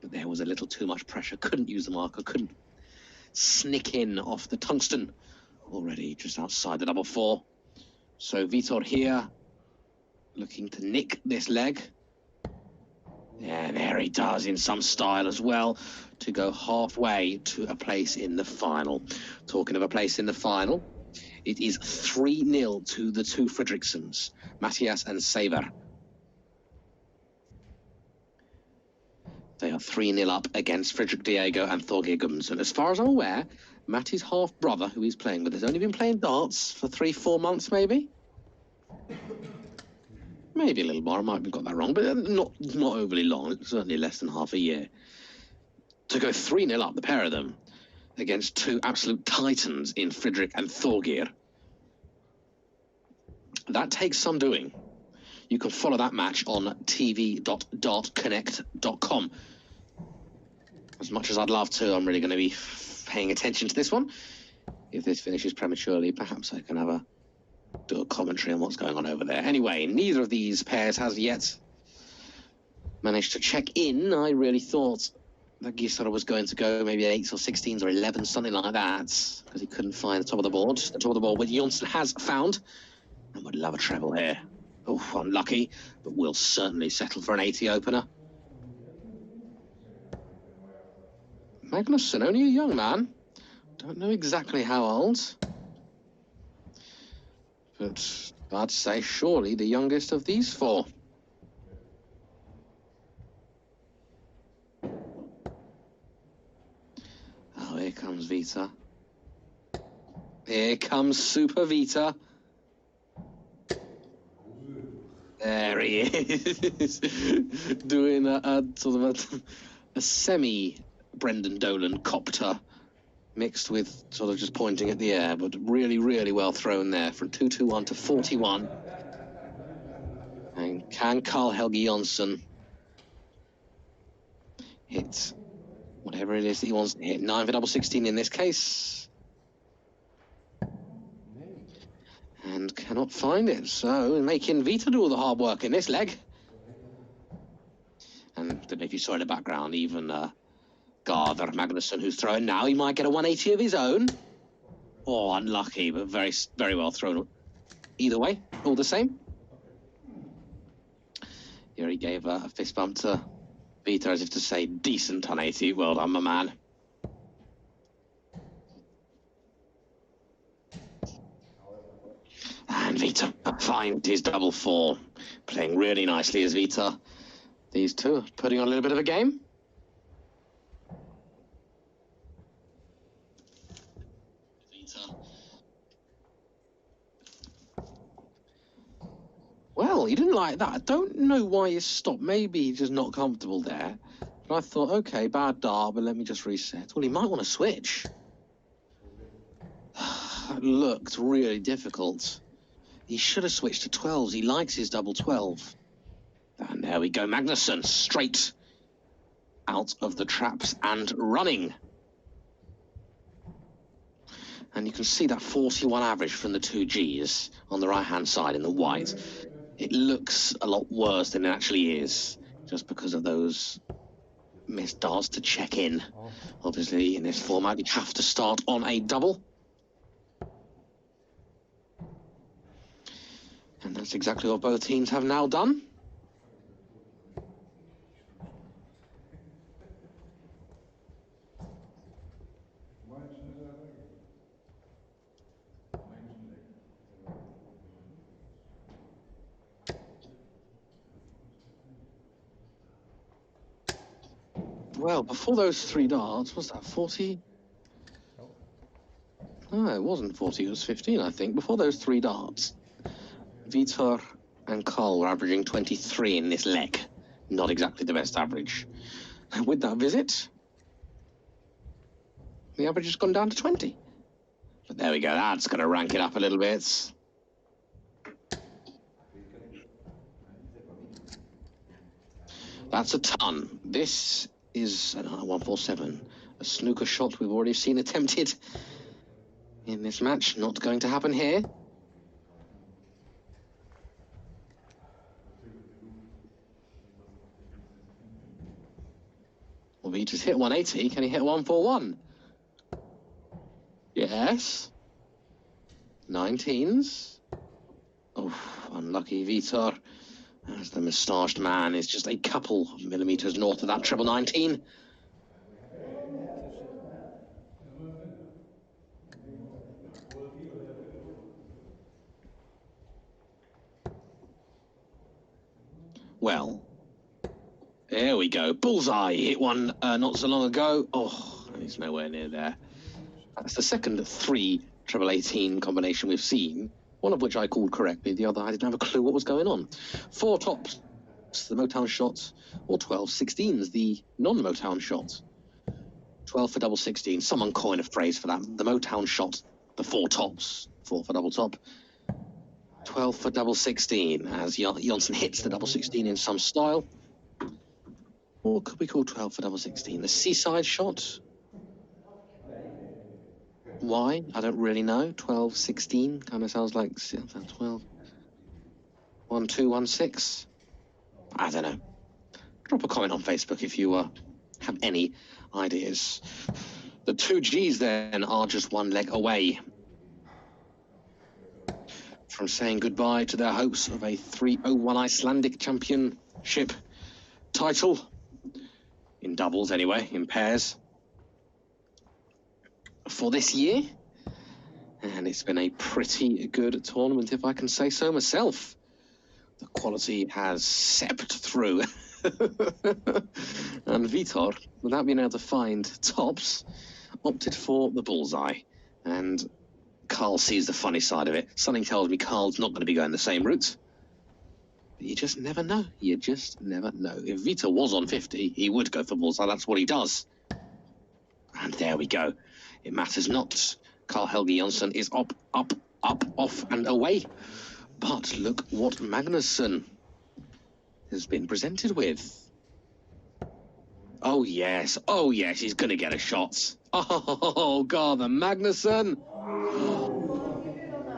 But there was a little too much pressure. Couldn't use the marker. Couldn't snick in off the tungsten. Already just outside the double 4. So Vitor here, looking to nick this leg. Yeah, there he does in some style as well, to go halfway to a place in the final. Talking of a place in the final, it is 3-0 to the two Fredrikssons, Matthias and Saver. They are 3-0 up against Fredrik Diego and Thorgeir Gudmundsson. As far as I'm aware, Matty's half-brother, who he's playing with, has only been playing darts for 3-4 months, maybe? Maybe a little more, I might have got that wrong, but not overly long, certainly less than half a year. To go 3-0 up, the pair of them, against two absolute titans in Fredrik and Thorgeir. That takes some doing. You can follow that match on tv.dartconnect.com. As much as I'd love to, I'm really going to be paying attention to this one. If this finishes prematurely, perhaps I can do a commentary on what's going on over there. Anyway, neither of these pairs has yet managed to check in. I really thought that Gisser was going to go maybe 8s or 16s or 11s, something like that, because he couldn't find the top of the board. The top of the board, which Jonsson has found, and would love a treble here. Oh, unlucky, but will certainly settle for an 80 opener. Magnusson, only a young man. Don't know exactly how old. But I'd say surely the youngest of these four. Oh, here comes Vita. Here comes Super Vita. There he is, doing a sort of a semi Brendan Dolan copter, mixed with sort of just pointing at the air, but really, really well thrown there from 221 to 41. And can Carl Helge Jonsson hit whatever it is that he wants to hit? 9 for double 16 in this case. And cannot find it, so making Vita do all the hard work in this leg. And if you saw in the background, even Garver Magnusson, who's throwing now, he might get a 180 of his own. Oh, unlucky, but very, very well thrown. Either way, all the same. Here he gave a fist bump to Vita as if to say, decent 180, well done, my man. And Vita finds his double 4, playing really nicely as Vita. These two are putting on a little bit of a game. Vita. Well, he didn't like that. I don't know why he stopped. Maybe he's just not comfortable there. But I thought, okay, bad dart, but let me just reset. Well, he might want to switch. That looked really difficult. He should have switched to 12s. He likes his double 12. And there we go. Magnusson straight out of the traps and running. And you can see that 41 average from the 2Gs on the right-hand side in the white. It looks a lot worse than it actually is, just because of those missed darts to check in. Obviously, in this format, you have to start on a double. And that's exactly what both teams have now done. Well, before those 3 darts, was that 40? No, it wasn't 40, it was 15, I think. Before those 3 darts, Vitor and Carl were averaging 23 in this leg. Not exactly the best average. And with that visit, the average has gone down to 20. But there we go, that's going to rank it up a little bit. That's a ton. This is, I don't know, 147. A snooker shot we've already seen attempted in this match. Not going to happen here. Well, he just hit 180. Can he hit 141? Yes. 19s. Oh, unlucky Vitor. As the moustached man is just a couple of millimeters north of that treble 19. Well, there we go. Bullseye. Hit one not so long ago. Oh, he's nowhere near there. That's the second 3 treble 18 combination we've seen. One of which I called correctly, the other I didn't have a clue what was going on. 4 tops, the Motown shot, or 12 16s, the non-Motown shot. 12 for double 16. Someone coined a phrase for that. The Motown shot, the 4 tops, 4 for double top. 12 for double 16, as Jonsson hits the double 16 in some style. Or could we call 12 for double 16 the seaside shot? Why? I don't really know. 12, 16 kind of sounds like 12. 1, 2, 1, 6. I don't know. Drop a comment on Facebook if you have any ideas. The 2Gs then are just 1 leg away from saying goodbye to their hopes of a 301 Icelandic Championship title. In doubles anyway, in pairs. For this year, and it's been a pretty good tournament, if I can say so myself. The quality has seeped through. And Vitor, without being able to find tops, opted for the bullseye. And Carl sees the funny side of it. Something tells me Carl's not going to be going the same route. But you just never know. You just never know. If Vitor was on 50, he would go for bullseye. That's what he does. And there we go. It matters not. Carl-Helge Jonsson is up, off and away. But look what Magnusson has been presented with. Oh yes, he's going to get a shot. Oh, God, the Magnusson.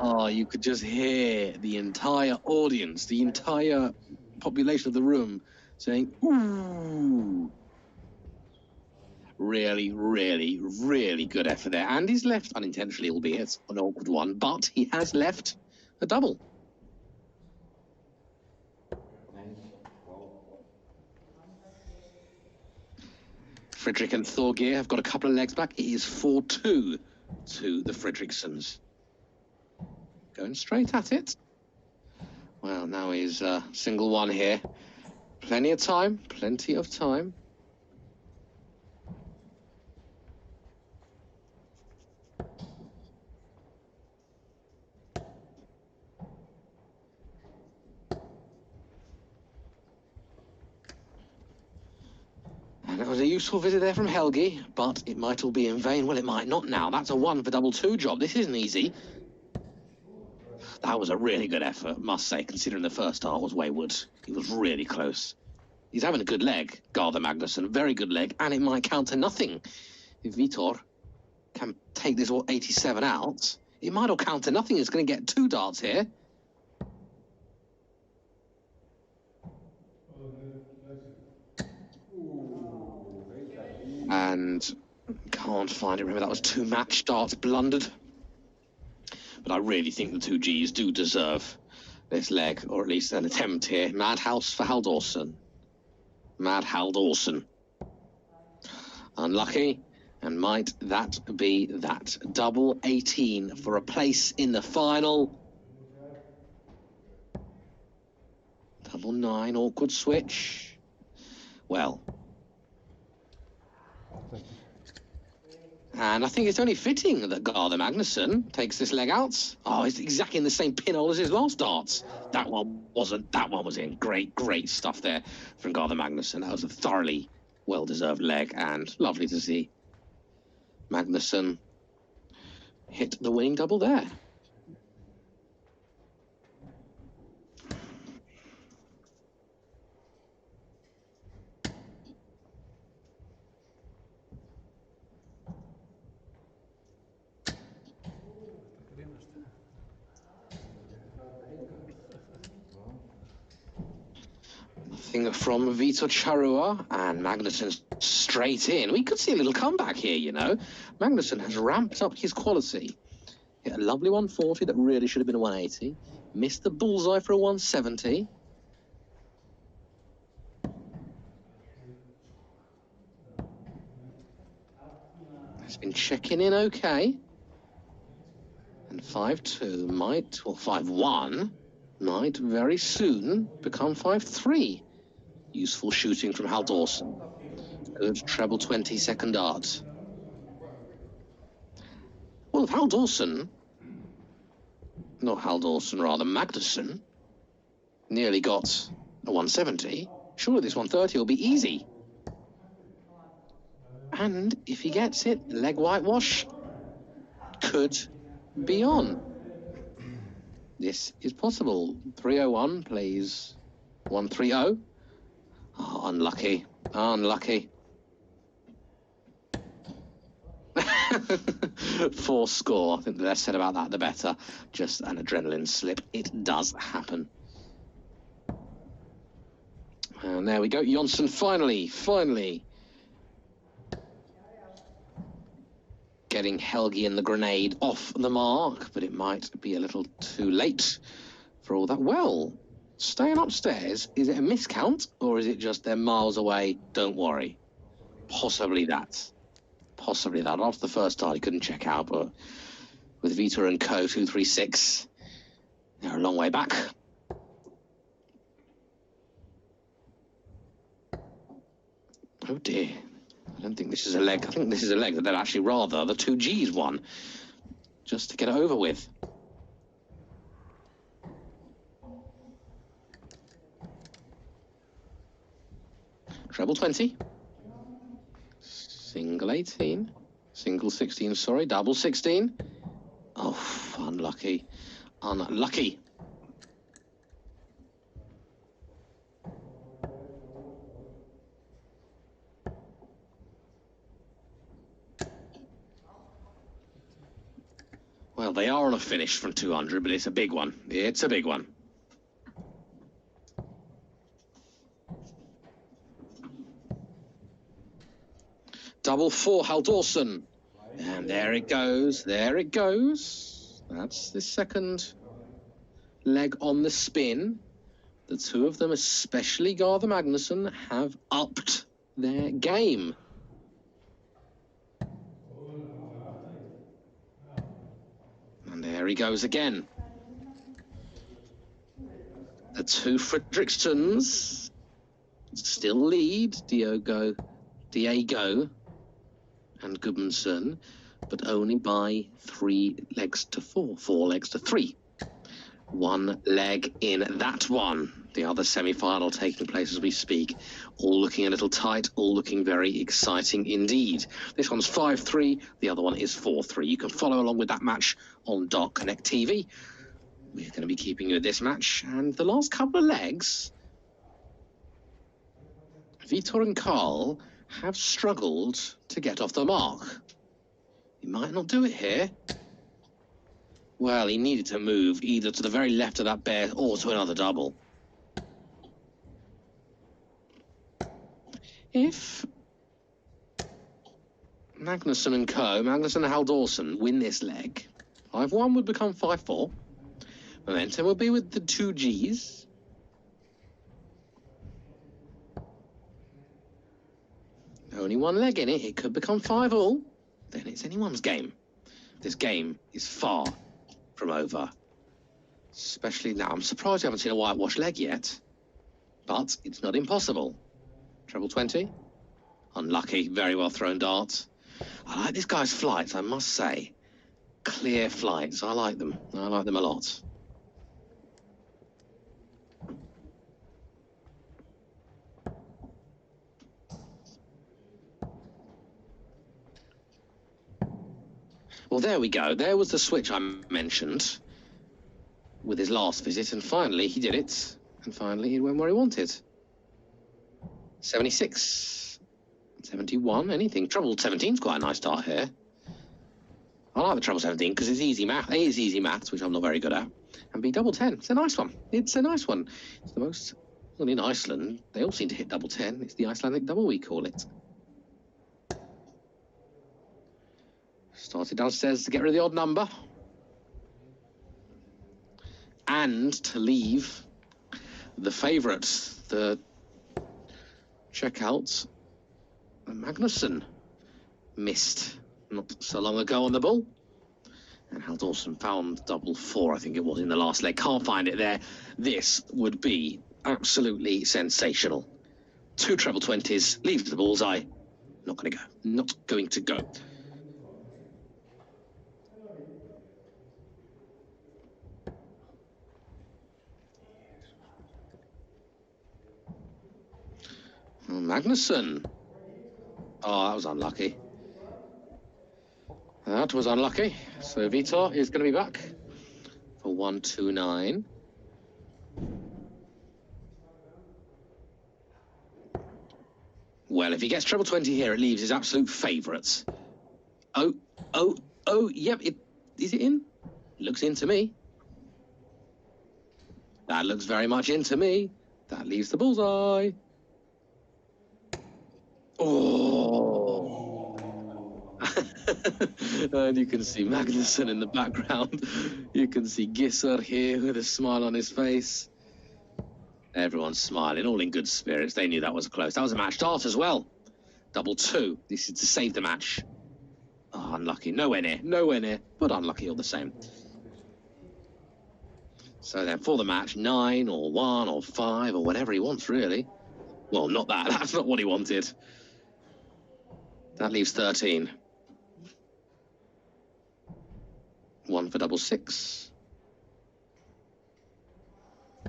Oh, you could just hear the entire audience, the entire population of the room saying, ooh. Really, really, really good effort there. And he's left, unintentionally, albeit an awkward one, but he has left a double. Fredrik and Thorgeir have got a couple of legs back. It is 4-2 to the Fredrikssons. Going straight at it. Well, now he's single 1 here. Plenty of time, plenty of time. And it was a useful visit there from Helgi, but it might all be in vain. Well, it might not now. That's a 1 for double 2 job. This isn't easy. That was a really good effort, must say, considering the first start was wayward. He was really close. He's having a good leg, Garther Magnusson. Very good leg, and it might count to nothing. If Vitor can take this 87 out, it might all count to nothing. It's going to get 2 darts here. And can't find it. Remember, that was 2 match darts blundered. But I really think the 2 Gs do deserve this leg, or at least an attempt here. Madhouse for Halldórsson. Mad Halldórsson. Unlucky. And might that be that? Double 18 for a place in the final. Double 9, awkward switch. Well. And I think it's only fitting that Garther Magnusson takes this leg out. Oh, it's exactly in the same pinhole as his last darts. That one wasn't. That one was in. Great stuff there from Garther Magnusson. That was a thoroughly well-deserved leg, and lovely to see Magnusson hit the winning double there. Nothing from Vitor Charrua, and Magnusson straight in. We could see a little comeback here, you know. Magnusson has ramped up his quality. Hit a lovely 140 that really should have been a 180. Missed the bullseye for a 170. Has been checking in okay. And 5-2 might, or 5-1, might very soon become 5-3. Useful shooting from Halldórsson. Good treble 20 second dart. Well, if Halldórsson, not Halldórsson, rather Magnusson, nearly got a 170, surely this 130 will be easy. And if he gets it, leg whitewash could be on. This is possible. 301 plays 130. Oh, unlucky. Unlucky. 4 score. I think the less said about that, the better. Just an adrenaline slip. It does happen. And there we go. Jonsson finally getting Helgi and the grenade off the mark, but it might be a little too late for all that. Well, staying upstairs, is it a miscount, or is it just they're miles away, don't worry? Possibly that. Possibly that. After the first start, he couldn't check out, but with Vitor and co, 236, they're a long way back. Oh dear. I don't think this is a leg. I think this is a leg that they'd actually rather the 2 Gs won, just to get it over with. Treble 20. Single 18. Single 16, sorry. Double 16. Oh, unlucky. Unlucky. Well, they are on a finish from 200, but it's a big one. It's a big one. Double 4, Halldórsson. And there it goes. There it goes. That's the second leg on the spin. The 2 of them, especially Garther Magnusson, have upped their game. And there he goes again. The 2 Fredrikssons still lead, Diego and Gudmundsson, but only by 3 legs to 4, 4 legs to 3. 1 leg in that one. The other semi-final taking place as we speak. All looking a little tight, all looking very exciting indeed. This one's 5-3, the other one is 4-3. You can follow along with that match on Dark Connect TV. We're going to be keeping you at this match, and the last couple of legs, Vitor and Carl have struggled to get off the mark. He might not do it here. Well, he needed to move either to the very left of that bear or to another double. If Magnusson and co, Magnusson and Halldórsson, win this leg, 5-1 would become 5-4. Momentum will be with the two Gs. Only one leg in it. It could become 5-all. Then it's anyone's game. This game is far from over. Especially now. I'm surprised you haven't seen a whitewash leg yet. But it's not impossible. Treble 20. Unlucky. Very well thrown dart. I like this guy's flights, I must say. Clear flights. I like them. I like them a lot. Well, there we go. There was the switch I mentioned with his last visit, and finally he did it. And finally he went where he wanted. 76, 71, anything. Treble 17's quite a nice start here. I like the treble 17 because it's easy math. A is easy maths, which I'm not very good at. And B double 10. It's a nice one. It's a nice one. It's the most, well, in Iceland, they all seem to hit double 10. It's the Icelandic double, we call it. Started downstairs to get rid of the odd number. And to leave the favourite, the checkout, Magnusson, missed not so long ago on the ball. And Halldórsson found double 4, I think it was, in the last leg. Can't find it there. This would be absolutely sensational. 2 treble 20s, leaves the bullseye. Not going to go. Not going to go. Magnusson. Oh, that was unlucky. That was unlucky. So Vitor is going to be back for 1-2-9. Well, if he gets treble 20 here, it leaves his absolute favourites. Oh, yep. Is it in? It looks in to me. That looks very much in to me. That leaves the bullseye. Oh. And you can see Magnusson in the background. You can see Gisser here with a smile on his face. Everyone's smiling, all in good spirits. They knew that was close. That was a match start as well. Double 2. This is to save the match. Oh, unlucky. Nowhere near, but unlucky all the same. So then for the match, 9 or 1 or 5 or whatever he wants, really. Well, not that. That's not what he wanted. That leaves 13. 1 for double 6.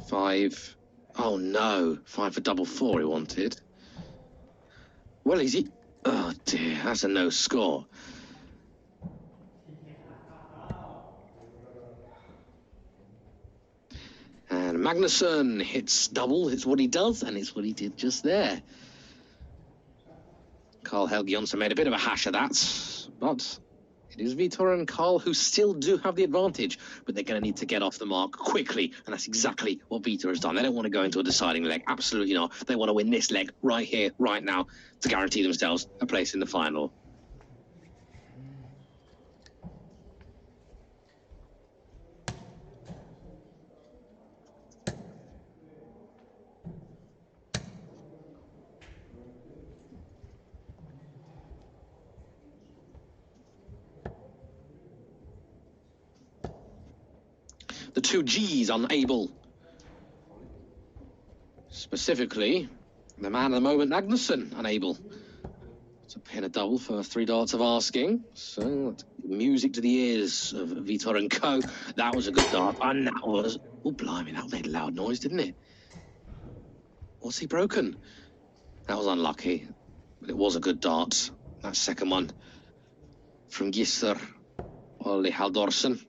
5. Oh, no. 5 for double 4 he wanted. Well, is he... Oh, dear. That's a no score. And Magnusson hits double. It's what he does, and it's what he did just there. Carl Helge Jonsson made a bit of a hash of that, but it is Vitor and Carl who still do have the advantage, but they're going to need to get off the mark quickly, and that's exactly what Vitor has done. They don't want to go into a deciding leg, absolutely not. They want to win this leg right here, right now, to guarantee themselves a place in the final. The two Gs unable. Specifically, the man at the moment, Magnusson, unable to pin a double for 3 darts of asking. So, music to the ears of Vitor and co. That was a good dart, and that was... Oh, blimey, that made a loud noise, didn't it? Was he broken? That was unlucky, but it was a good dart. That second one from Gisser Olli Haldorsson.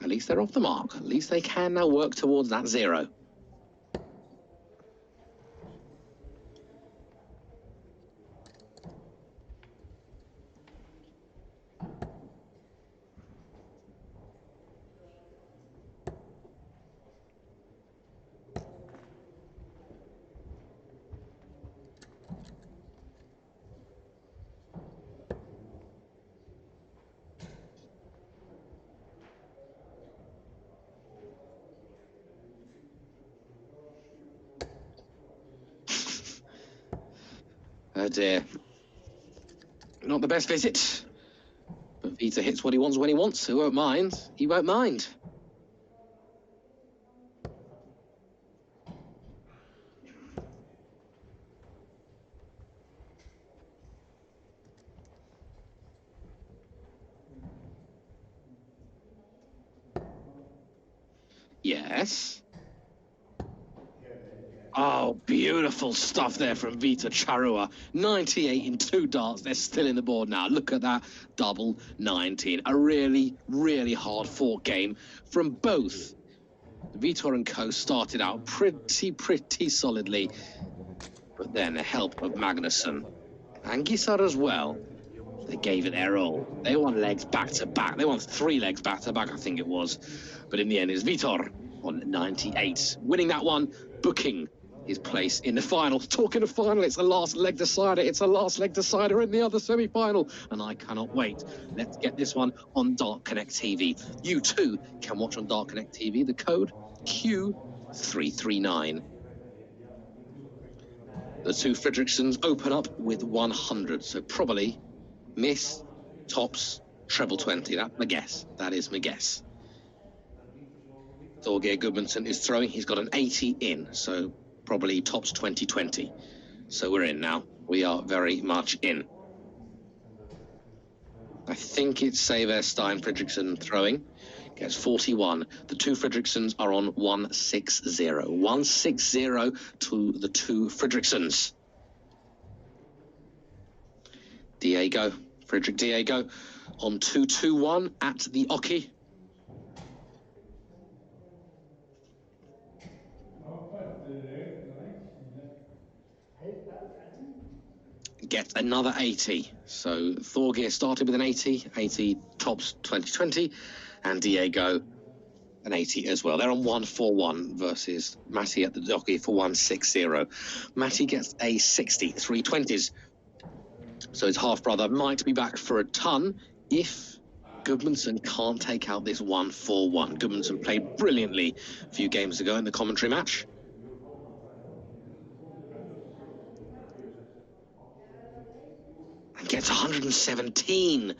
At least they're off the mark. At least they can now work towards that 0. Oh dear. Not the best visit. But Vita hits what he wants when he wants. He won't mind. He won't mind. Yes. Oh, beautiful stuff there from Vita Charrua. 98 in 2 darts. They're still in the board now. Look at that. Double 19. A really, really hard-fought game from both. Vitor and co started out pretty solidly. But then the help of Magnusson and Gisar as well. They gave it their all. They won legs back-to-back. They won 3 legs back-to-back, I think it was. But in the end, it's Vitor on 98. Winning that one, booking his place in the final. Talking of final, it's a last leg decider. It's a last leg decider in the other semi-final. And I cannot wait. Let's get this one on Dart Connect TV. You too can watch on Dart Connect TV. The code Q339. The two Fredrikssons open up with 100. So probably miss, tops, treble 20. That's my guess. That is my guess. Thorgeir Gudmundsson is throwing. He's got an 80 in, so probably tops 2020. So we're in now. We are very much in. I think it's Saver Stein Fredriksson throwing. Gets 41. The two Fredrikssons are on 160. 160 to the two Fredrikssons. Diego, Fredrik Diego on 221 at the Oki. Get another 80. So Thorgeir started with an 80. 80 tops 2020. And Diego an 80 as well. They're on 141 versus Matti at the Oki for 160. Matti gets a 60, 320s. So his half-brother might be back for a ton if Gudmundsson can't take out this 141. Gudmundsson played brilliantly a few games ago in the commentary match. And gets 117,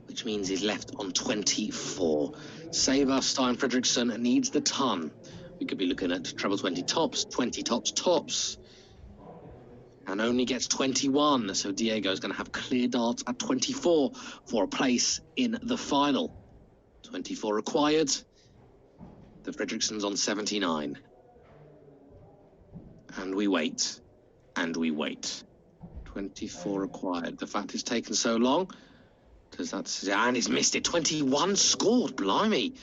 which means he's left on 24. Saver Stein Fredriksson needs the ton. We could be looking at treble 20 tops, 20 tops, tops. And only gets 21, so Diego's going to have clear darts at 24 for a place in the final. 24 required. The Fredrikssons on 79. And we wait. And we wait. 24 required. The fact it's taken so long, because that's... And he's missed it. 21 scored, blimey.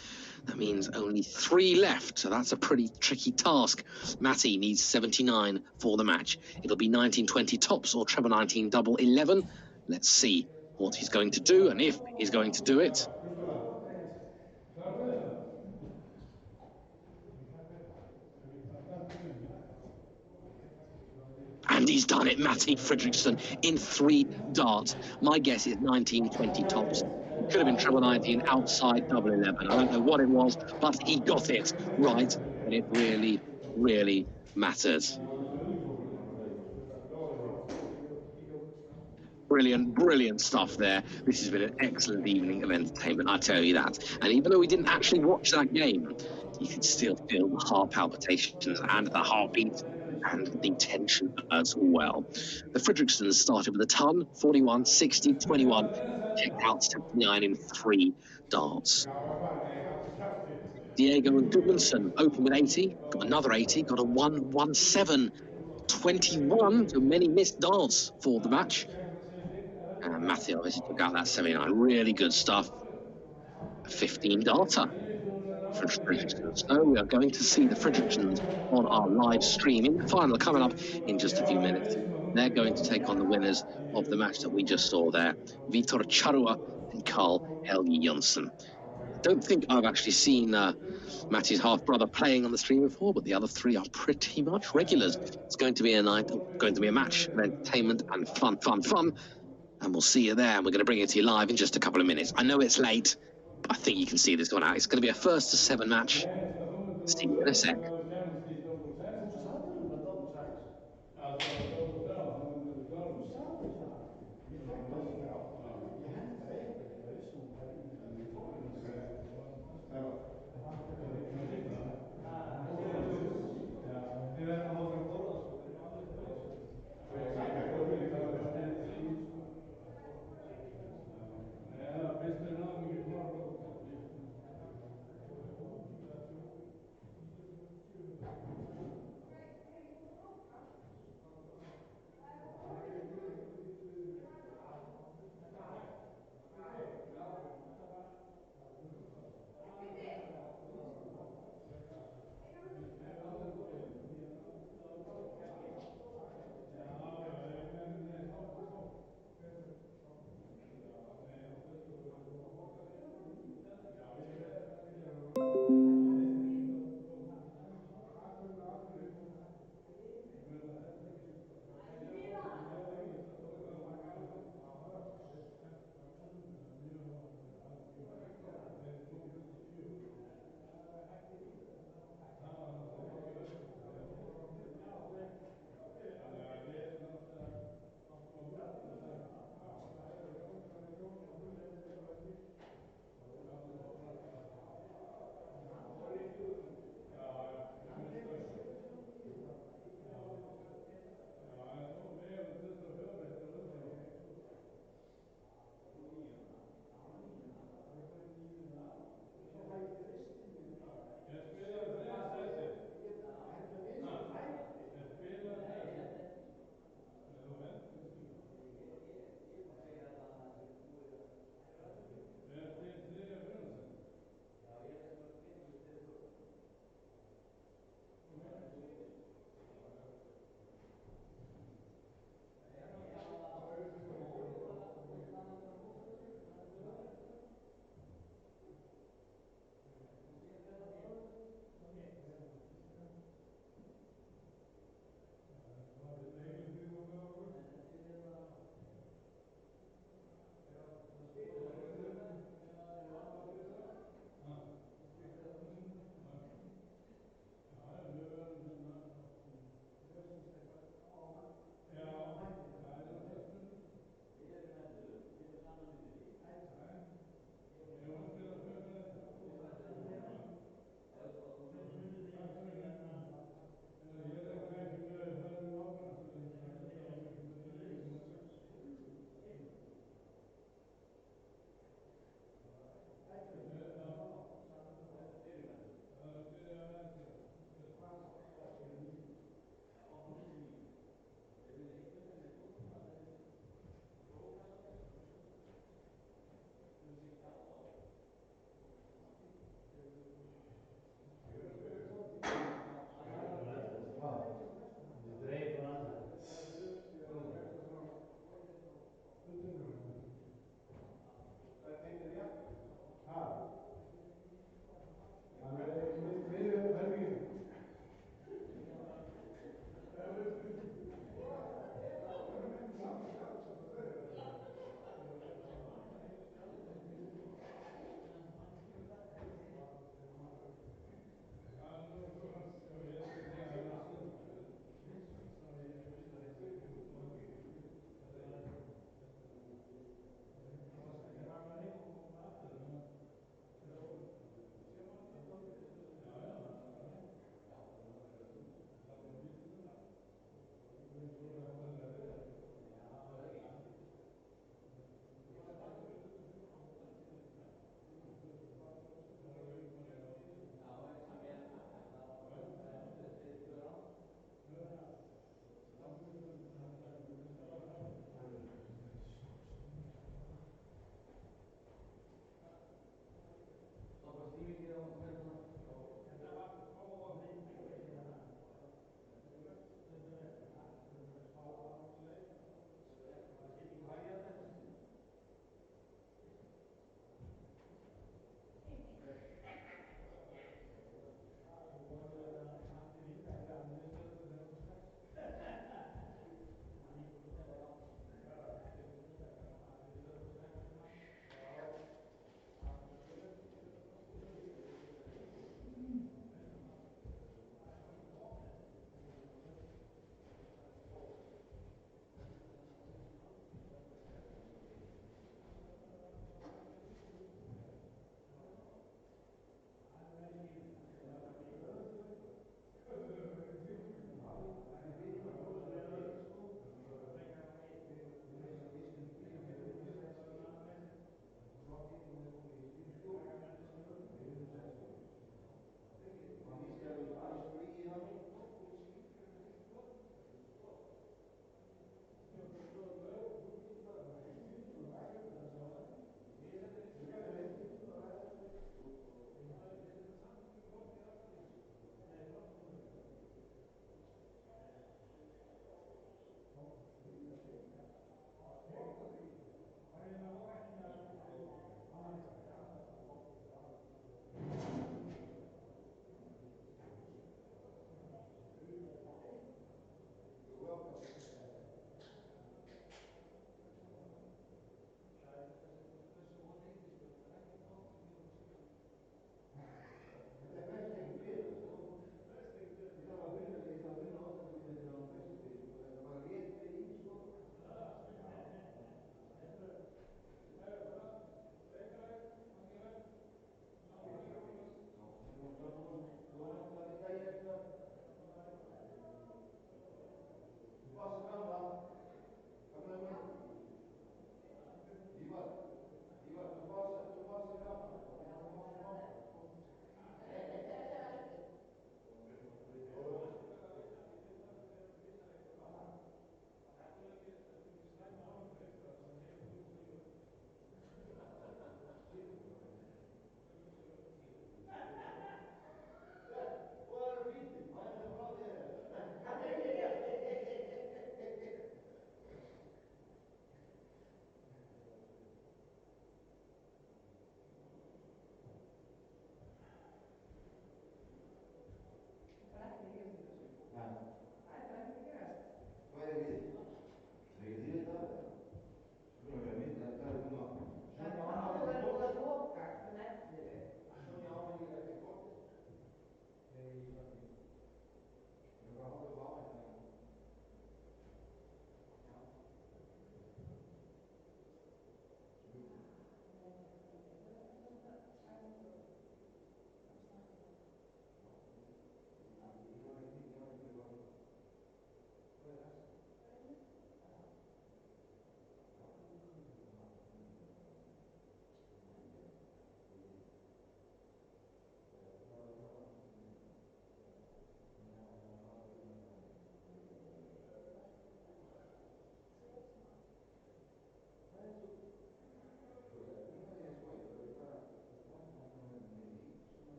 That means only 3 left, so that's a pretty tricky task. Matti needs 79 for the match. It'll be 19-20 tops or treble 19 double 11. Let's see what he's going to do and if he's going to do it. And he's done it, Matti Fredriksson, in 3 darts. My guess is 19-20 tops. Could have been treble 19 outside double 11. I don't know what it was, but he got it right, and it really, really matters. Brilliant, brilliant stuff there. This has been an excellent evening of entertainment, I tell you that. And even though we didn't actually watch that game, you could still feel the heart palpitations and the heartbeat and the tension as well. The Fredrikssons started with a ton, 41, 60, 21, checked out 79 in 3 darts. Diego and Goodmanson open with 80, got another 80, got a 1:17.21, so many missed darts for the match. And Matthew obviously took out that 79, really good stuff. A 15 darter for Fredriksson. So we are going to see the Fredrikssons on our live stream in the final coming up in just a few minutes. They're going to take on the winners of the match that we just saw there, Vitor Charrua and Carl Helge Jonsson. I don't think I've actually seen Matty's half-brother playing on the stream before, but the other three are pretty much regulars. It's going to be a night, going to be a match of entertainment and fun. And we'll see you there. And we're going to bring it to you live in just a couple of minutes. I know it's late, but I think you can see this one out. It's going to be a 1-to-7 match. See you in a sec.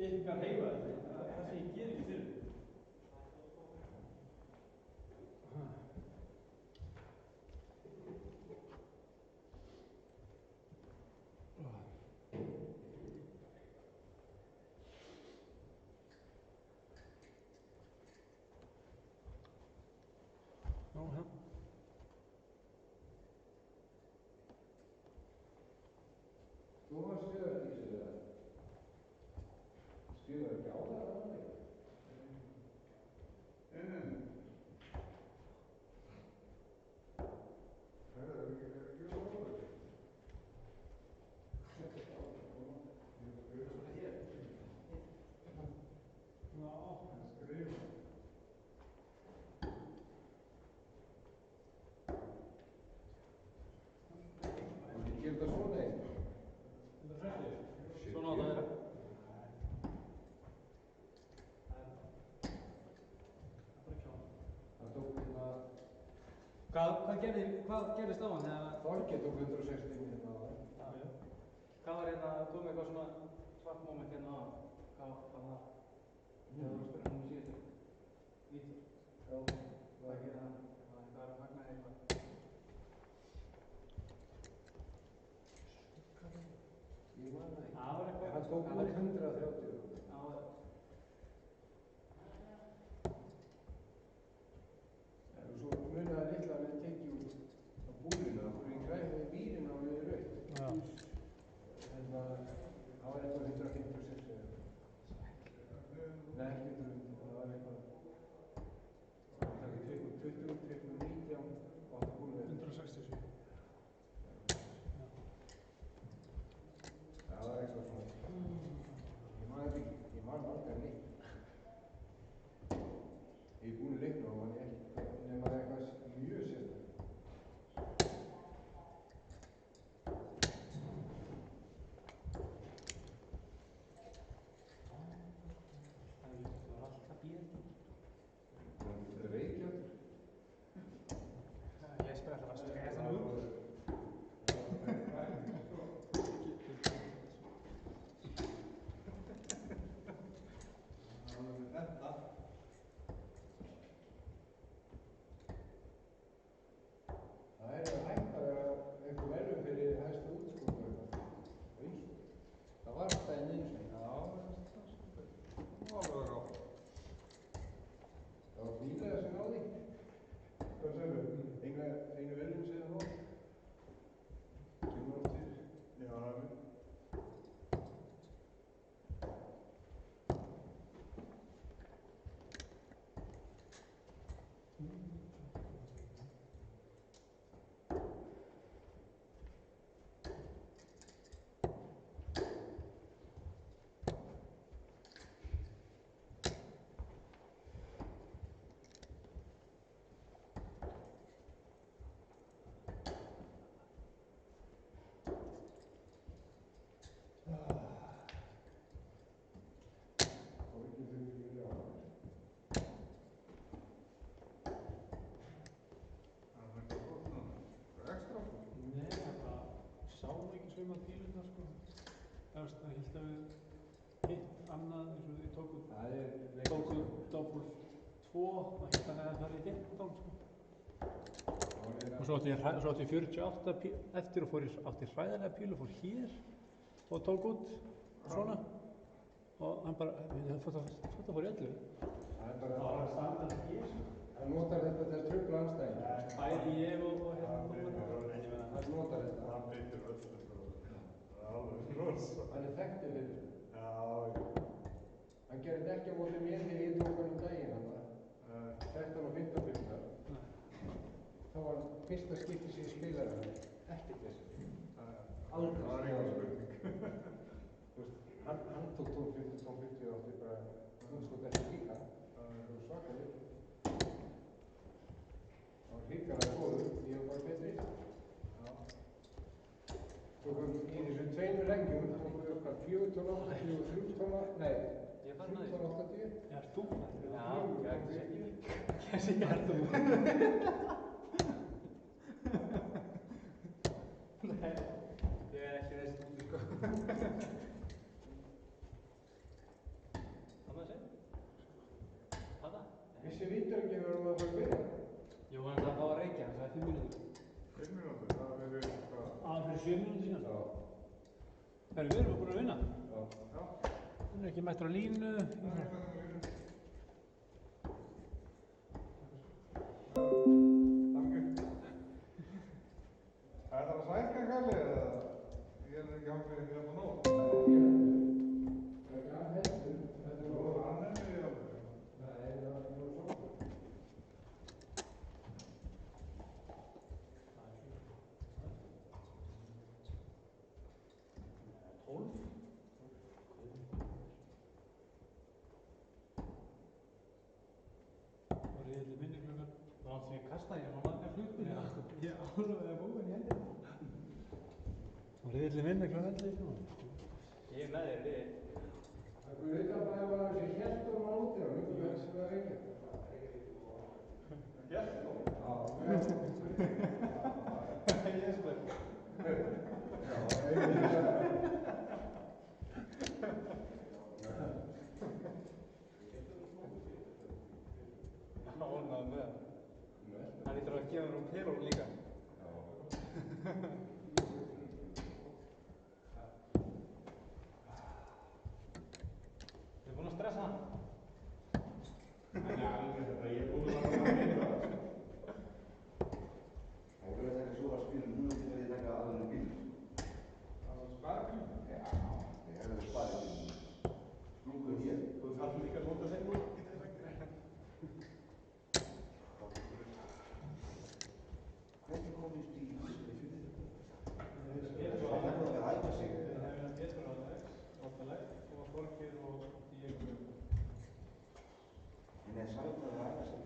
Ykkar heifa þetta, það sem ég ger ekki fyrir. Þú varst skrifað í þessu eða? Skrifaðu ekki á það alveg? Það er ekki á það. Gerir það svona einn? Svona á það vera. Það tók hérna... Hvað gerðist á hann þegar... Þorgeir tók 160 hérna á það. Hvað var hérna, kom eitthvað svona svart moment hérna á hann? Hvað var það? Þegar þú var að spyrja hann síðustu vítur. Já. Hvað gerði hann? Hvað var að fagna eitthvað? Ég man það ekki. Það var eitthvað... Hann tók út 130. Já. Og svo munaði litla að við tekið út á búrinu, það fór í græðið vírina og við raukt. Já. Hérna, það var eitthvað 156 eða. Nei, ekki 150, það var eitthvað. Það var ekki 20, 19 og það búrinu. 167. Það var eitthvað svona. Ég man þetta ekki, ég man aldrei neitt. Ég er búinn í leiknum og man ég ekki nema eitthvað mjög sérstaklega. Það var alltaf bíðandi. Það er reykjáttur. Ég spyr alltaf að skæða það nú. Það er að hægt að vera einhver verðum fyrir hægsta útskóta og eins og. Það var alltaf einn eins og. Já, það var alveg rátt. Það var bílega sem náði. Hvað sagði við? Einu verðum segja það á. Sem var átt fyrir. Já, það er mjög. Og ekki þau ekki vilja á það. Það var ekki gott nú. Það er ekstra fólk. Nei, það sá ekki svöma pílurnar sko. Það hilt að við hitt annað eins og við tókum Það er doppel 2 og hitt að það er í 15 sko. Og svo átti ég 48 eftir og átti hræðilega pílu og fór hér og tók út svona og hann bara, þetta fór í 11. Það er bara Það var að standa hér. hann notar þetta til að trufla anstæðing. Bæði ég og hérna. Hann notar þetta. Það beitir öll þetta. Það er alveg rosa. Hann er þekktur fyrir þetta. Já, Hann gerði þetta ekki á móti mér þegar ég tók hann daginn hann. 13 og 15 byrjunar. Það var fyrsta skipti sem ég spilaði hann. Ekkert þessu. það var enga spurning. Þú veist, hann tók 1250 og átti bara útskot eftir líka. Það var svakalega. Það var hrikalega góður, ég var bara betri. Svo kom Íris tonn 80 og 3 tonn, nei, Ég fann 3 það. tonn 80. Er þú? Já, ég sé Er þú? Nei, ég er ekki veist út, sko. Hvað maður segir? Hvað það? Vissi vindur ekki verður maður að vera? Jú, hann þarf að fá að reykja, hann sagði 5 mínútur. 5 mínútur, það verður hvað? Fyrir 7 mínútur síðan. Já. Við erum búin að vinna. Já. Já. Hún er ekki mættur á línu. Er það að sækja Kalli eða ég er ekki hangið hérna nóg? Þetta er heldur. Hann er mér í alveg. Nei, það er ekki svo. Og riðli minni klukkan. Það var því að kasta ég svo marga hluti. Ég alveg er búinn í hendina. Og riðli minni klukkan 11. Ég er með þér, við. Það er utanbæði var þessi hestur á úti og nú er það að reykja. Hann lítur að gefa mér perón líka. Þið búin að stressa hann? Nei, alveg þetta, ég er búin að fara að vinna það. Það er verið að taka svo að spila, núna getur við taka aðeins bíl. Það var sparkinn. Já, það er verið sparið bíl. Sprungur hér. Þú þarf líka að nota þeim úr. Hvernig komist í þessu? Betur Það er að æfa sig. Það hefur hann betur á Óttalegt og Þorgeir og Diego. En það er saman að æfa sig.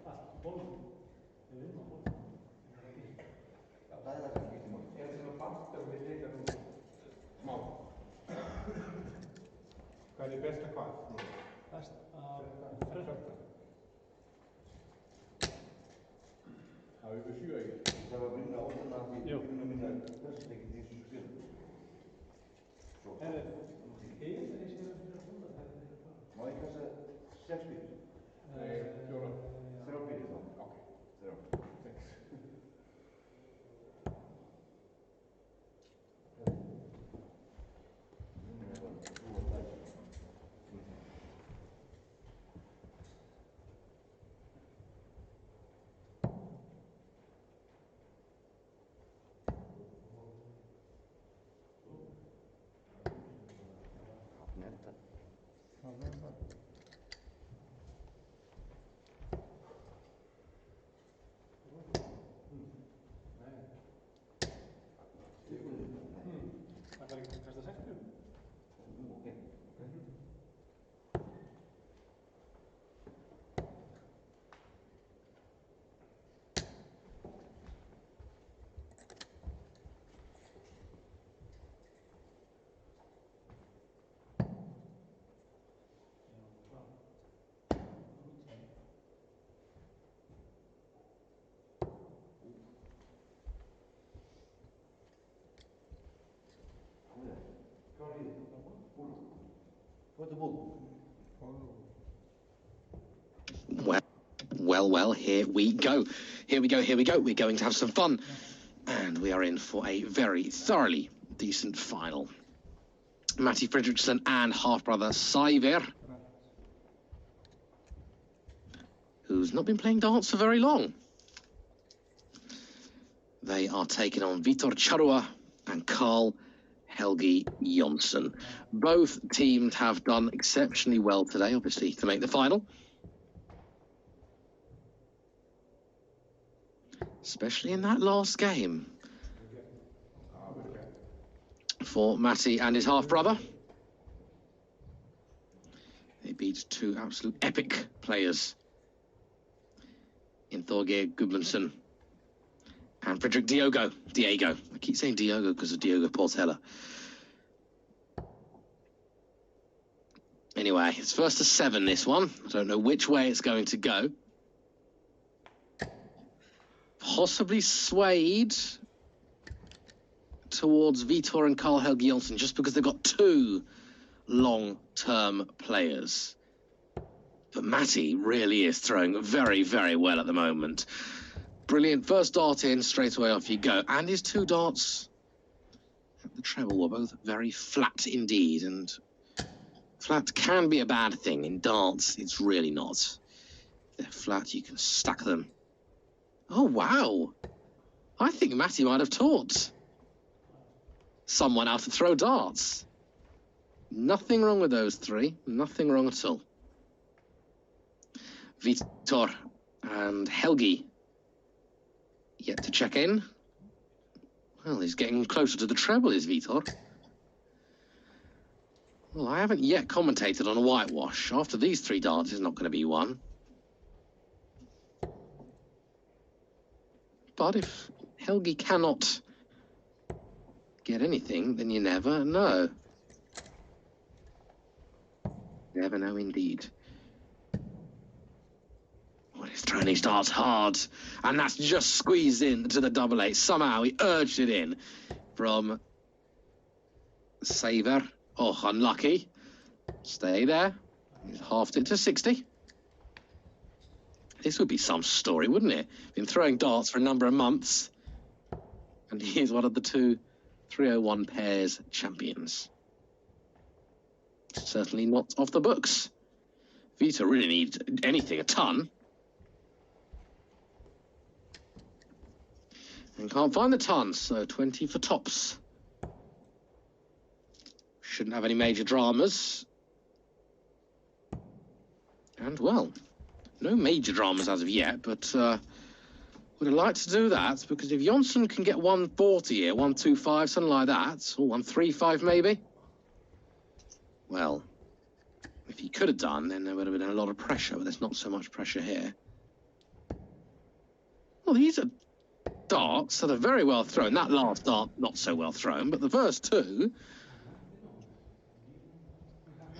Allt, bólum. Við vinnum á bólum. Það er það sem skiptir máli. Er þetta svona partur við leika nú? Smá. Hvað er besta hvað? Best að Þetta. Það er yfir 7 ekki. Það var að vinna óþarna því Jú. við vinnum minna persleikinn í þessu spilum. Svo. Herðu, hefur þið séð fyrir að funda þegar þið eru að fara? Má ég kasta 6 bíl? Nei, 4. 3 bíl þá. Ok. 3. 6. Núna er það þú að dæsa. Netta. Það var ekki að kasta 60. Ok. What the bull? Well, here we go. Here we go. We're going to have some fun. And we are in for a very thoroughly decent final. Matti Fredriksson and half-brother Saiver, who's not been playing darts for very long. They are taking on Vitor Charua and Carl Helgi Jonsson. Both teams have done exceptionally well today, obviously, to make the final. Especially in that last game for Matti and his half-brother. They beat two absolute epic players in Thorgeir Gudmundsson and Frederick Diego. I keep saying Diogo because of Diogo Portela. Anyway, it's first to 7, this one. I don't know which way it's going to go. Possibly swayed towards Vitor and Karl-Helge Jonsson just because they've got 2 long-term players. But Matty really is throwing very, very well at the moment. Brilliant. First dart in, straight away off you go. And his 2 darts at the treble were both very flat indeed. And flat can be a bad thing. In darts, it's really not. If they're flat, you can stack them. Oh, wow. I think Matty might have taught someone how to throw darts. Nothing wrong with those 3. Nothing wrong at all. Vitor and Helgi yet to check in. Well, he's getting closer to the treble, is Vitor. Well, I haven't yet commentated on a whitewash. After these 3 darts, it's not going to be one. But if Helgi cannot get anything, then you never know. Never know indeed. Oh, he's throwing his darts hard, and that's just squeezed in to the double 8. Somehow he urged it in from Saver. Oh, unlucky. Stay there. He's halved it to 60. This would be some story, wouldn't it? Been throwing darts for a number of months, and he's one of the 2 301 pairs champions. Certainly not off the books. Vitor really needs anything, a ton. And can't find the ton, so 20 for tops. Shouldn't have any major dramas. And, well, no major dramas as of yet, but would have liked to do that, because if Jonsson can get 140 here, 125, something like that, or 135 maybe, well, if he could have done, then there would have been a lot of pressure, but there's not so much pressure here. Well, these are darts that are very well thrown. That last dart, not so well thrown, but the first 2...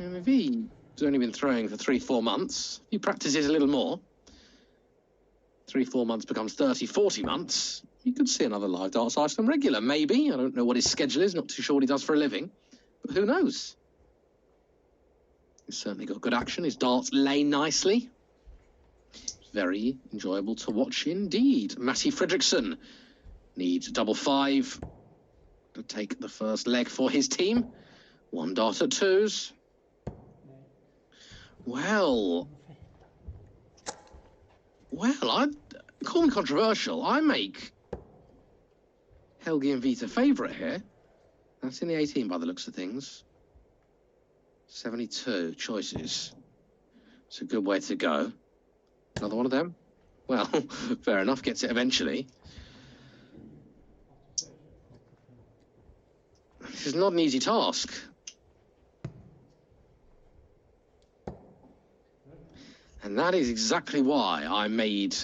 And if he's only been throwing for 3-4 months, he practices a little more. 3-4 months becomes 30-40 months. You could see another live darts Iceland regular, maybe. I don't know what his schedule is, not too sure what he does for a living, but who knows? He's certainly got good action. His darts lay nicely. Very enjoyable to watch indeed. Matty Fredriksson needs double 5 to take the first leg for his team. 1 dart at 2s. Well, I'd call me controversial. I make Helgi and Vitor favourite here. That's in the 18 by the looks of things. 72 choices. It's a good way to go. Another one of them? Well, fair enough, gets it eventually. This is not an easy task. And that is exactly why I made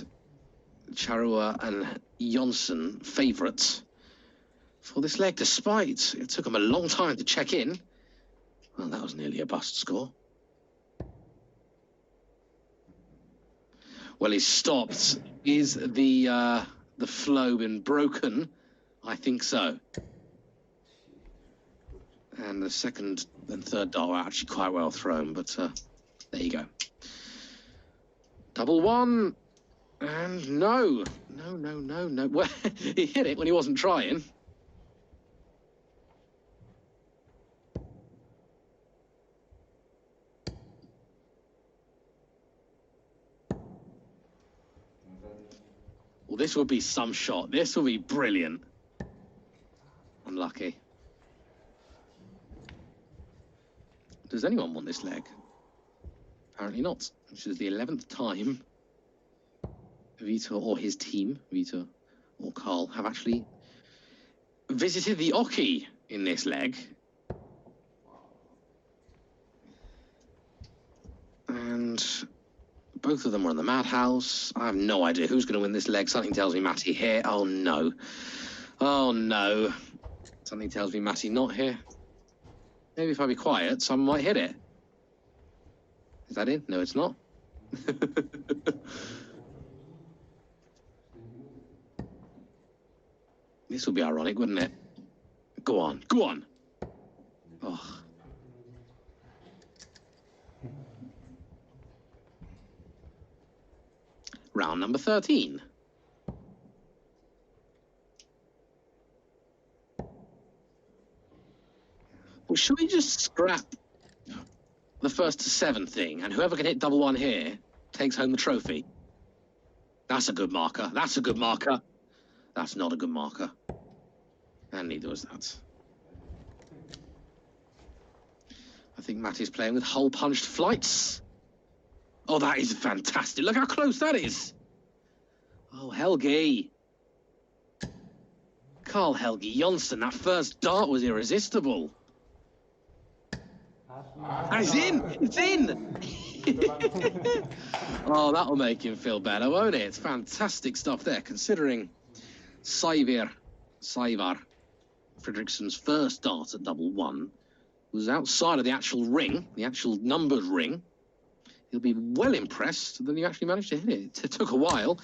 Charua and Jonsson favourites for this leg, despite it took them a long time to check in. Well, that was nearly a bust score. Well, he's stopped. Is the flow been broken? I think so. And the second and third dart were actually quite well thrown, but there you go. Double 1, and no. Well, he hit it when he wasn't trying. Well, this would be some shot. This will be brilliant. Unlucky. Does anyone want this leg? Apparently not. This is the 11th time Vitor or his team, Vitor or Carl, have actually visited the Oki in this leg. And both of them were in the madhouse. I have no idea who's going to win this leg. Something tells me Matty here. Oh, no. Oh, no. Something tells me Matty not here. Maybe if I be quiet, someone might hit it. Is that in? No, it's not. This would be ironic, wouldn't it? Go on, go on. Oh. Round number 13. Well, should we just scrap the first to 7 thing, and whoever can hit double 1 here takes home the trophy? That's a good marker. That's a good marker. That's not a good marker. And neither was that. I think Matty's playing with hole-punched flights. Oh, that is fantastic. Look how close that is. Oh, Helgi. Carl Helgi Jonsson, that first dart was irresistible. And it's in! It's in! Oh, that'll make him feel better, won't it? It's fantastic stuff there, considering Sævar Fredriksson's first dart at double 1 was outside of the actual ring, the actual numbered ring. He'll be well impressed that he actually managed to hit it. It took a while.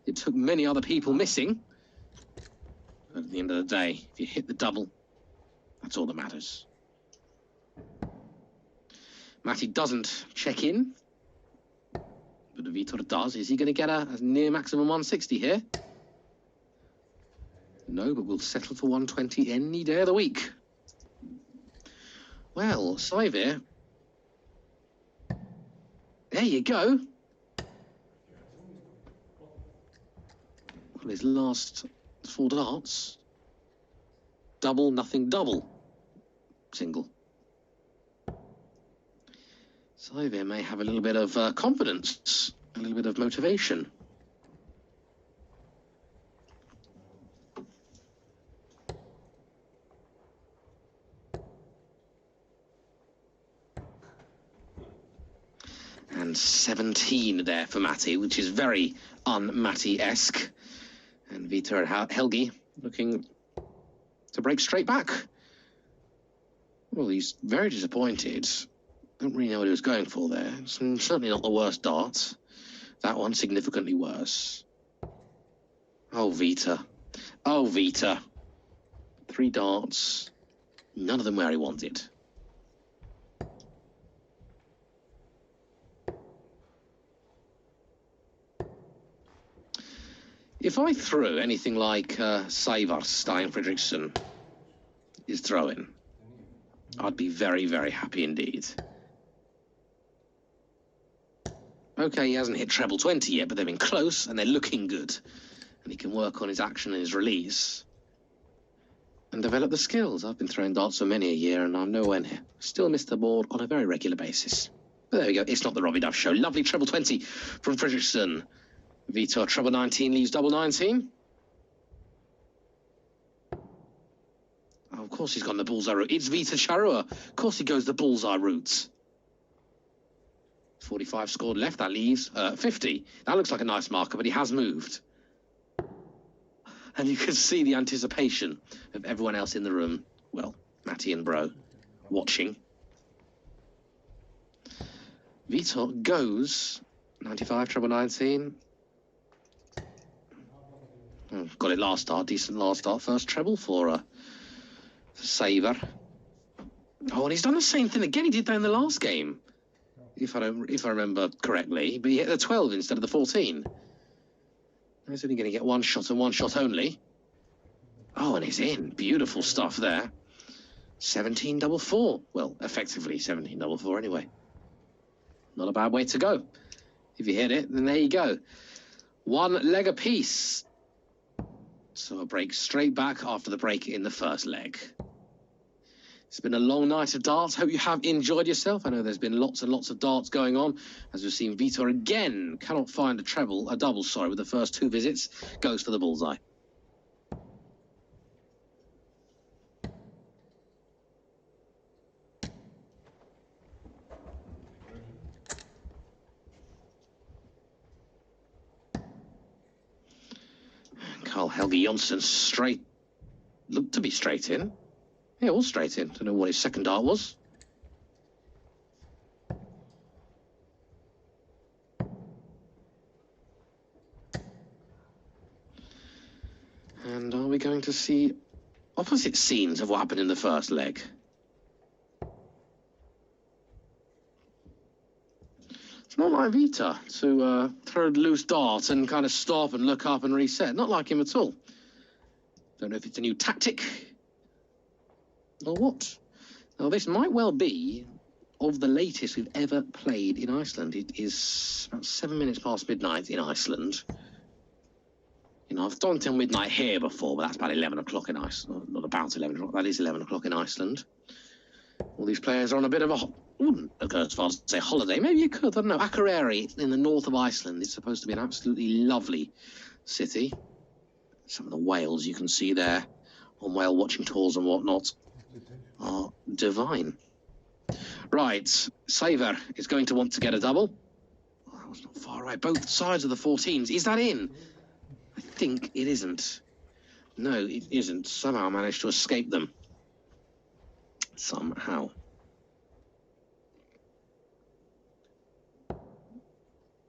It took many other people missing. But at the end of the day, if you hit the double, that's all that matters. Matty doesn't check in, but Vitor does. Is he going to get a near maximum 160 here? No, but we'll settle for 120 any day of the week. Well, Sævar, there you go. Well, his last 4 darts. Double, nothing, double. Single. Sævar may have a little bit of confidence, a little bit of motivation. And 17 there for Matty, which is very un-Matty-esque. And Vitor Helgi looking to break straight back. Well, he's very disappointed. Don't really know what he was going for there. It's certainly not the worst dart. That one significantly worse. Oh, Vitor. Oh, Vitor. 3 darts. None of them where he wanted. If I threw anything like Sævar Stein Fredriksson is throwing, I'd be very, very happy indeed. Okay, he hasn't hit treble 20 yet, but they've been close and they're looking good. And he can work on his action and his release and develop the skills. I've been throwing darts for many a year and I'm nowhere near. Still miss the board on a very regular basis. But there we go. It's not the Robbie Duff show. Lovely treble 20 from Fredriksson. Vitor treble 19 leaves double 19. Oh, of course he's gone the bullseye route. It's Vitor Charrua. Of course he goes the bullseye route. 45 scored left. That leaves 50. That looks like a nice marker, but he has moved. And you can see the anticipation of everyone else in the room. Well, Matty and Bro watching. Vitor goes 95 treble 19. Got it last start, decent last start. First treble for Sævar. Oh, and he's done the same thing again. He did that in the last game, if I remember correctly. But he hit the 12 instead of the 14. He's only going to get 1 shot and 1 shot only. Oh, and he's in. Beautiful stuff there. 17 double 4. Well, effectively 17 double 4 anyway. Not a bad way to go. If you hit it, then there you go. 1 leg apiece. So a break straight back after the break in the first leg. It's been a long night of darts. Hope you have enjoyed yourself. I know there's been lots and lots of darts going on. As we've seen, Vitor again cannot find a double, with the first 2 visits. Goes for the bullseye. Carl Helgi Jonsson looked to be straight in. Yeah, all straight in. Don't know what his second dart was. And are we going to see opposite scenes of what happened in the first leg? It's not like Vita to throw a loose dart and kind of stop and look up and reset. Not like him at all. Don't know if it's a new tactic or what. Now, this might well be of the latest we've ever played in Iceland. It is about 7 minutes past midnight in Iceland. You know, I've done till midnight here before, but that's about 11 o'clock in Iceland. Not about 11 o'clock, that is 11 o'clock in Iceland. All these players are on a bit of a... wouldn't go as far as to say holiday. Maybe you could, I don't know. Akureyri in the north of Iceland is supposed to be an absolutely lovely city. Some of the whales you can see there on whale watching tours and whatnot are divine. Right, Saver is going to want to get a double. Oh, that was not far away. Both sides of the 14s. Is that in? I think it isn't. No, it isn't. Somehow I managed to escape them. Somehow.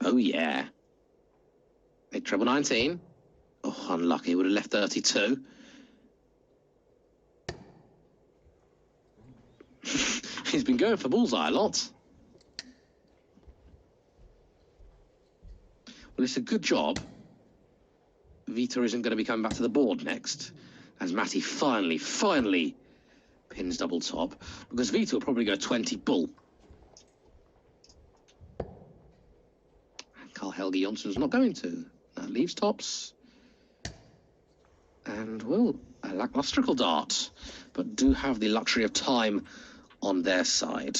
Oh, yeah. Big treble 19. Oh, unlucky. Would have left 32. He's been going for bullseye a lot. Well, it's a good job Vita isn't going to be coming back to the board next, as Matty finally pins double top, because Vita will probably go 20 bull. And Carl Helge Jonsson's not going to. That leaves tops. And, well, a lacklustrical dart, but do have the luxury of time on their side.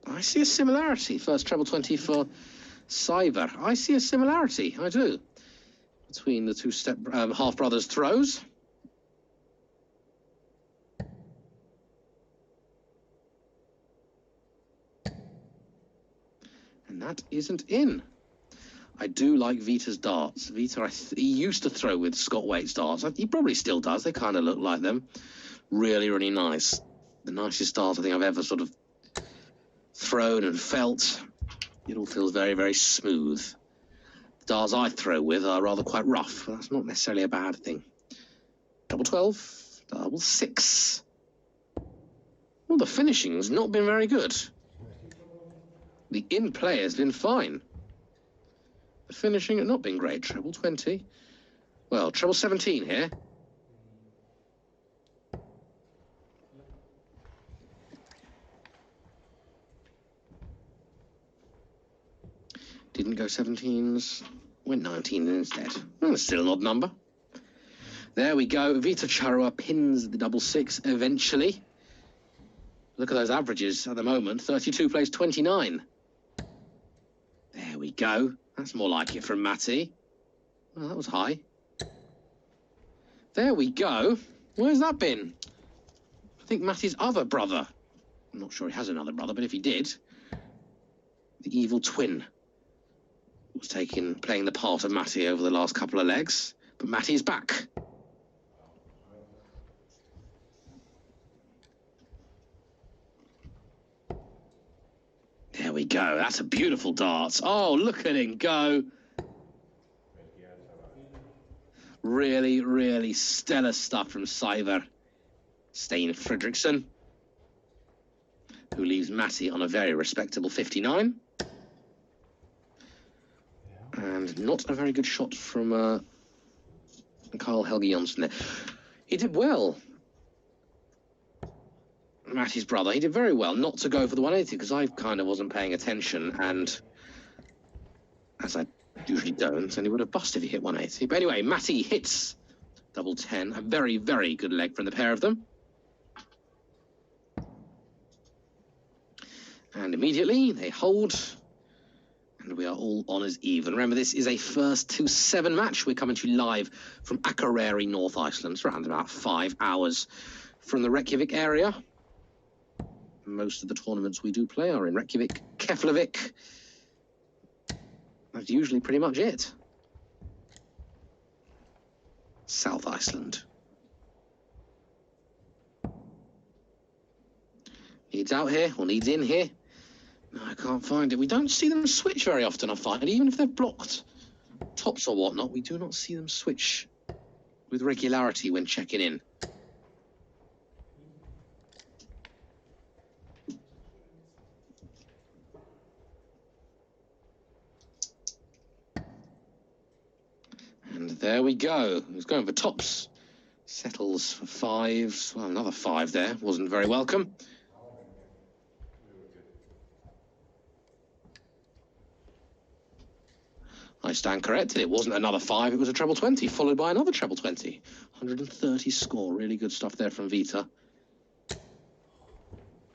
I see a similarity. First treble 20 for Saver. I see a similarity, I do, between the two half-brothers' throws. And that isn't in. I do like Vita's darts. Vita, he used to throw with Scott Waite's darts. He probably still does. They kind of look like them. Really, really nice. The nicest darts I think I've ever sort of thrown and felt. It all feels very, very smooth. The darts I throw with are rather quite rough, but that's not necessarily a bad thing. Double 12, double 6. Well, the finishing's not been very good. The in-play has been fine. The finishing has not been great. Treble 20. Well, treble 17 here. Didn't go 17s. Went 19 instead. Well, still an odd number. There we go. Vita Charua pins the double 6 eventually. Look at those averages at the moment. 32 plays 29. There we go. That's more like it from Matty. Well, that was high. There we go. Where's that been? I think Matty's other brother. I'm not sure he has another brother, but if he did, the evil twin was playing the part of Matty over the last couple of legs. But Matty's back. There we go. That's a beautiful dart. Oh, look at him go. Really, really stellar stuff from Saver Stein Fredriksson, who leaves Matty on a very respectable 59. And not a very good shot from Carl Helge Jonsson there. He did well. Matty's brother, he did very well not to go for the 180, because I kind of wasn't paying attention, and as I usually don't, and he would have busted if he hit 180. But anyway, Matty hits double 10, a very, very good leg from the pair of them. And immediately they hold, and we are all on as even. Remember, this is a first to 7 match. We're coming to you live from Akureyri, North Iceland. It's around about 5 hours from the Reykjavik area. Most of the tournaments we do play are in Reykjavik, Keflavik. That's usually pretty much it. South Iceland. Needs out here, or needs in here. No, I can't find it. We don't see them switch very often, I find. Even if they're blocked tops or whatnot, we do not see them switch with regularity when checking in. And there we go. He's going for tops. Settles for fives. Well, another five there. Wasn't very welcome. I stand corrected. It wasn't another five. It was a treble 20, followed by another treble 20. 130 score. Really good stuff there from Vita.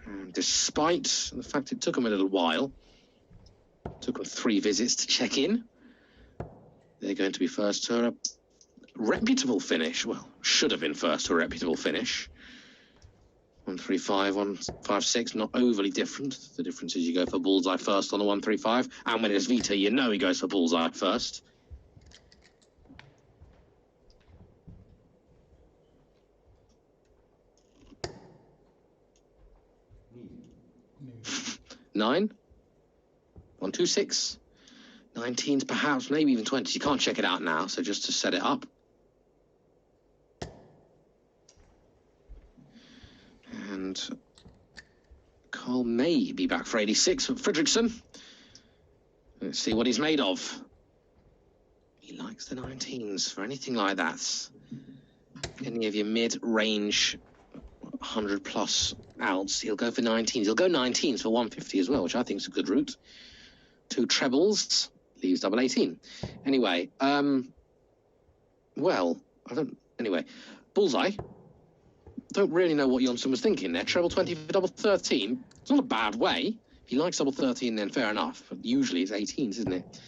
And despite the fact it took him a little while, took him 3 visits to check in, they're going to be first to a reputable finish. Well, should have been first to a reputable finish. 135, 156, not overly different. The difference is you go for bullseye first on the 135, and when it's Vita, you know he goes for bullseye first. Nine, 126, 19s perhaps, maybe even 20s. You can't check it out now, so just to set it up. And Carl may be back for 86 for Fredriksson. Let's see what he's made of. He likes the 19s for anything like that. Any of your mid-range 100-plus outs, he'll go for 19s. He'll go 19s for 150 as well, which I think is a good route. 2 trebles, leaves double 18. Anyway, well, anyway, bullseye. Don't really know what Jonsson was thinking there. Treble 20 for double 13. It's not a bad way. If he likes double 13, then fair enough. But usually it's 18s, isn't it?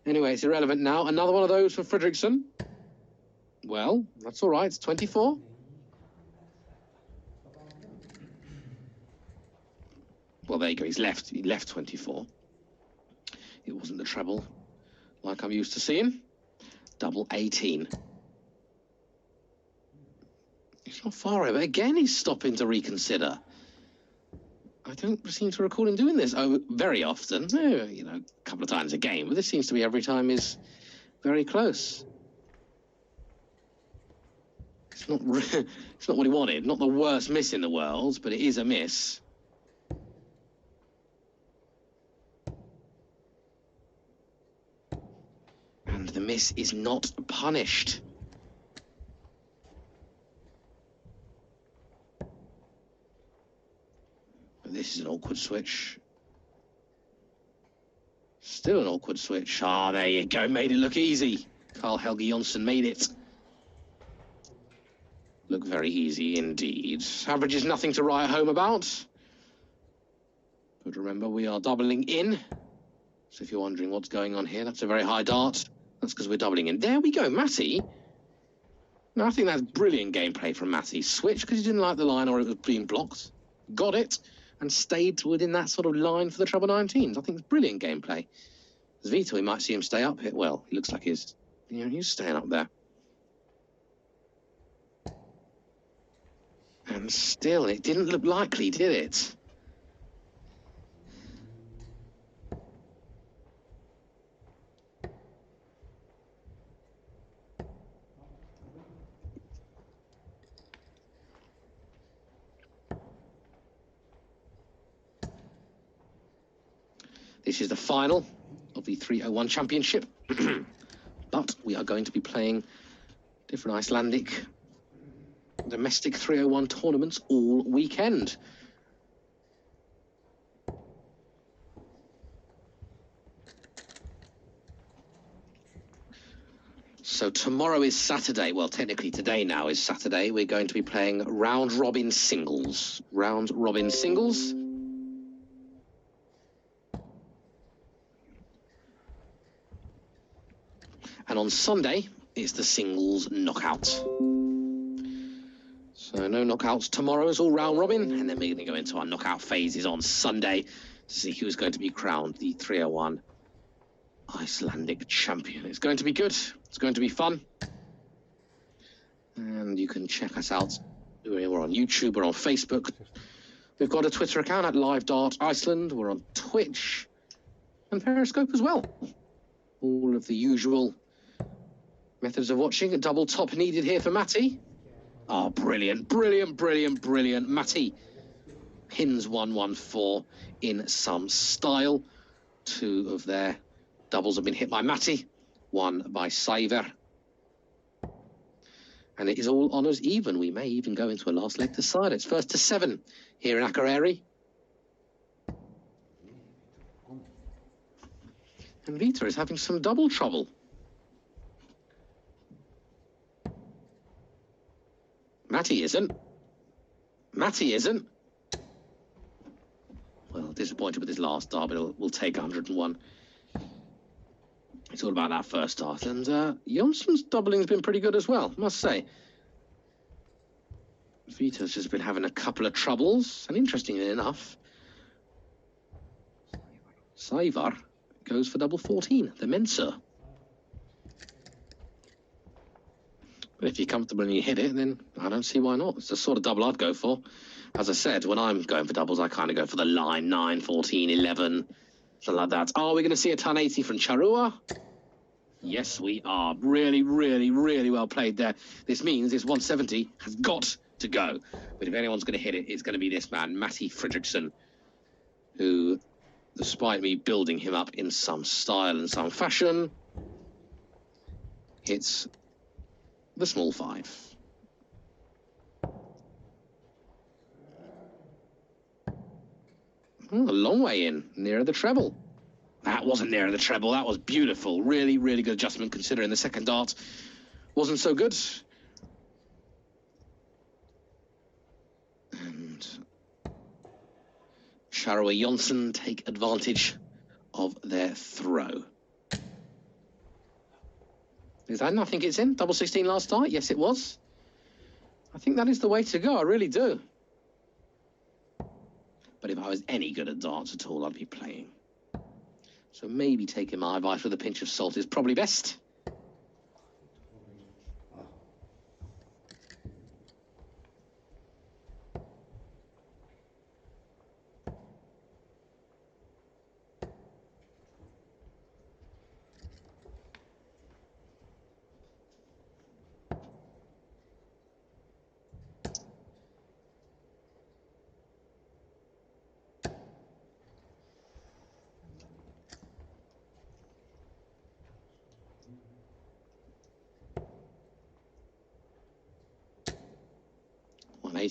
Anyway, it's irrelevant now. Another one of those for Fredriksson. Well, that's all right. It's 24. Well, there you go. He left 24. It wasn't the treble like I'm used to seeing. Double 18. He's not far over. Again, he's stopping to reconsider. I don't seem to recall him doing this very often. You know, a couple of times a game. But this seems to be every time is very close. It's not what he wanted. Not the worst miss in the world, but it is a miss. And the miss is not punished. This is an awkward switch. Still an awkward switch. Ah, there you go. Made it look easy. Carl-Helge Jonsson made it look very easy indeed. Average is nothing to write home about. But remember, we are doubling in. So if you're wondering what's going on here, that's a very high dart. That's because we're doubling in. There we go, Matty. Now, I think that's brilliant gameplay from Matty. Switch because he didn't like the line or it was being blocked. Got it. And stayed within that sort of line for the treble 19s. I think it's brilliant gameplay. As Vito, we might see him stay up here. Well, he looks like he's staying up there. And still, it didn't look likely, did it? This is the final of the 301 Championship, but we are going to be playing different Icelandic domestic 301 tournaments all weekend. So tomorrow is Saturday. Well, technically today now is Saturday. We're going to be playing round robin singles. Round robin singles. And on Sunday, it's the singles knockout. So no knockouts tomorrow, it's all round robin. And then we're going to go into our knockout phases on Sunday to see who's going to be crowned the 301 Icelandic champion. It's going to be good. It's going to be fun. And you can check us out. We're on YouTube, we're on Facebook. We've got a Twitter account at Live Dart Iceland. We're on Twitch and Periscope as well. All of the usual methods of watching. A double top needed here for Matty. Oh, brilliant, brilliant, brilliant, brilliant. Matty pins 114 in some style. Two of their doubles have been hit by Matty, one by Saiver. And it is all honours even. We may even go into a last leg decide. It's first to 7 here in Akureyri. And Vita is having some double trouble. Matty isn't. Matty isn't. Well, disappointed with his last dart, but we'll take 101. It's all about that first dart. And Jonsson's doubling's been pretty good as well, must say. Vita's just been having a couple of troubles. And interestingly enough, Saivar goes for double 14, the Mensa. But if you're comfortable and you hit it, then I don't see why not. It's the sort of double I'd go for. As I said, when I'm going for doubles, I kind of go for the line 9, 14, 11, something like that. Are we going to see a 1080 from Charrua? Yes, we are. Really, really, really well played there. This means this 170 has got to go. But if anyone's going to hit it, it's going to be this man, Matty Fredriksson, who, despite me building him up in some style and some fashion, hits the small 5. Oh, a long way in, nearer the treble. That wasn't nearer the treble, that was beautiful. Really, really good adjustment considering the second dart wasn't so good. And Charrua Jonsson take advantage of their throw. Is that? I think it's in. Double 16 last start. Yes, it was. I think that is the way to go. I really do. But if I was any good at darts at all, I'd be playing. So maybe taking my advice with a pinch of salt is probably best.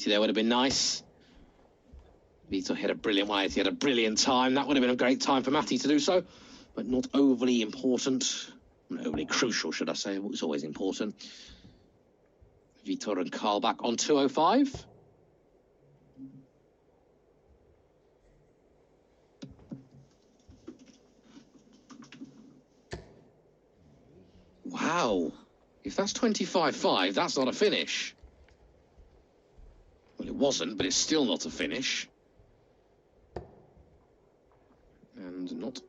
There would have been nice. Vito hit a brilliant 180, had a brilliant time. That would have been a great time for Matty to do so, but not overly important. Not overly crucial, should I say. It's always important. Vitor and Carl back on 205. Wow. If that's 25-5, that's not a finish. Well, it wasn't, but it's still not a finish. And not...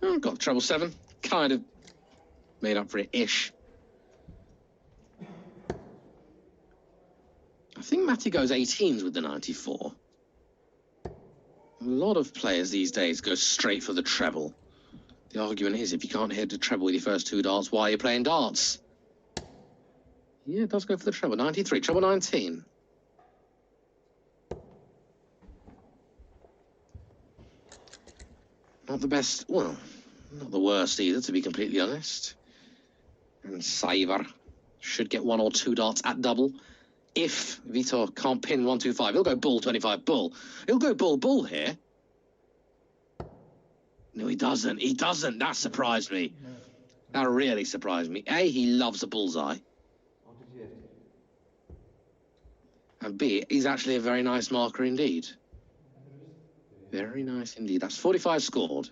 Oh, got treble 7. Kind of made up for it-ish. I think Matty goes 18s with the 94. A lot of players these days go straight for the treble. The argument is, if you can't hit the treble with your first 2 darts, why are you playing darts? Yeah, it does go for the treble. 93, treble 19. Not the best, well, not the worst either, to be completely honest. And Saivar should get 1 or 2 darts at double. If Vitor can't pin 125, he'll go bull 25 bull. He'll go bull bull here. No, he doesn't. He doesn't. That surprised me. That really surprised me. A, he loves a bullseye. And B, he's actually a very nice marker indeed. Very nice indeed. That's 45 scored.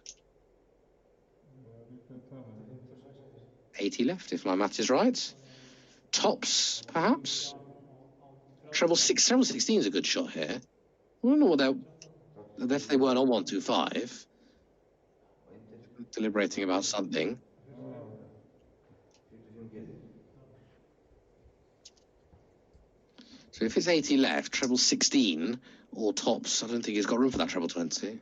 80 left, if my math is right. Tops, perhaps. Treble 16 is a good shot here. I don't know what if they weren't on 125. Deliberating about something. So if it's 80 left, treble 16 or tops, I don't think he's got room for that treble 20.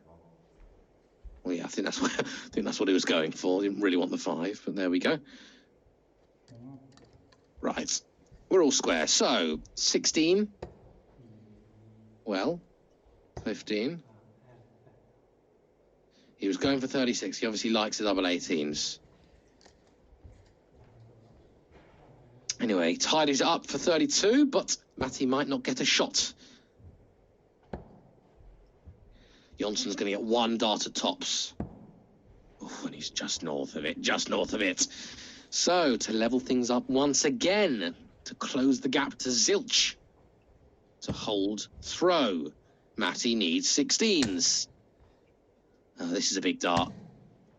Well, yeah, I think that's what he was going for. He didn't really want the 5, but there we go. Right, we're all square. So 16. Well, 15. He was going for 36. He obviously likes the double 18s. Anyway, tidies it up for 32, but Matty might not get a shot. Jonsson's going to get 1 dart at tops. Oh, and he's just north of it, just north of it. So, to level things up once again, to close the gap to Zilch. To hold throw. Matty needs 16s. Oh, this is a big dart.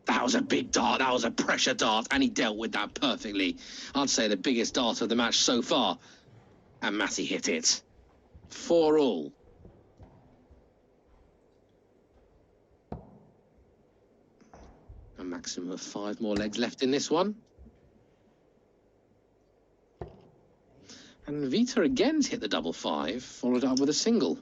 That was a big dart. That was a pressure dart, and he dealt with that perfectly. I'd say the biggest dart of the match so far. And Matty hit it. 4 all. A maximum of 5 more legs left in this one. And Vita again's hit the double 5, followed up with a single.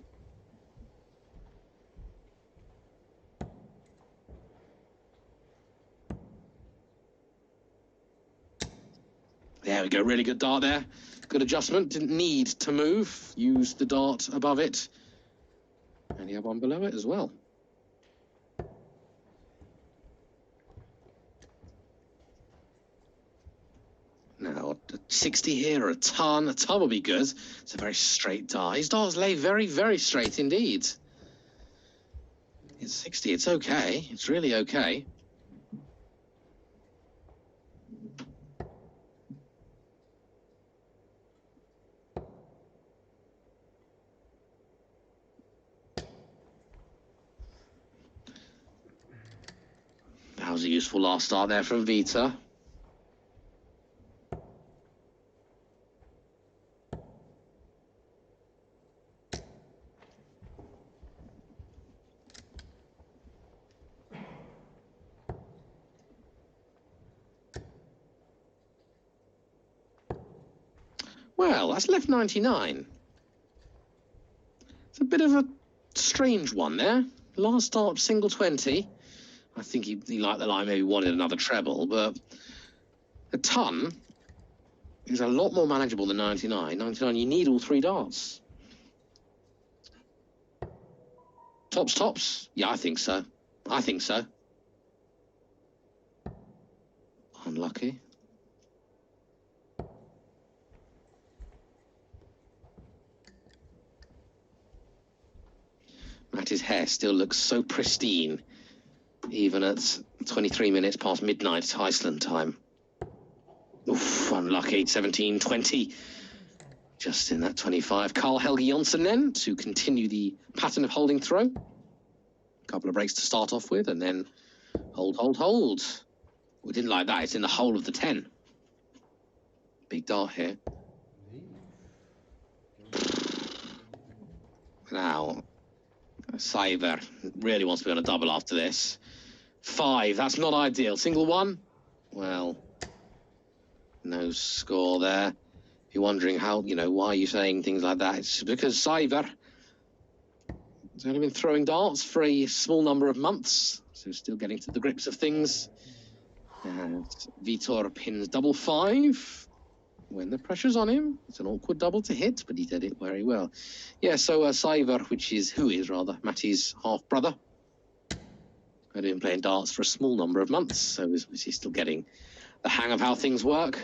There we go, really good dart there. Good adjustment, didn't need to move. Used the dart above it. And he had one below it as well. Now, a 60 here or a ton. A ton will be good. It's a very straight dart. His darts lay very, very straight indeed. It's 60, it's okay. It's really okay. That was a useful last start there from Vita. Well, that's left 99. It's a bit of a strange one there. Last start, single 20. I think he liked the line, maybe wanted another treble, but a ton is a lot more manageable than 99. 99, you need all 3 darts. Tops, tops? Yeah, I think so. I think so. Unlucky. Matty's hair still looks so pristine, even at 23 minutes past midnight Iceland time. Oof, unlucky. 17-20. Just in that 25. Karl-Helge Jonsson then to continue the pattern of holding throw. A couple of breaks to start off with, and then hold, hold, hold. We didn't like that. It's in the hole of the 10. Big dart here. Now, Saver really wants to be on a double after this. 5, that's not ideal. Single 1? Well, no score there. If you're wondering how, why are you saying things like that? It's because Saver has only been throwing darts for a small number of months, so still getting to the grips of things. And Vitor pins double 5. When the pressure's on him, it's an awkward double to hit, but he did it very well. Yeah, so Saver, who is Matty's half-brother, had been playing darts for a small number of months, so is he still getting the hang of how things work?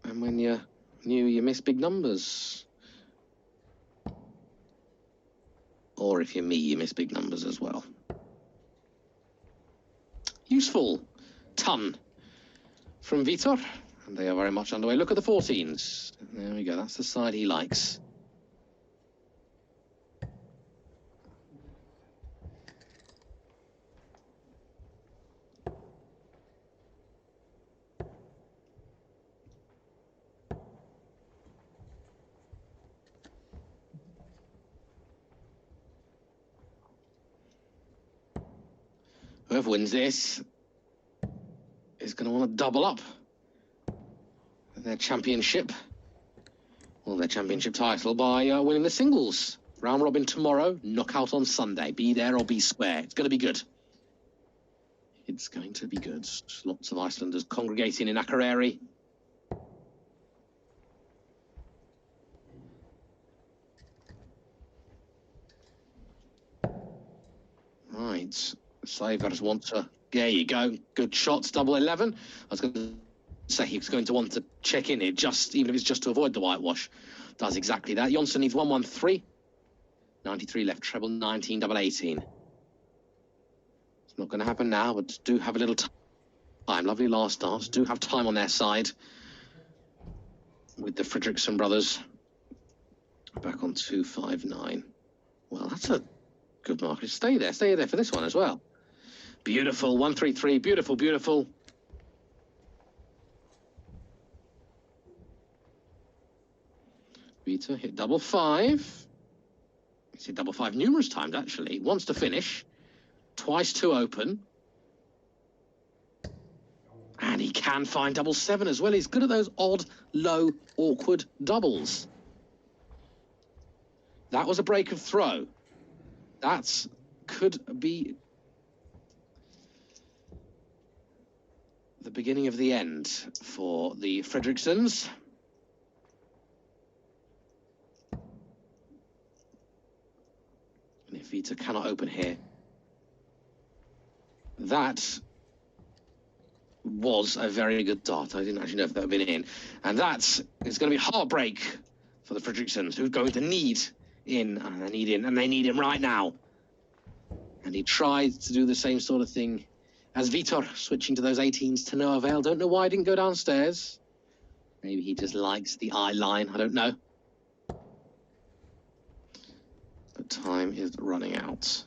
And when you're new, you miss big numbers. Or if you're me, you miss big numbers as well. Useful. Ton from Vitor, and they are very much underway. Look at the 14s. There we go, that's the side he likes. Whoever wins this is going to want to double up. their championship, or their championship title, by winning the singles. Round robin tomorrow, knockout on Sunday. Be there or be square. It's going to be good. It's going to be good. Lots of Icelanders congregating in Akureyri. Right, Savers want to... There you go. Good shots, double 11. I was going to say he was going to want to check in here, just even if it's just to avoid the whitewash. Does exactly that. Jonsson needs 113. 93 left, treble 19, double 18. It's not going to happen now, but do have a little time. Lovely last dance. Do have time on their side with the Fredriksson brothers. Back on 259. Well, that's a good mark. Stay there for this one as well. Beautiful, 133, beautiful, beautiful. Vita hit double 5. He's hit double 5 numerous times, actually. Wants to finish. Twice to open. And he can find double 7 as well. He's good at those odd, low, awkward doubles. That was a break of throw. That could be the beginning of the end for the Fredrikssons. And if Vita cannot open here, that was a very good dart. I didn't actually know if that had been in. And that is going to be heartbreak for the Fredrikssons, who's going to need in, and they need him right now. And he tried to do the same sort of thing as Vitor, switching to those 18s to no avail. Don't know why he didn't go downstairs. Maybe he just likes the eye line, I don't know. But time is running out.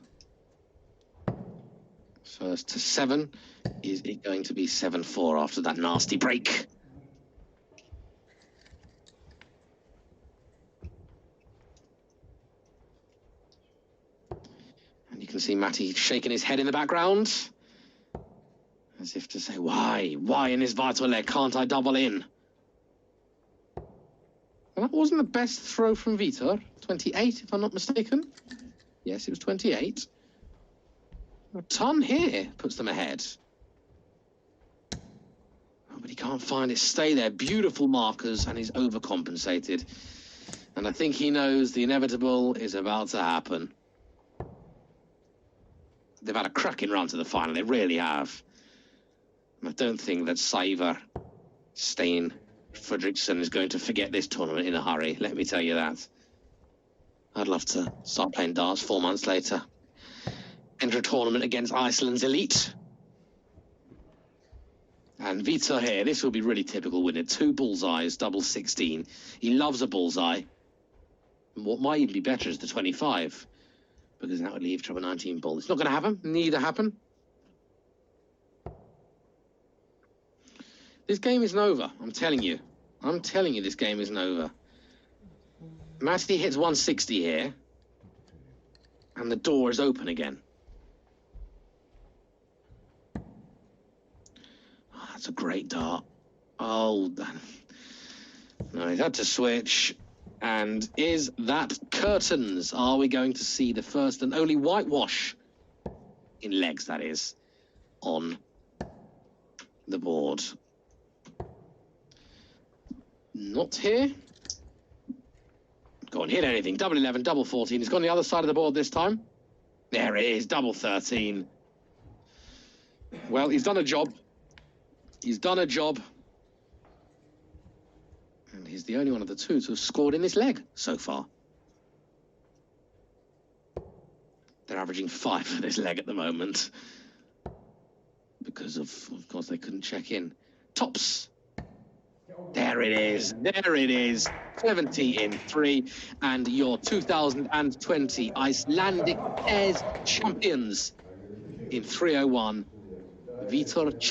First to 7. Is it going to be 7-4 after that nasty break? And you can see Matty shaking his head in the background, as if to say, why? Why in this vital leg can't I double in? Well, that wasn't the best throw from Vitor. 28, if I'm not mistaken. Yes, it was 28. A ton here puts them ahead. Oh, but he can't find it. Stay there. Beautiful markers, and he's overcompensated. And I think he knows the inevitable is about to happen. They've had a cracking run to the final. They really have. And I don't think that Sævar Stein Fredriksson is going to forget this tournament in a hurry. Let me tell you that. I'd love to start playing darts 4 months later. Enter a tournament against Iceland's elite. And Vitor here, this will be really typical, wouldn't it? 2 bullseyes, double 16. He loves a bullseye. And what might even be better is the 25. Because that would leave treble 19 bull. It's not going to happen. Neither happen. This game isn't over. I'm telling you. I'm telling you this game isn't over. Matty hits 160 here. And the door is open again. Oh, that's a great dart. Oh, no, he's had to switch. And is that curtains? Are we going to see the first and only whitewash in legs, that is, on the board? Not here. Go on, hit anything. Double 11, double 14. He's gone the other side of the board this time. There it is, double 13. Well, he's done a job. He's done a job. And he's the only one of the two to have scored in this leg so far. They're averaging 5 for this leg at the moment. Because of course, they couldn't check in. Tops. There it is. There it is. 70 in 3. And your 2020 Icelandic Pairs champions in 301. Vitor